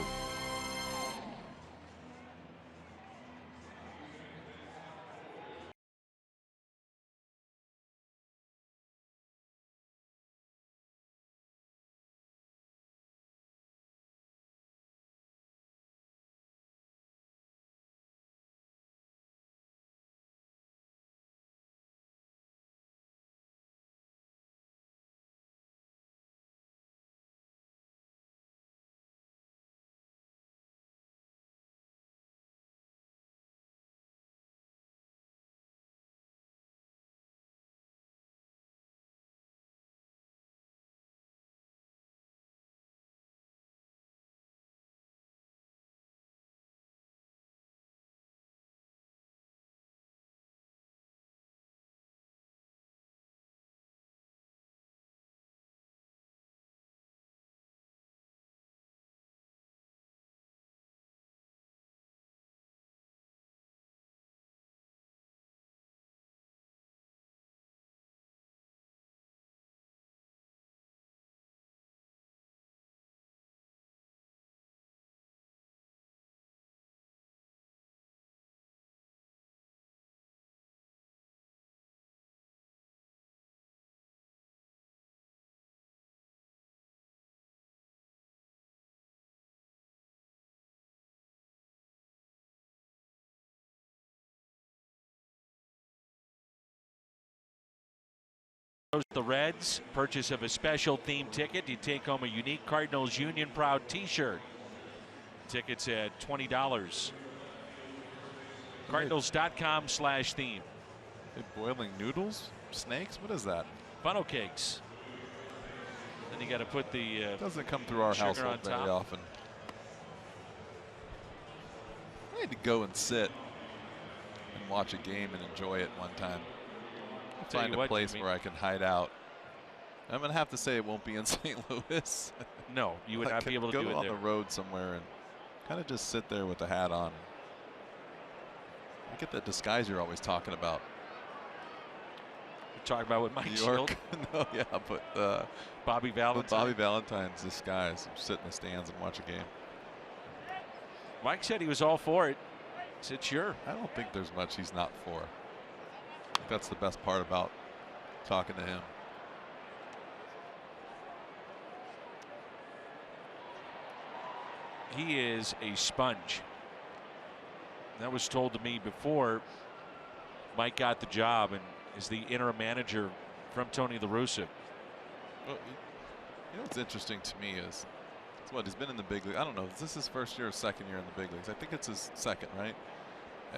the Reds. Purchase of a special themed ticket, you take home a unique Cardinals Union Proud t-shirt. Tickets at $20. Cardinals.com/theme. Boiling noodles? Snakes? What is that? Funnel cakes. Then you got to put the doesn't come through our sugar household on top. very often. I need to go and sit and watch a game and enjoy it one time. Find a place where I can hide out. I'm going to have to say it won't be in St. Louis. No, you would not be able to do it go on there. the road somewhere and kind of just sit there with the hat on. I get that disguise you're always talking about. You're talking about with Mike New Shield? York. No, yeah, but Bobby Valentine. Bobby Valentine's disguise. Sit in the stands and watch a game. Mike said he was all for it. I said, sure. I don't think there's much he's not for. I think that's the best part about talking to him. He is a sponge. That was told to me before Mike got the job and is the interim manager from Tony La Russa. Well, you know what's interesting to me is, he's been in the big league. I don't know, is this his first year or second year in the big leagues? I think it's his second, right?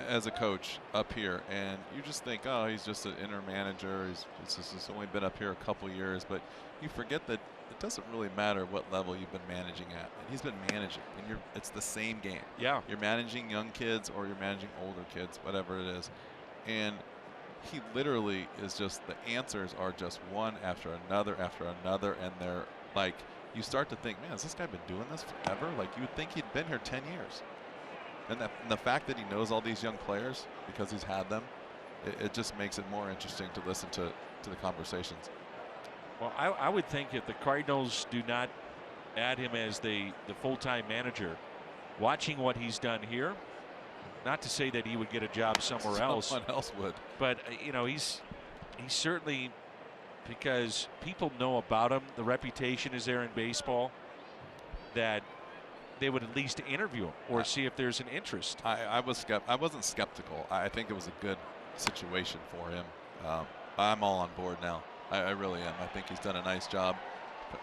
As a coach up here, and you just think, oh, he's just an interim manager. He's only been up here a couple years, but you forget that it doesn't really matter what level you've been managing at. And he's been managing, and it's the same game. Yeah. You're managing young kids or you're managing older kids, whatever it is. And he literally is just, the answers are just one after another, and they're like, you start to think, man, has this guy been doing this forever? Like, you would think he'd been here 10 years. And the fact that he knows all these young players because he's had them, it just makes it more interesting to listen to the conversations. Well, I would think if the Cardinals do not add him as the full-time manager, watching what he's done here, not to say that he would get a job somewhere else. Someone else would. But, you know, he's certainly, because people know about him, the reputation is there in baseball, that they would at least interview him or see if there's an interest. I wasn't skeptical. I think it was a good situation for him. I'm all on board now. I really am. I think he's done a nice job,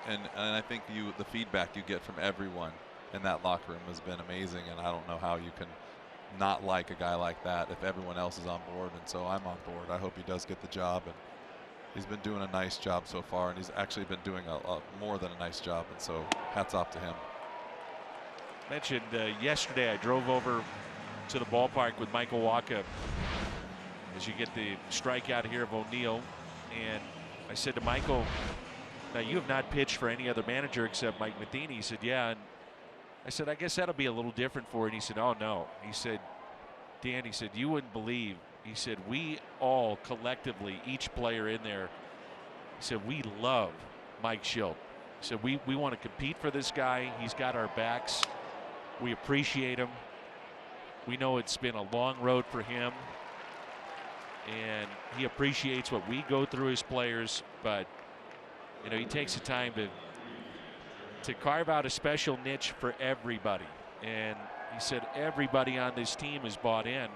and I think the feedback you get from everyone in that locker room has been amazing. And I don't know how you can not like a guy like that if everyone else is on board. And so I'm on board. I hope he does get the job, and he's been doing a nice job so far. And he's actually been doing a more than a nice job. And so hats off to him. Mentioned yesterday, I drove over to the ballpark with Michael Wacha as you get the strikeout here of O'Neill, and I said to Michael, now you have not pitched for any other manager except Mike Matheny. He said, yeah. And I said, I guess that'll be a little different for you. And he said, oh no. He said, Dan, he said, you wouldn't believe. He said, we all collectively, each player in there, he said, we love Mike Schilt. He said, we want to compete for this guy. He's got our backs. We appreciate him. We know it's been a long road for him, and he appreciates what we go through as players, but you know, he takes the time to carve out a special niche for everybody. And he said everybody on this team is bought in.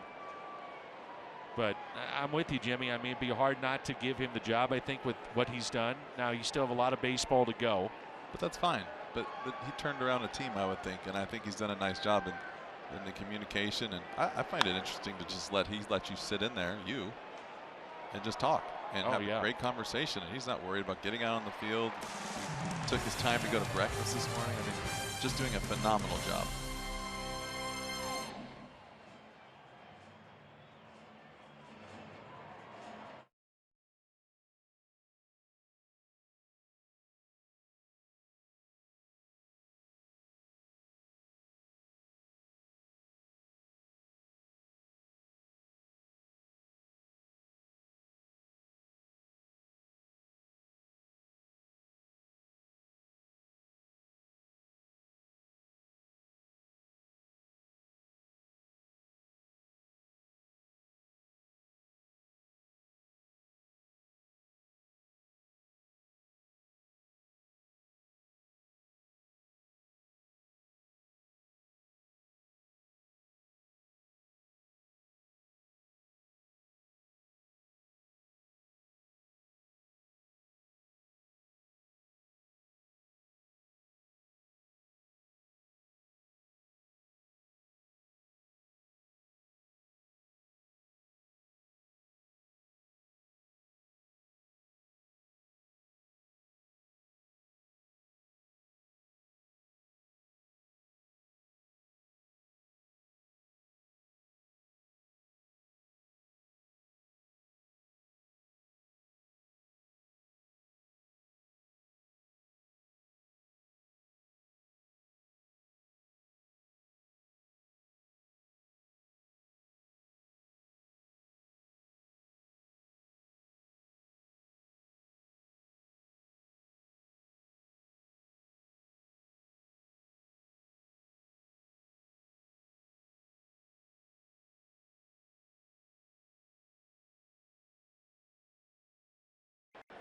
But I'm with you, Jimmy. I mean, it'd be hard not to give him the job, I think, with what he's done. Now, you still have a lot of baseball to go. But that's fine. But he turned around a team, I would think, and I think he's done a nice job in the communication. And I find it interesting to just let you sit in there, and just talk and have a great conversation. And he's not worried about getting out on the field. He took his time to go to breakfast this morning. I mean, just doing a phenomenal job.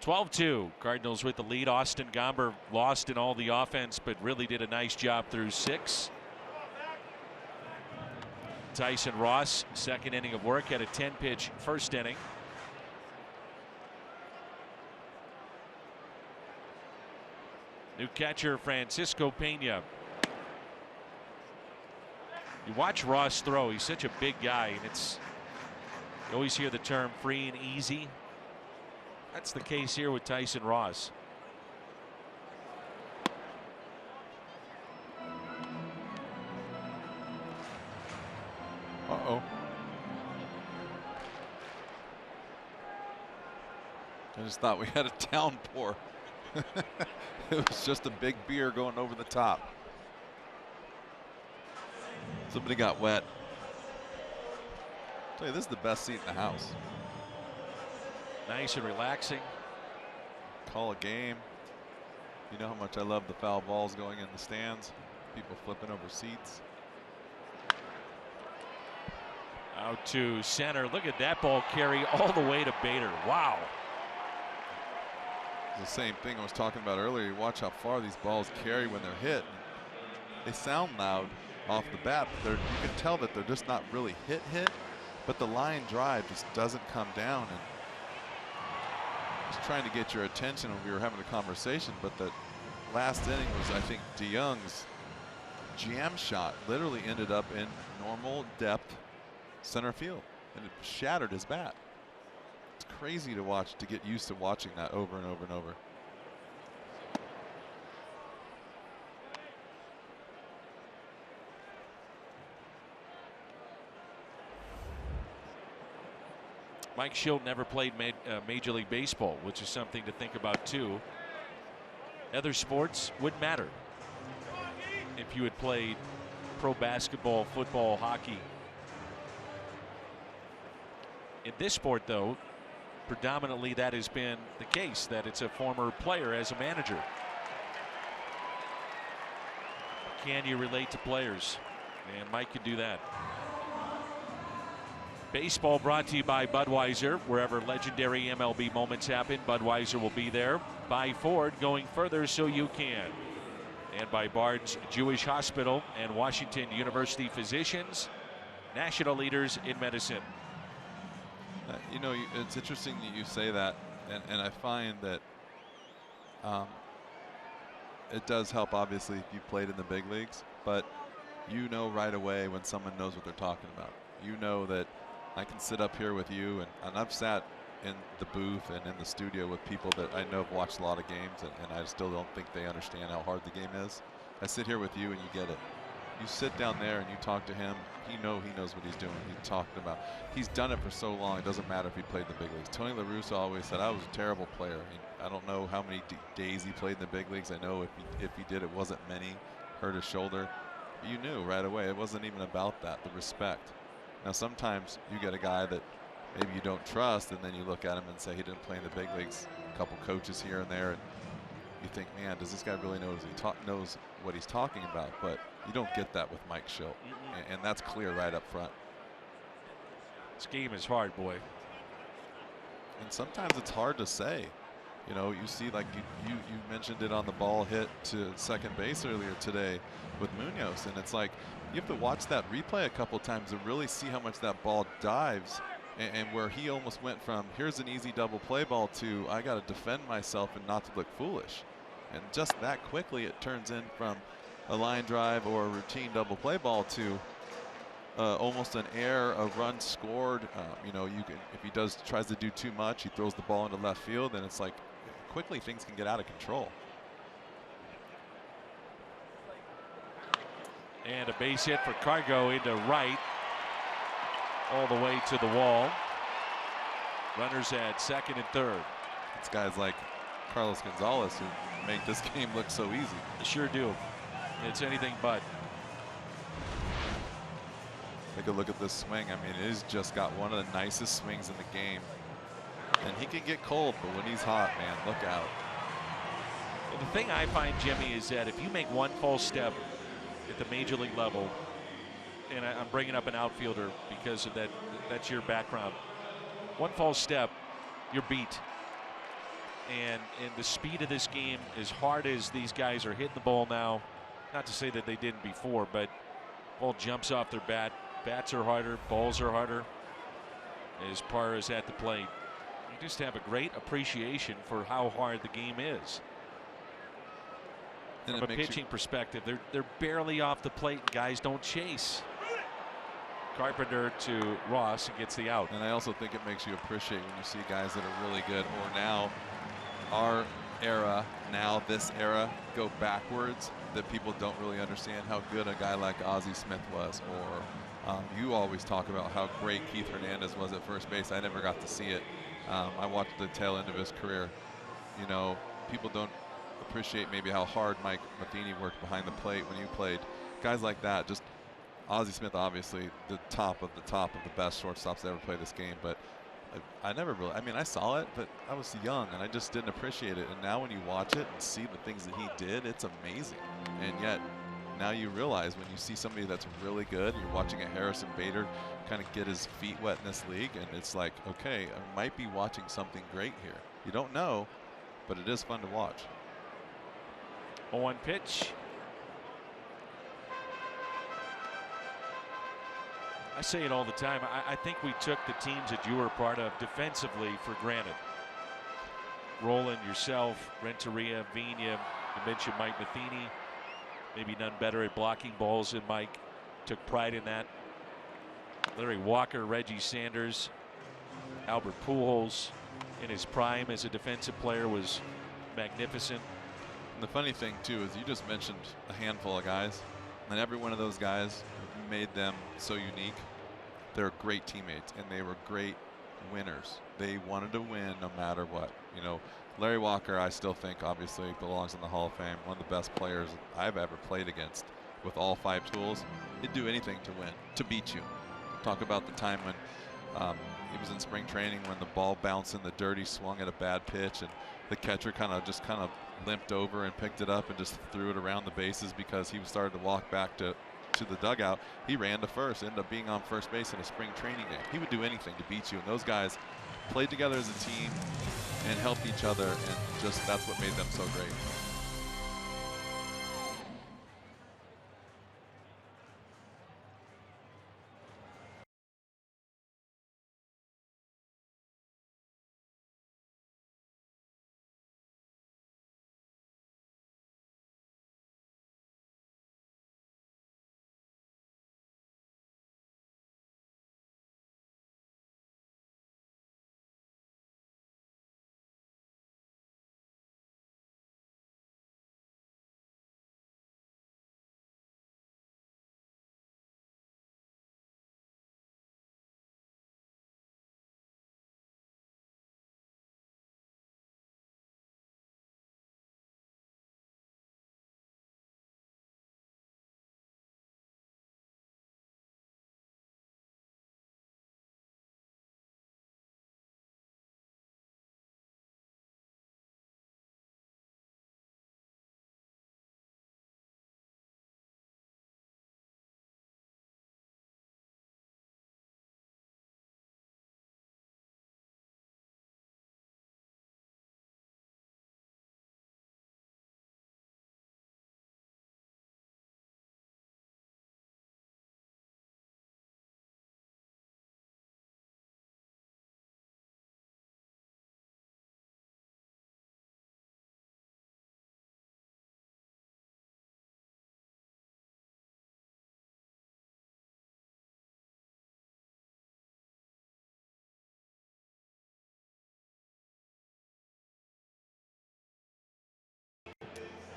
12-2. Cardinals with the lead. Austin Gomber lost in all the offense, but really did a nice job through 6. Tyson Ross, second inning of work, had a 10-pitch first inning. New catcher Francisco Pena. You watch Ross throw, he's such a big guy, and you always hear the term free and easy. That's the case here with Tyson Ross. Uh-oh. I just thought we had a downpour. It was just a big beer going over the top. Somebody got wet. I'll tell you, this is the best seat in the house. Nice and relaxing. Call a game. You know how much I love the foul balls going in the stands. People flipping over seats. Out to center. Look at that ball carry all the way to Bader. Wow. The same thing I was talking about earlier. You watch how far these balls carry when they're hit. They sound loud off the bat, but you can tell that they're just not really hit, but the line drive just doesn't come down. And just trying to get your attention when we were having a conversation, but the last inning was, I think, DeYoung's jam shot literally ended up in normal depth center field, and it shattered his bat. It's crazy to watch, to get used to watching that over and over and over. Mike Schilt never played Major League Baseball, which is something to think about too. Other sports wouldn't matter if you had played pro basketball, football, hockey. In this sport, though, predominantly that has been the case, that it's a former player as a manager. Can you relate to players? And Mike can do that. Baseball brought to you by Budweiser. Wherever legendary MLB moments happen, Budweiser will be there. By Ford, going further so you can. And by Bard's Jewish Hospital and Washington University Physicians, national leaders in medicine. You know, it's interesting that you say that, and I find that it does help, obviously, if you played in the big leagues, but you know right away when someone knows what they're talking about. You know that I can sit up here with you, and I've sat in the booth and in the studio with people that I know have watched a lot of games, and I still don't think they understand how hard the game is. I sit here with you and you get it. You sit down there and you talk to him, he knows what he's doing. He's talking about. He's done it for so long, it doesn't matter if he played in the big leagues. Tony La Russa always said, I was a terrible player. I don't know how many days he played in the big leagues. I know if he did, it wasn't many. Hurt his shoulder. You knew right away. It wasn't even about that, the respect. Now, sometimes you get a guy that maybe you don't trust, and then you look at him and say he didn't play in the big leagues. A couple coaches here and there, and you think, man, does this guy really knows what he's talking about? But you don't get that with Mike Schilt, and that's clear right up front. This game is hard, boy. And sometimes it's hard to say. You know, you see, like you mentioned it on the ball hit to second base earlier today with Munoz, and it's like you have to watch that replay a couple times to really see how much that ball dives, and where he almost went from here's an easy double play ball to I got to defend myself and not to look foolish. And just that quickly it turns in from a line drive or a routine double play ball to almost an error, a run scored. You know, you can, if he tries to do too much, he throws the ball into left field, and it's like quickly things can get out of control. And a base hit for Cargo into right, all the way to the wall. Runners at second and third. It's guys like Carlos Gonzalez who make this game look so easy. They sure do. It's anything but. Take a look at this swing. I mean, he's just got one of the nicest swings in the game. And he can get cold, but when he's hot, man, look out. Well, the thing I find, Jimmy, is that if you make one false step at the major league level, and I'm bringing up an outfielder because of that's your background. One false step, you're beat. and the speed of this game, as hard as these guys are hitting the ball now, not to say that they didn't before, but ball jumps off their bat. Bats are harder, balls are harder as far as at the plate. You just have a great appreciation for how hard the game is. From a pitching perspective, they're barely off the plate. Guys don't chase. Carpenter to Ross and gets the out. And I also think it makes you appreciate when you see guys that are really good, or now our era, now this era, go backwards, that people don't really understand how good a guy like Ozzie Smith was, or you always talk about how great Keith Hernandez was at first base. I never got to see it. I watched the tail end of his career. You know, people don't appreciate maybe how hard Mike Matheny worked behind the plate when you played. Guys like that, just Ozzie Smith, obviously the top of the best shortstops that ever played this game, but I never really, I mean, I saw it, but I was young and I just didn't appreciate it. And now when you watch it and see the things that he did, it's amazing. And yet now you realize when you see somebody that's really good, you're watching a Harrison Bader kind of get his feet wet in this league, and it's like, okay, I might be watching something great here. You don't know, but it is fun to watch. 0-1 pitch. I say it all the time. I think we took the teams that you were a part of defensively for granted. Roland, yourself, Renteria, Vina, you mentioned Mike Matheny. Maybe none better at blocking balls than Mike. Took pride in that. Larry Walker, Reggie Sanders, Albert Pujols in his prime as a defensive player was magnificent. And the funny thing too is you just mentioned a handful of guys, and every one of those guys made them so unique. They're great teammates and they were great winners. They wanted to win no matter what. You know, Larry Walker, I still think obviously belongs in the Hall of Fame. One of the best players I've ever played against with all 5 tools. He'd do anything to win, to beat you. Talk about the time when he was in spring training when the ball bounced in the dirt, he swung at a bad pitch and the catcher kind of limped over and picked it up and just threw it around the bases because he started to walk back to the dugout. He ran to first, ended up being on first base in a spring training game. He would do anything to beat you, and those guys played together as a team and helped each other, and just that's what made them so great.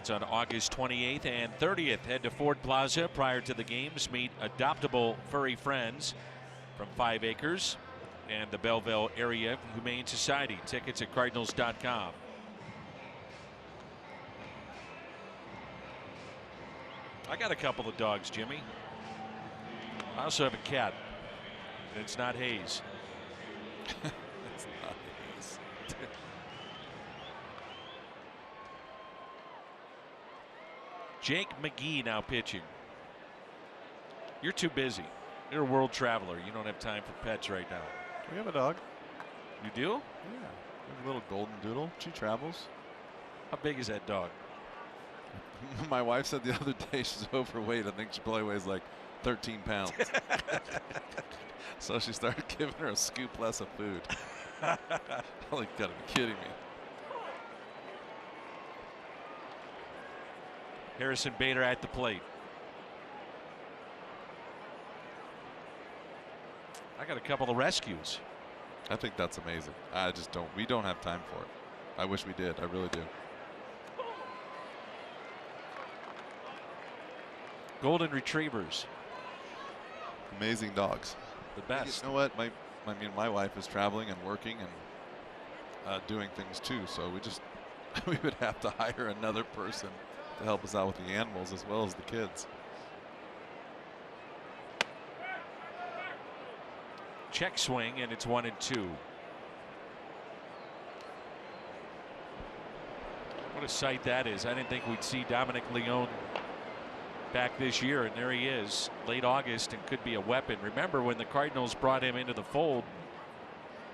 It's on August 28th and 30th. Head to Ford Plaza prior to the games. Meet adoptable furry friends from 5 Acres and the Belleville Area Humane Society. Tickets at Cardinals.com. I got a couple of dogs, Jimmy. I also have a cat. And it's not Hayes. It's not Hayes. Jake McGee now pitching. You're too busy. You're a world traveler. You don't have time for pets right now. We have a dog. You do? Yeah. A little golden doodle. She travels. How big is that dog? My wife said the other day she's overweight. I think she probably weighs like 13 pounds. So she started giving her a scoop less of food. Like, gotta be kidding me. Harrison Bader at the plate. I got a couple of rescues. I think that's amazing. I just don't. We don't have time for it. I wish we did. I really do. Golden retrievers. Amazing dogs. The best. You know what? My wife is traveling and working and doing things too. So we would have to hire another person to help us out with the animals as well as the kids. Check swing, and it's 1-2. What a sight that is. I didn't think we'd see Dominic Leone back this year, and there he is, late August, and could be a weapon. Remember when the Cardinals brought him into the fold,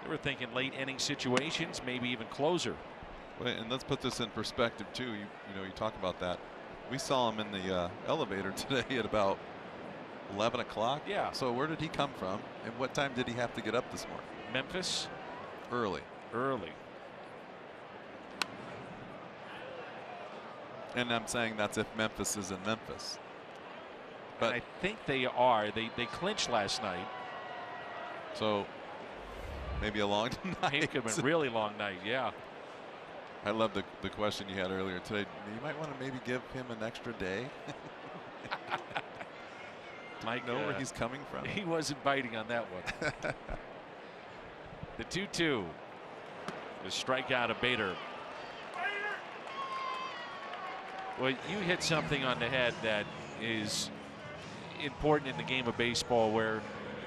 they were thinking late inning situations, maybe even closer. Well, and let's put this in perspective too. You talk about that. We saw him in the elevator today at about 11 o'clock. Yeah. So where did he come from, and what time did he have to get up this morning? Memphis. Early. And I'm saying that's if Memphis is in Memphis. But I think they are. They clinched last night. So maybe a long night. It could have been a really long night. Yeah. I love the question you had earlier today. You might want to maybe give him an extra day. Mike, know where he's coming from. He wasn't biting on that one. The 2-2. The strikeout of Bader. Well, you hit something on the head that is important in the game of baseball, where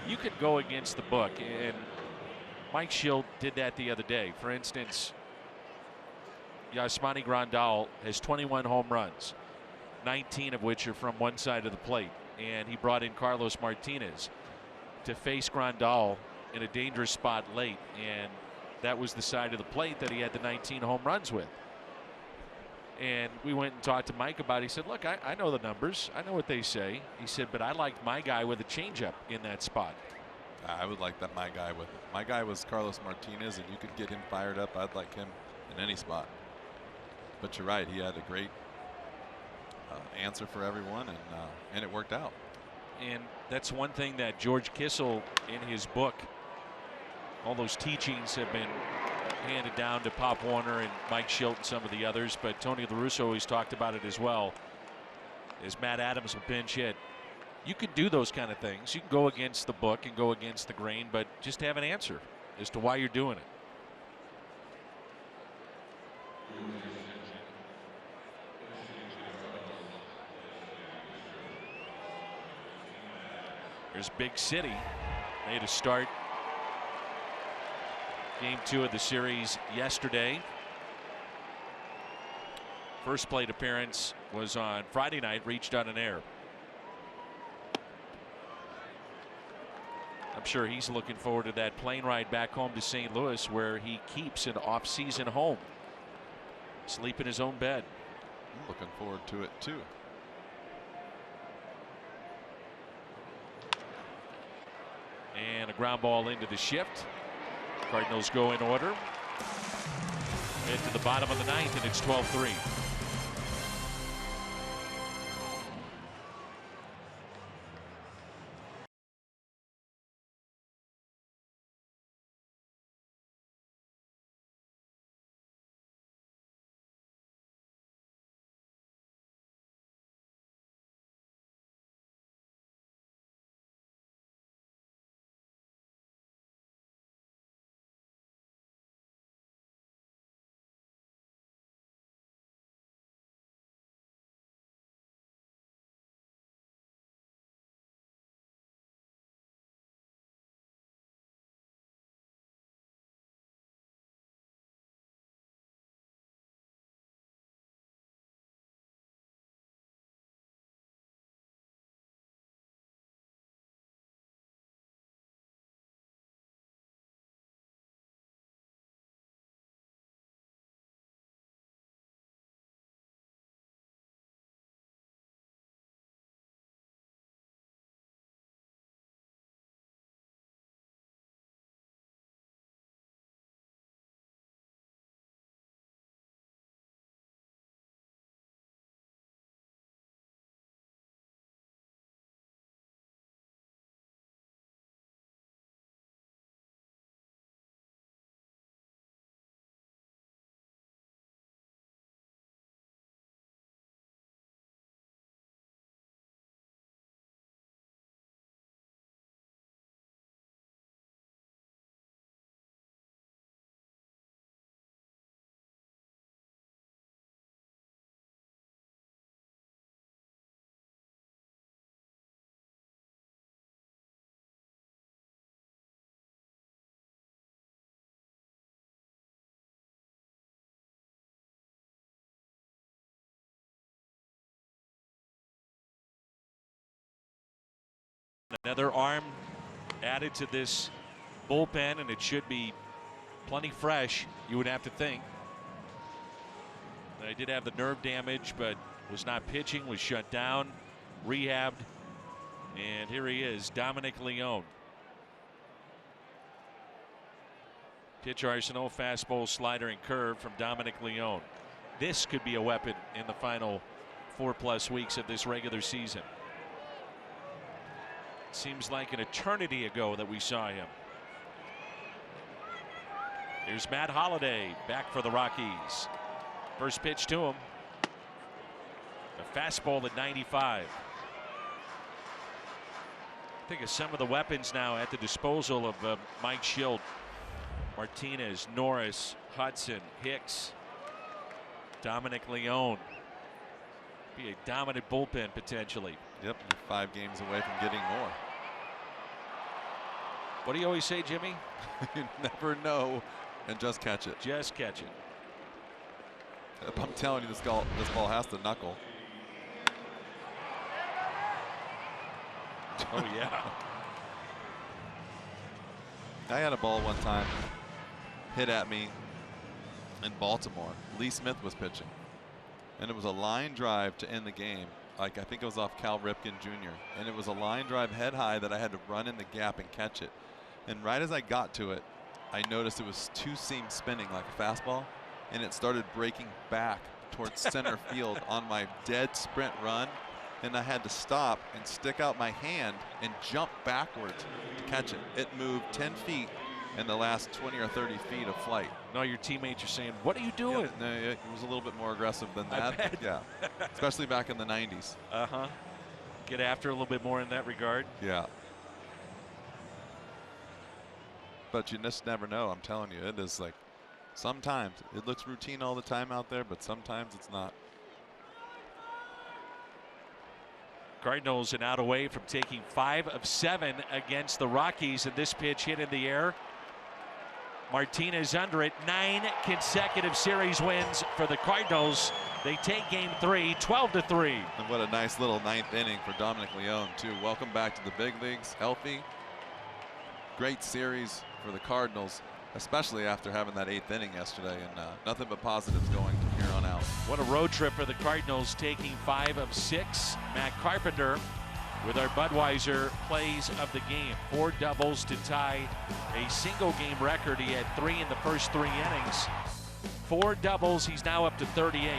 you could go against the book, and Mike Schilt did that the other day. For instance, Yasmani Grandal has 21 home runs, 19 of which are from one side of the plate, and he brought in Carlos Martinez to face Grandal in a dangerous spot late, and that was the side of the plate that he had the 19 home runs with. And we went and talked to Mike about it. He said, look, I know the numbers. I know what they say. He said, but I liked my guy with a changeup in that spot. I would like that my guy with it. My guy was Carlos Martinez, and you could get him fired up. I'd like him in any spot. But you're right. He had a great answer for everyone, and it worked out. And that's one thing that George Kissel, in his book, all those teachings have been handed down to Pop Warner and Mike Schilt and some of the others, but Tony La Russa always talked about it as well. As Matt Adams will pinch hit, you can do those kind of things. You can go against the book and go against the grain, but just have an answer as to why you're doing it. Here's Big City. Made a start Game 2 of the series yesterday. First plate appearance was on Friday night, reached on an air. I'm sure he's looking forward to that plane ride back home to St. Louis, where he keeps an off-season home. Sleep in his own bed. I'm looking forward to it too. And a ground ball into the shift. Cardinals go in order. Into the bottom of the ninth, and it's 12-3. Another arm added to this bullpen, and it should be plenty fresh, you would have to think. He did have the nerve damage, but was not pitching, was shut down, rehabbed, and here he is, Dominic Leone. Pitch arsenal, fastball, slider, and curve from Dominic Leone. This could be a weapon in the final 4+ weeks of this regular season. Seems like an eternity ago that we saw him. Here's Matt Holliday back for the Rockies. First pitch to him. A fastball at 95. Think of some of the weapons now at the disposal of Mike Schild. Martinez, Norris, Hudson, Hicks, Dominic Leone. Be a dominant bullpen potentially. Yep, you're 5 games away from getting more. What do you always say, Jimmy? You never know, and just catch it. Just catch it. I'm telling you, this ball has to knuckle. Oh, yeah. I had a ball one time hit at me in Baltimore. Lee Smith was pitching, and it was a line drive to end the game. Like, I think it was off Cal Ripken Jr. And it was a line drive head high that I had to run in the gap and catch it. And right as I got to it, I noticed it was 2-seam spinning like a fastball, and it started breaking back towards center field on my dead sprint run. And I had to stop and stick out my hand and jump backwards to catch it. It moved 10 feet in the last 20 or 30 feet of flight. No, your teammates are saying, what are you doing? Yep, no, it was a little bit more aggressive than that. Yeah, especially back in the 90s. Uh-huh. Get after a little bit more in that regard. Yeah. But you just never know. I'm telling you, it is like, sometimes it looks routine all the time out there, but sometimes it's not. Cardinals an out away from taking 5 of 7 against the Rockies, and this pitch hit in the air. Martinez under it. 9 consecutive series wins for the Cardinals. They take game 3, 12-3. And what a nice little 9th inning for Dominic Leone, too. Welcome back to the big leagues, healthy. Great series for the Cardinals, especially after having that 8th inning yesterday, and nothing but positives going from here on out. What a road trip for the Cardinals, taking 5 of 6. Matt Carpenter with our Budweiser plays of the game. 4 doubles to tie a single game record. He had 3 in the first 3 innings. 4 doubles, he's now up to 38.